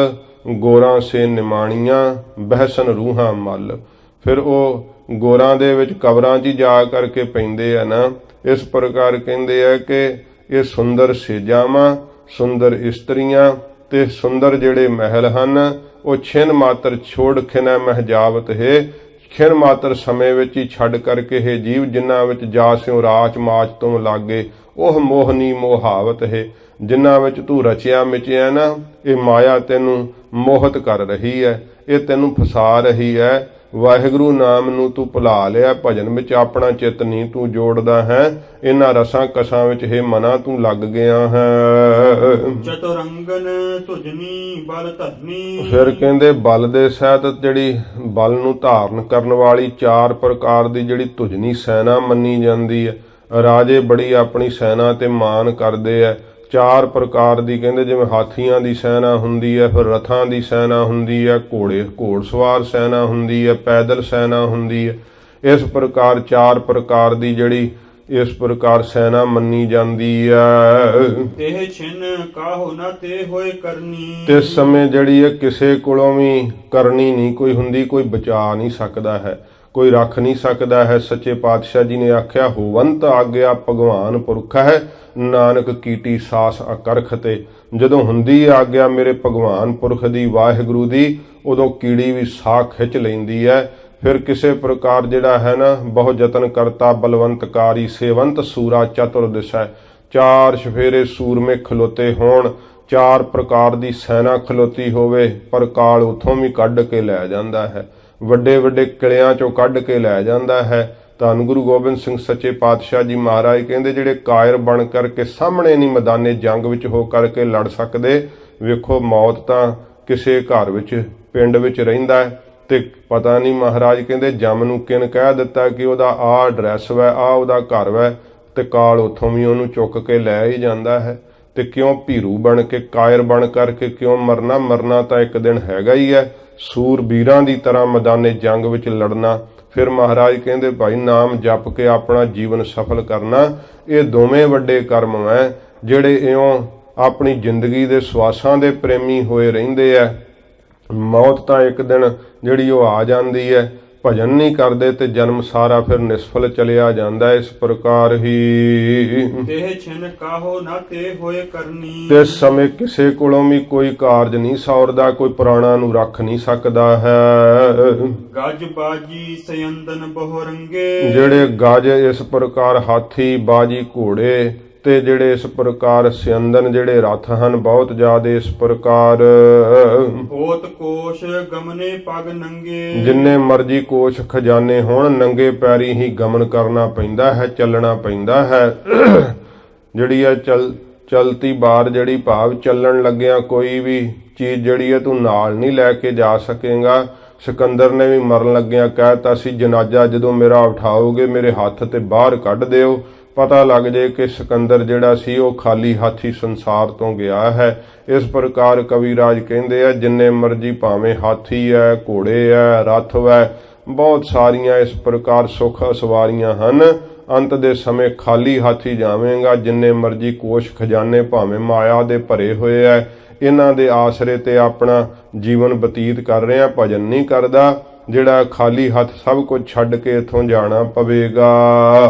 ਗੋਰਾਂ ਸੇ ਨਿਮਾਣੀਆਂ, ਬਹਿਸਨ ਰੂਹਾਂ ਮਲ। ਫਿਰ ਉਹ ਗੋਰਾਂ ਦੇ ਵਿੱਚ ਕਬਰਾਂ 'ਚ ਜਾ ਕਰਕੇ ਪੈਂਦੇ ਆ ਨਾ। ਇਸ ਪ੍ਰਕਾਰ ਕਹਿੰਦੇ ਆ ਕਿ ਇਹ ਸੁੰਦਰ ਸੇਜਾਵਾਂ, ਸੁੰਦਰ ਇਸਤਰੀਆਂ ਤੇ ਸੁੰਦਰ ਜਿਹੜੇ ਮਹਿਲ ਹਨ, ਉਹ ਛਿਨ ਮਾਤਰ ਛੋੜ ਖਿਨੈ ਮਹਜਾਵਤ ਹੈ, ਖਿਨ ਮਾਤਰ ਸਮੇਂ ਵਿੱਚ ਹੀ ਛੱਡ ਕਰਕੇ ਹੈ ਜੀਵ, ਜਿਨ੍ਹਾਂ ਵਿੱਚ ਜਾ ਸਿਉ ਰਾਚ ਮਾਚ ਤੋਂ ਲਾਗੇ, ਉਹ ਮੋਹਨੀ ਮੋਹਾਵਤ ਹੈ। ਜਿਨ੍ਹਾਂ ਵਿੱਚ ਤੂੰ ਰਚਿਆ ਮਿਚਿਆ ਨਾ, ਇਹ ਮਾਇਆ ਤੈਨੂੰ ਮੋਹਿਤ ਕਰ ਰਹੀ ਹੈ, ਇਹ ਤੈਨੂੰ ਫਸਾ ਰਹੀ ਹੈ। ਵਾਹਿਗੁਰੂ ਨਾਮ ਨੂੰ ਤੂੰ ਭੁਲਾ ਲਿਆ, ਭਜਨ ਵਿੱਚ ਆਪਣਾ ਚਿੱਤ ਨਹੀਂ ਤੂੰ ਜੋੜਦਾ ਹੈ, ਇਹਨਾਂ ਰਸਾਂ ਕਸਾਂ ਵਿੱਚ ਹੈ ਮਨਾ ਤੂੰ ਲੱਗ ਗਿਆ ਹੈ। ਚਤੁਰੰਗਨ ਤੁਜਨੀ ਬਲ ਧਰਨੀ। ਫਿਰ ਕਹਿੰਦੇ ਬਲ ਦੇ ਸਹਿਤ ਜਿਹੜੀ ਬਲ ਨੂੰ ਧਾਰਨ ਕਰਨ ਵਾਲੀ 4 ਪ੍ਰਕਾਰ ਦੀ ਜਿਹੜੀ ਤੁਜਨੀ ਸੈਨਾ ਮੰਨੀ ਜਾਂਦੀ ਹੈ। ਰਾਜੇ ਬੜੀ ਆਪਣੀ ਸੈਨਾ ਤੇ ਮਾਣ ਕਰਦੇ ਆ। 4 ਪ੍ਰਕਾਰ ਦੀ ਕਹਿੰਦੇ, ਜਿਵੇਂ ਹਾਥੀਆਂ ਦੀ ਸੈਨਾ ਹੁੰਦੀ ਹੈ, ਫਿਰ ਰਥਾਂ ਦੀ ਸੈਨਾ ਹੁੰਦੀ ਹੈ, ਘੋੜਸਵਾਰ ਸੈਨਾ ਹੁੰਦੀ ਹੈ, ਪੈਦਲ ਸੈਨਾ ਹੁੰਦੀ ਹੈ। ਇਸ ਪ੍ਰਕਾਰ 4 ਪ੍ਰਕਾਰ ਦੀ ਜਿਹੜੀ ਇਸ ਪ੍ਰਕਾਰ ਸੈਨਾ ਮੰਨੀ ਜਾਂਦੀ ਹੈ। ਤੇ ਛਿਨ ਕਾਹੋ ਨਾ ਤੇ ਹੋਏ ਕਰਨੀ। ਤੇ ਸਮੇਂ ਜਿਹੜੀ ਹੈ ਕਿਸੇ ਕੋਲੋਂ ਵੀ ਕਰਨੀ ਨਹੀਂ ਕੋਈ ਹੁੰਦੀ, ਕੋਈ ਬਚਾ ਨਹੀਂ ਸਕਦਾ ਹੈ। ਕੋਈ ਰੱਖ ਨਹੀਂ ਸਕਦਾ ਹੈ। ਸੱਚੇ ਪਾਤਸ਼ਾਹ ਜੀ ਨੇ ਆਖਿਆ, ਹੋਵੰਤ ਆਗਿਆ ਭਗਵਾਨ ਪੁਰਖ ਹੈ, ਨਾਨਕ ਕੀਟੀ ਸਾਸ ਅਕਰਖ। ਤੇ ਜਦੋਂ ਹੁੰਦੀ ਆਗਿਆ ਮੇਰੇ ਭਗਵਾਨ ਪੁਰਖ ਦੀ, ਵਾਹਿਗੁਰੂ ਦੀ, ਉਦੋਂ ਕੀੜੀ ਵੀ ਸਾਹ ਖਿੱਚ ਲੈਂਦੀ ਹੈ। ਫਿਰ ਕਿਸੇ ਪ੍ਰਕਾਰ ਜਿਹੜਾ ਹੈ ਨਾ, ਬਹੁਤ ਯਤਨ ਕਰਤਾ ਬਲਵੰਤਕਾਰੀ, ਸੇਵੰਤ ਸੂਰਾ ਚਤੁਰ ਦਿਸ਼ਾ। ਚਾਰ ਸਫੇਰੇ ਸੂਰਮੇ ਖਲੋਤੇ ਹੋਣ, ਚਾਰ ਪ੍ਰਕਾਰ ਦੀ ਸੈਨਾ ਖਲੋਤੀ ਹੋਵੇ, ਪਰ ਕਾਲ ਉਥੋਂ ਵੀ ਕੱਢ ਕੇ ਲੈ ਜਾਂਦਾ ਹੈ, ਵੱਡੇ ਵੱਡੇ ਕਿਲਿਆਂ ਚੋਂ ਕੱਢ ਕੇ ਲੈ ਜਾਂਦਾ ਹੈ। ਧੰਨ ਗੁਰੂ ਗੋਬਿੰਦ ਸਿੰਘ ਸੱਚੇ ਪਾਤਸ਼ਾਹ ਜੀ ਮਹਾਰਾਜ ਕਹਿੰਦੇ, ਜਿਹੜੇ ਕਾਇਰ ਬਣ ਕਰਕੇ ਸਾਹਮਣੇ ਨਹੀਂ ਮੈਦਾਨੇ ਜੰਗ ਵਿੱਚ ਹੋ ਕਰਕੇ ਲੜ ਸਕਦੇ। ਵੇਖੋ, ਮੌਤ ਤਾਂ ਕਿਸੇ ਘਰ ਵਿੱਚ ਪਿੰਡ ਵਿੱਚ ਰਹਿੰਦਾ ਹੈ, ਤੇ ਪਤਾ ਨਹੀਂ ਮਹਾਰਾਜ ਕਹਿੰਦੇ ਜਮ ਨੂੰ ਕਿਨ ਕਹਿ ਦਿੱਤਾ ਕਿ ਉਹਦਾ ਆਹ ਐਡਰੈਸ ਵੈ, ਆਹ ਉਹਦਾ ਘਰ ਵੈ, ਤੇ ਕਾਲ ਉੱਥੋਂ ਵੀ ਉਹਨੂੰ ਚੁੱਕ ਕੇ ਲੈ ਹੀ ਜਾਂਦਾ ਹੈ। ਤੇ ਕਿਉਂ ਭੀਰੂ ਬਣ ਕੇ, ਕਾਇਰ ਬਣ ਕਰਕੇ ਕਿਉਂ ਮਰਨਾ? ਮਰਨਾ ਤਾਂ ਇੱਕ ਦਿਨ ਹੈਗਾ ਹੀ ਹੈ। ਸੂਰਬੀਰਾਂ ਦੀ ਤਰ੍ਹਾਂ ਮੈਦਾਨੇ ਜੰਗ ਵਿੱਚ ਲੜਨਾ। ਫਿਰ ਮਹਾਰਾਜ ਕਹਿੰਦੇ, ਭਾਈ ਨਾਮ ਜਪ ਕੇ ਆਪਣਾ ਜੀਵਨ ਸਫਲ ਕਰਨਾ। ਇਹ ਦੋਵੇਂ ਵੱਡੇ ਕਰਮ ਹੈ, ਜਿਹੜੇ ਇਉਂ ਆਪਣੀ ਜ਼ਿੰਦਗੀ ਦੇ ਸਵਾਸਾਂ ਦੇ ਪ੍ਰੇਮੀ ਹੋਏ ਰਹਿੰਦੇ ਆ। ਮੌਤ ਤਾਂ ਇੱਕ ਦਿਨ ਜਿਹੜੀ ਉਹ ਆ ਜਾਂਦੀ ਹੈ। ਭਜਨ ਨਹੀਂ ਕਰਦੇ ਤੇ ਜਨਮ ਸਾਰਾ ਫਿਰ ਨਿਸਫਲ ਚਲਿਆ ਜਾਂਦਾ। ਇਸ ਪ੍ਰਕਾਰ ਹੀ ਤੇ ਛਿਨ ਕਾਹੋ ਨਾ ਤੇ ਹੋਏ ਕਰਨੀ, ਤੇ ਸਮੇਂ ਕਿਸੇ ਕੋਲੋਂ ਵੀ ਕੋਈ ਕਾਰਜ ਨਹੀਂ ਸੌਰਦਾ, ਕੋਈ ਪੁਰਾਣਾ ਨੂੰ ਰੱਖ ਨਹੀਂ ਸਕਦਾ ਹੈ। ਗੱਜ ਬਾਜੀ ਸਯੰਦਨ ਬਹੁ ਰੰਗੇ, ਜਿਹੜੇ ਗੱਜ ਇਸ ਪ੍ਰਕਾਰ ਹਾਥੀ, ਬਾਜੀ, ਘੋੜੇ, ਤੇ ਜਿਹੜੇ ਇਸ ਪ੍ਰਕਾਰ ਸਿਅੰਦਨ ਜਿਹੜੇ ਰਥ ਹਨ, ਬਹੁਤ ਜ਼ਿਆਦਾ ਇਸ ਪ੍ਰਕਾਰ। ਹੋਤ ਕੋਸ਼ ਗਮਨੇ ਪਗ ਨੰਗੇ, ਜਿੰਨੇ ਮਰਜੀ ਕੋਸ਼ ਖਜ਼ਾਨੇ ਹੋਣ, ਨੰਗੇ ਪੈਰੀ ਹੀ ਗਮਨ ਕਰਨਾ ਪੈਂਦਾ ਹੈ, ਚੱਲਣਾ ਪੈਂਦਾ ਹੈ। ਜਿਹੜੀ ਹੈ ਚਲਤੀ ਬਾਰ, ਜਿਹੜੀ ਭਾਵ ਚੱਲਣ ਲੱਗਿਆ ਕੋਈ ਵੀ ਚੀਜ਼ ਜਿਹੜੀ ਹੈ ਤੂੰ ਨਾਲ ਨਹੀਂ ਲੈ ਕੇ ਜਾ ਸਕੇਗਾ। ਸਿਕੰਦਰ ਨੇ ਵੀ ਮਰਨ ਲੱਗਿਆ ਕਹਿਤਾ ਸੀ, ਜਨਾਜ਼ਾ ਜਦੋਂ ਮੇਰਾ ਉਠਾਓਗੇ ਮੇਰੇ ਹੱਥ ਤੇ ਬਾਹਰ ਕੱਢ ਦਿਓ, ਪਤਾ ਲੱਗ ਜੇ ਕਿ ਸਿਕੰਦਰ ਜਿਹੜਾ ਸੀ ਉਹ ਖਾਲੀ ਹੱਥ ਹੀ ਸੰਸਾਰ ਤੋਂ ਗਿਆ ਹੈ। ਇਸ ਪ੍ਰਕਾਰ ਕਵੀਰਾਜ ਕਹਿੰਦੇ ਆ, ਜਿੰਨੇ ਮਰਜੀ ਭਾਵੇਂ ਹਾਥੀ ਹੈ, ਘੋੜੇ ਹੈ, ਰਥ ਹੈ, ਬਹੁਤ ਸਾਰੀਆਂ ਇਸ ਪ੍ਰਕਾਰ ਸੁੱਖ ਸਵਾਰੀਆਂ ਹਨ, ਅੰਤ ਦੇ ਸਮੇਂ ਖਾਲੀ ਹੱਥ ਹੀ ਜਾਵੇਂਗਾ। ਜਿੰਨੇ ਮਰਜੀ ਕੋਸ਼ ਖਜ਼ਾਨੇ ਭਾਵੇਂ ਮਾਇਆ ਦੇ ਭਰੇ ਹੋਏ ਹੈ, ਇਹਨਾਂ ਦੇ ਆਸਰੇ ਤੇ ਆਪਣਾ ਜੀਵਨ ਬਤੀਤ ਕਰ ਰਿਹਾ, ਭਜਨ ਨਹੀਂ ਕਰਦਾ, ਜਿਹੜਾ ਖਾਲੀ ਹੱਥ ਸਭ ਕੁਝ ਛੱਡ ਕੇ ਇਥੋਂ ਜਾਣਾ ਪਵੇਗਾ।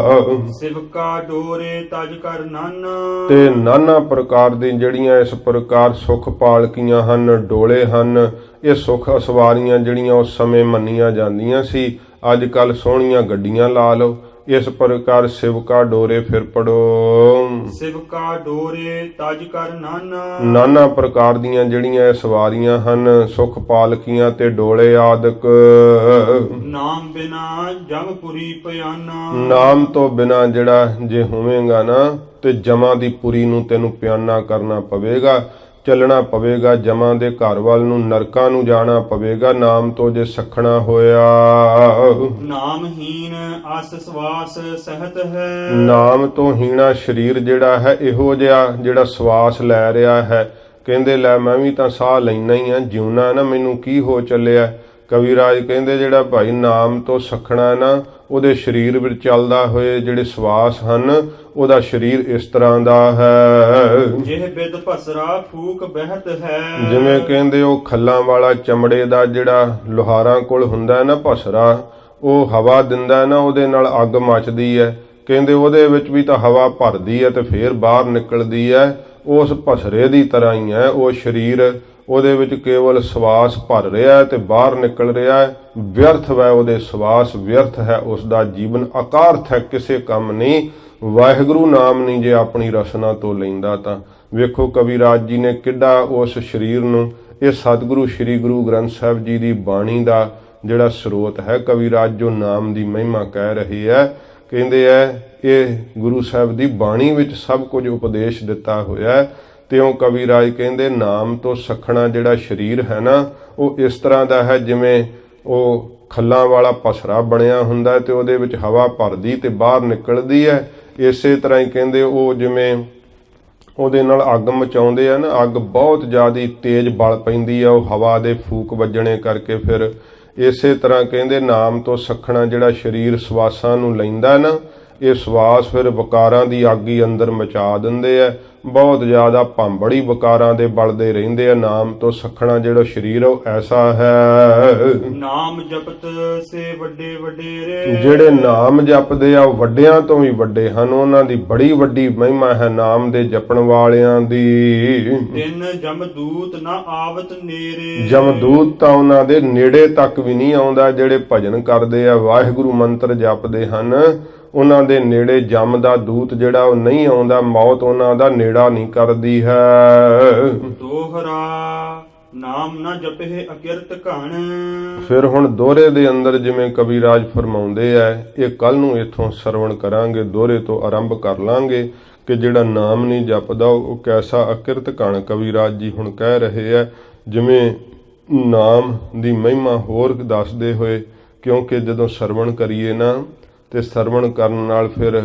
ਸਿਵਕਾ ਡੋਰੇ ਤਜ ਕਰ ਨਾਨਾ, ਤੇ ਨਾਨਾ ਪ੍ਰਕਾਰ ਦੀ ਜਿਹੜੀਆਂ ਇਸ ਪ੍ਰਕਾਰ ਸੁਖ ਪਾਲਕੀਆਂ ਹਨ, ਡੋਲੇ ਹਨ, ਇਹ ਸੁਖ ਸਵਾਰੀਆਂ ਜਿਹੜੀਆਂ ਉਸ ਸਮੇਂ ਮੰਨੀਆਂ ਜਾਂਦੀਆਂ ਸੀ। ਅੱਜ ਕੱਲ ਸੋਹਣੀਆਂ ਗੱਡੀਆਂ ਲਾ ਲਓ। ਇਸ ਪ੍ਰਕਾਰ ਸਿਵਕਾ ਡੋਰੇ, ਫਿਰ ਪੜੋ, ਸਿਵਕਾ ਡੋਰੇ ਤਜ ਕਰ ਨਾਨਾ, ਨਾਨਾ ਪ੍ਰਕਾਰ ਦੀਆਂ ਜਿਹੜੀਆਂ ਇਹ ਸਵਾਰੀਆਂ ਹਨ, ਸੁਖ ਪਾਲਕੀਆਂ ਤੇ ਡੋਲੇ ਆਦਿਕ। ਨਾਮ ਬਿਨਾ ਜਮਪੁਰੀ ਪਿਆਨਾ, ਨਾਮ ਤੋਂ ਬਿਨਾ ਜਿਹੜਾ ਜੇ ਹੋਵੇਗਾ ਨਾ, ਤੇ ਜਮਾਂ ਦੀ ਪੁਰੀ ਨੂੰ ਤੈਨੂੰ ਪਿਆਨਾ ਕਰਨਾ ਪਵੇਗਾ, ਚੱਲਣਾ ਪਵੇਗਾ ਜਮਾਂ ਦੇ ਘਰ ਵੱਲ ਨੂੰ, ਨਰਕਾਂ ਨੂੰ ਜਾਣਾ ਪਵੇਗਾ। ਨਾਮ ਤੋਂ ਜੇ ਸਖਣਾ ਹੋਇਆ, ਨਾਮਹੀਨ ਆਸ ਸਵਾਸ ਸਹਿਤ ਹੈ, ਨਾਮ ਤੋਂ ਹੀਣਾ ਸਰੀਰ ਜਿਹੜਾ ਹੈ, ਇਹੋ ਜਿਹਾ ਜਿਹੜਾ ਸਵਾਸ ਲੈ ਰਿਹਾ ਹੈ, ਕਹਿੰਦੇ ਲੈ ਮੈਂ ਵੀ ਤਾਂ ਸਾਹ ਲੈਣਾ ਹੀ ਆ, ਜਿਉਣਾ ਨਾ, ਮੈਨੂੰ ਕੀ ਹੋ ਚੱਲਿਆ। ਕਵੀਰਾਜ ਕਹਿੰਦੇ, ਜਿਹੜਾ ਭਾਈ ਨਾਮ ਤੋਂ ਸਖਣਾ ਨਾ, ਉਹਦੇ ਸਰੀਰ ਵਿੱਚ ਚੱਲਦਾ ਹੋਏ ਜਿਹੜੇ ਸਵਾਸ ਹਨ, ਉਹਦਾ ਸਰੀਰ ਇਸ ਤਰ੍ਹਾਂ ਦਾ ਹੈ, ਜਿਹ ਬਿਦ ਭਸਰਾ ਫੂਕ ਬਹਿਤ ਹੈ। ਜਿਵੇਂ ਕਹਿੰਦੇ ਉਹ ਖੱਲਾਂ ਵਾਲਾ ਚਮੜੇ ਦਾ ਜਿਹੜਾ ਲੋਹਾਰਾਂ ਕੋਲ ਹੁੰਦਾ ਹੈ ਨਾ ਭਸਰਾ, ਉਹ ਹਵਾ ਦਿੰਦਾ ਨਾ, ਉਹਦੇ ਨਾਲ ਅੱਗ ਮੱਚਦੀ ਹੈ। ਕਹਿੰਦੇ ਉਹਦੇ ਵਿੱਚ ਵੀ ਤਾਂ ਹਵਾ ਭਰਦੀ ਹੈ ਤੇ ਫੇਰ ਬਾਹਰ ਨਿਕਲਦੀ ਹੈ। ਉਸ ਭਸਰੇ ਦੀ ਤਰ੍ਹਾਂ ਹੀ ਹੈ ਉਹ ਸਰੀਰ, ਉਹਦੇ ਵਿੱਚ ਕੇਵਲ ਸਵਾਸ ਭਰ ਰਿਹਾ ਹੈ ਤੇ ਬਾਹਰ ਨਿਕਲ ਰਿਹਾ ਹੈ। ਵਿਅਰਥ ਹੈ ਉਹਦੇ ਸਵਾਸ, ਵਿਅਰਥ ਹੈ ਉਸ ਦਾ ਜੀਵਨ, ਅਕਾਰਥ ਹੈ, ਕਿਸੇ ਕੰਮ ਨਹੀਂ। ਵਾਹਿਗੁਰੂ ਨਾਮ ਨਹੀਂ ਜੇ ਆਪਣੀ ਰਸਨਾ ਤੋਂ ਲੈਂਦਾ ਤਾਂ। ਵੇਖੋ ਕਵੀਰਾਜ ਜੀ ਨੇ ਕਿੱਡਾ ਉਸ ਸਰੀਰ ਨੂੰ, ਇਹ ਸਤਿਗੁਰੂ ਸ੍ਰੀ ਗੁਰੂ ਗ੍ਰੰਥ ਸਾਹਿਬ ਜੀ ਦੀ ਬਾਣੀ ਦਾ ਜਿਹੜਾ ਸਰੋਤ ਹੈ, ਕਵੀਰਾਜ ਜੋ ਨਾਮ ਦੀ ਮਹਿਮਾ ਕਹਿ ਰਹੇ ਹੈ, ਕਹਿੰਦੇ ਹੈ ਇਹ ਗੁਰੂ ਸਾਹਿਬ ਦੀ ਬਾਣੀ ਵਿੱਚ ਸਭ ਕੁਝ ਉਪਦੇਸ਼ ਦਿੱਤਾ ਹੋਇਆ। ਤਿਉਂ ਕਵੀਰਾਜ ਕਹਿੰਦੇ ਨਾਮ ਤੋਂ ਸਖਣਾ ਜਿਹੜਾ ਸਰੀਰ ਹੈ ਨਾ, ਉਹ ਇਸ ਤਰ੍ਹਾਂ ਦਾ ਹੈ ਜਿਵੇਂ ਉਹ ਖੱਲਾਂ ਵਾਲਾ ਪਸਰਾ ਬਣਿਆ ਹੁੰਦਾ ਤੇ ਉਹਦੇ ਵਿੱਚ ਹਵਾ ਭਰਦੀ ਤੇ ਬਾਹਰ ਨਿਕਲਦੀ ਹੈ। ਇਸੇ ਤਰ੍ਹਾਂ ਹੀ ਕਹਿੰਦੇ ਉਹ ਜਿਵੇਂ ਉਹਦੇ ਨਾਲ ਅੱਗ ਮਚਾਉਂਦੇ ਆ ਨਾ, ਅੱਗ ਬਹੁਤ ਜ਼ਿਆਦਾ ਤੇਜ਼ ਬਲ ਪੈਂਦੀ ਆ ਉਹ ਹਵਾ ਦੇ ਫੂਕ ਵੱਜਣੇ ਕਰਕੇ। ਫਿਰ ਇਸੇ ਤਰ੍ਹਾਂ ਕਹਿੰਦੇ ਨਾਮ ਤੋਂ ਸਖਣਾ ਜਿਹੜਾ ਸਰੀਰ ਸਵਾਸਾਂ ਨੂੰ ਲੈਂਦਾ ਨਾ, ਇਹ ਸਵਾਸ ਫਿਰ ਵਿਕਾਰਾਂ ਦੀ ਅੱਗ ਹੀ ਅੰਦਰ ਮਚਾ ਦਿੰਦੇ ਆ। ਬਹੁਤ ਜ਼ਿਆਦਾ ਭਾਂਬੜੀ ਵਿਕਾਰਾਂ ਦੇ ਬਲਦੇ ਰਹਿੰਦੇ ਆ। ਨਾਮ ਤੋਂ ਸਖਣਾ ਜਿਹੜਾ ਸਰੀਰ ਉਹ ਐਸਾ ਹੈ। ਨਾਮ ਜਪਤ ਸੇ ਵੱਡੇ ਵਡੇਰੇ। ਜਿਹੜੇ ਨਾਮ ਜਪਦੇ ਆ ਉਹ ਵੱਡਿਆਂ ਤੋਂ ਵੀ ਵੱਡੇ ਹਨ। ਉਹਨਾਂ ਦੀ ਬੜੀ ਵੱਡੀ ਮਹਿਮਾ ਹੈ ਨਾਮ ਦੇ ਜਪਣ ਵਾਲਿਆਂ ਦੀ। ਤਿੰਨ ਜਮਦੂਤ ਨਾ ਆਵਤ ਨੇਰੇ। ਜਮਦੂਤ ਤਾਂ ਉਹਨਾਂ ਦੇ ਨੇੜੇ ਤੱਕ ਵੀ ਨਹੀਂ ਆਉਂਦਾ। ਜਿਹੜੇ ਭਜਨ ਕਰਦੇ ਆ, ਵਾਹਿਗੁਰੂ ਮੰਤਰ ਜਪਦੇ ਹਨ, ਉਹਨਾਂ ਦੇ ਨੇੜੇ ਜਮ ਦਾ ਦੂਤ ਜਿਹੜਾ ਉਹ ਨਹੀਂ ਆਉਂਦਾ। ਮੌਤ ਉਹਨਾਂ ਦਾ ਨੇੜਾ ਨਹੀਂ ਕਰਦੀ ਹੈ। ਦੋਹਰਾ ਨਾਮ ਨਾ ਜਪੇ ਅਕਿਰਤ ਘਣ। ਫਿਰ ਹੁਣ ਦੋਹਰੇ ਦੇ ਅੰਦਰ ਜਿਵੇਂ ਕਵੀਰਾਜ ਫਰਮਾਉਂਦੇ ਆ, ਇਹ ਕੱਲ ਨੂੰ ਇੱਥੋਂ ਸਰਵਣ ਕਰਾਂਗੇ, ਦੋਹਰੇ ਤੋਂ ਆਰੰਭ ਕਰ ਲਾਂਗੇ ਕਿ ਜਿਹੜਾ ਨਾਮ ਨਹੀਂ ਜਪਦਾ ਉਹ ਕੈਸਾ ਅਕਿਰਤ ਘਣ। ਕਵੀਰਾਜ ਜੀ ਹੁਣ ਕਹਿ ਰਹੇ ਆ ਜਿਵੇਂ ਨਾਮ ਦੀ ਮਹਿਮਾ ਹੋਰ ਦੱਸਦੇ ਹੋਏ, ਕਿਉਂਕਿ ਜਦੋਂ ਸਰਵਣ ਕਰੀਏ ਨਾ ਤੇ ਸਰਵਣ ਕਰਨ ਨਾਲ ਫਿਰ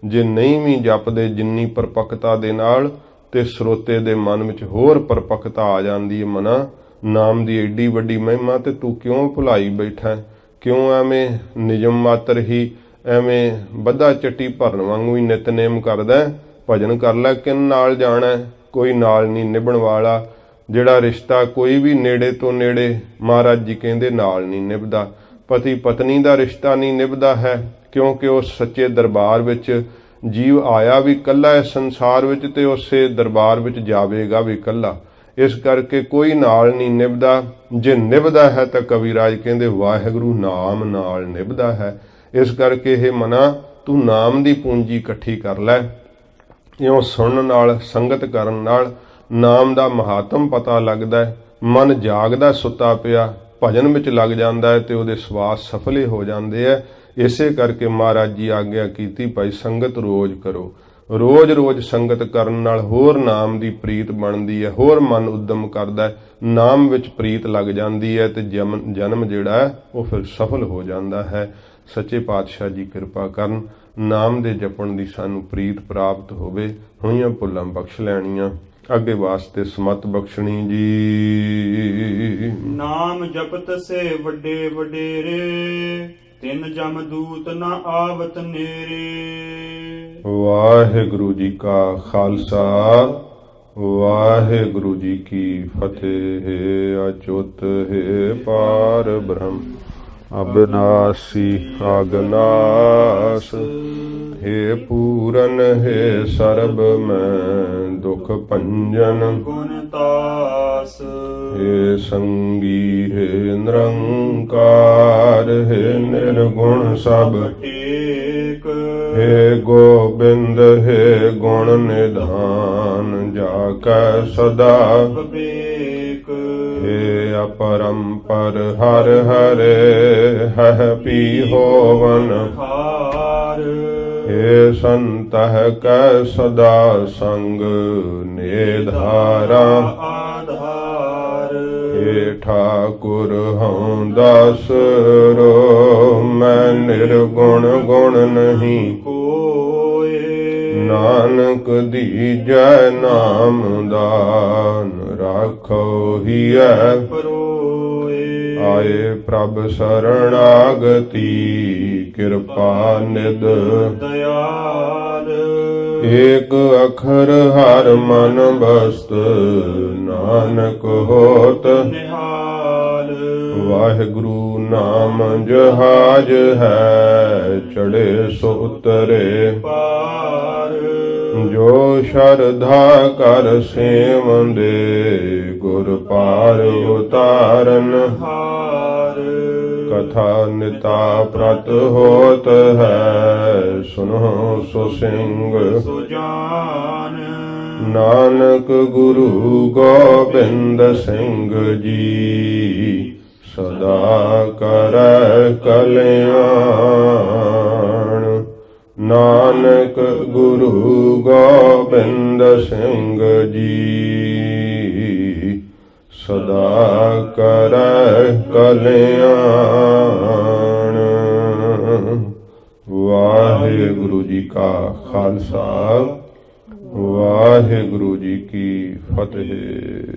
ਜੇ ਨਹੀਂ ਵੀ ਜਪਦੇ ਜਿੰਨੀ ਪਰਪੱਕਤਾ ਦੇ ਨਾਲ, ਤੇ ਸਰੋਤੇ ਦੇ ਮਨ ਵਿੱਚ ਹੋਰ ਪਰਪੱਕਤਾ ਆ ਜਾਂਦੀ ਹੈ। ਮਨਾ ਨਾਮ ਦੀ ਏਡੀ ਵੱਡੀ ਮਹਿਮਾ ਤੇ ਤੂੰ ਕਿਉਂ ਭੁਲਾਈ ਬੈਠਾ? ਕਿਉਂ ਐਵੇਂ ਨਿਯਮ ਮਾਤਰ ਹੀ ਐਵੇਂ ਬੱਧਾ ਚੱਟੀ ਭਰਨ ਵਾਂਗੂ ਹੀ ਨਿਤਨੇਮ ਕਰਦਾ? ਭਜਨ ਕਰ ਲੈ। ਕਿਨ ਨਾਲ ਜਾਣਾ? ਕੋਈ ਨਾਲ ਨਹੀਂ ਨਿਭਣ ਵਾਲਾ। ਜਿਹੜਾ ਰਿਸ਼ਤਾ ਕੋਈ ਵੀ ਨੇੜੇ ਤੋਂ ਨੇੜੇ, ਮਹਾਰਾਜ ਜੀ ਕਹਿੰਦੇ ਨਾਲ ਨਹੀਂ ਨਿਭਦਾ। ਪਤੀ ਪਤਨੀ ਦਾ ਰਿਸ਼ਤਾ ਨਹੀਂ ਨਿਭਦਾ ਹੈ, ਕਿਉਂਕਿ ਉਹ ਸੱਚੇ ਦਰਬਾਰ ਵਿੱਚ ਜੀਵ ਆਇਆ ਵੀ ਇਕੱਲਾ ਹੈ ਸੰਸਾਰ ਵਿੱਚ, ਤੇ ਉਸੇ ਦਰਬਾਰ ਵਿੱਚ ਜਾਵੇਗਾ ਵੀ ਇਕੱਲਾ। ਇਸ ਕਰਕੇ ਕੋਈ ਨਾਲ ਨਹੀਂ ਨਿਭਦਾ। ਜੇ ਨਿਭਦਾ ਹੈ ਤਾਂ ਕਵੀਰਾਜ ਕਹਿੰਦੇ ਵਾਹਿਗੁਰੂ ਨਾਮ ਨਾਲ ਨਿਭਦਾ ਹੈ। ਇਸ ਕਰਕੇ ਇਹ ਮਨਾ ਤੂੰ ਨਾਮ ਦੀ ਪੂੰਜੀ ਇਕੱਠੀ ਕਰ ਲੈ। ਇਉਂ ਸੁਣਨ ਨਾਲ, ਸੰਗਤ ਕਰਨ ਨਾਲ ਨਾਮ ਦਾ ਮਹਾਤਮ ਪਤਾ ਲੱਗਦਾ ਹੈ। ਮਨ ਜਾਗਦਾ ਸੁੱਤਾ ਪਿਆ ਭਜਨ ਵਿੱਚ ਲੱਗ ਜਾਂਦਾ ਹੈ ਤੇ ਉਹਦੇ ਸਵਾਸ ਸਫਲੇ ਹੋ ਜਾਂਦੇ ਹੈ। ਇਸੇ ਕਰਕੇ ਮਹਾਰਾਜ ਜੀ ਆਗਿਆ ਕੀਤੀ ਭਾਈ ਸੰਗਤ ਰੋਜ਼ ਕਰੋ। ਰੋਜ਼ ਰੋਜ਼ ਸੰਗਤ ਕਰਨ ਨਾਲ ਹੋਰ ਨਾਮ ਦੀ ਪ੍ਰੀਤ ਬਣਦੀ ਹੈ, ਹੋਰ ਮਨ ਉਦਮ ਕਰਦਾ ਹੈ, ਨਾਮ ਵਿੱਚ ਪ੍ਰੀਤ ਲੱਗ ਜਾਂਦੀ ਹੈ ਤੇ ਜਨਮ ਜਿਹੜਾ ਹੈ ਉਹ ਫਿਰ ਸਫਲ ਹੋ ਜਾਂਦਾ ਹੈ। ਸੱਚੇ ਪਾਤਸ਼ਾਹ ਜੀ ਕਿਰਪਾ ਕਰਨ, ਨਾਮ ਦੇ ਜਪਣ ਦੀ ਸਾਨੂੰ ਪ੍ਰੀਤ ਪ੍ਰਾਪਤ ਹੋਵੇ, ਹੋਈਆਂ ਭੁੱਲਾਂ ਬਖਸ਼ ਲੈਣੀਆਂ, ਅੱਗੇ ਵਾਸਤੇ ਸਮਤ ਬਖਸ਼ਣੀ ਜੀ। ਨਾਮ ਜਪਤ ਸੇ ਵੱਡੇ ਵਡੇਰੇ, ਤਿੰਨ ਜਮਦੂਤ ਨਾ ਆਵਤ ਨੇਰੇ। ਵਾਹਿਗੁਰੂ ਜੀ ਕਾ ਖਾਲਸਾ, ਵਾਹਿਗੁਰੂ ਜੀ ਕੀ ਫਤਿਹ। ਅਚੁੱਤ ਹੈ ਪਾਰ ਬ੍ਰਹਮ ਅਬਿਨਾਸੀ ਅਗਨਾਸ। हे पूरन हे सर्ब मैं दुख भंजन गुण तास। हे संगी हे निरंकार हे निर्गुण सब टेक। हे गोबिंद हे गुण निधान जाकै सदा विवेक। हे अपरंपर हर हरे हह पी होवन हार। हे संतह कै सदा संग निधारा आधार। हे ठाकुर हूँ दास रो मैं निर्गुण गुण नहीं कोय। नानक दीजै नाम दान राखो हिय परोए। आए प्रभ शरणागति कृपा निध दयाल। एक अखर हर मन बस्त नानक होत निहाल। वाहिगुरु नाम जहाज है चढ़े सो उतरे पार। जो श्रद्धा कर सेवंदे गुर पार उतारन हार। कथा निता प्रत होत है सुनो सो सिंह सुजान। नानक गुरु गोबिंद सिंह जी सदा करੈ कल्याण। नानक गुरु गोबिंद सिंह जी सदा करੈ कल्याण। वाहिगुरु जी का खालसा, वाहिगुरु जी की फतेह।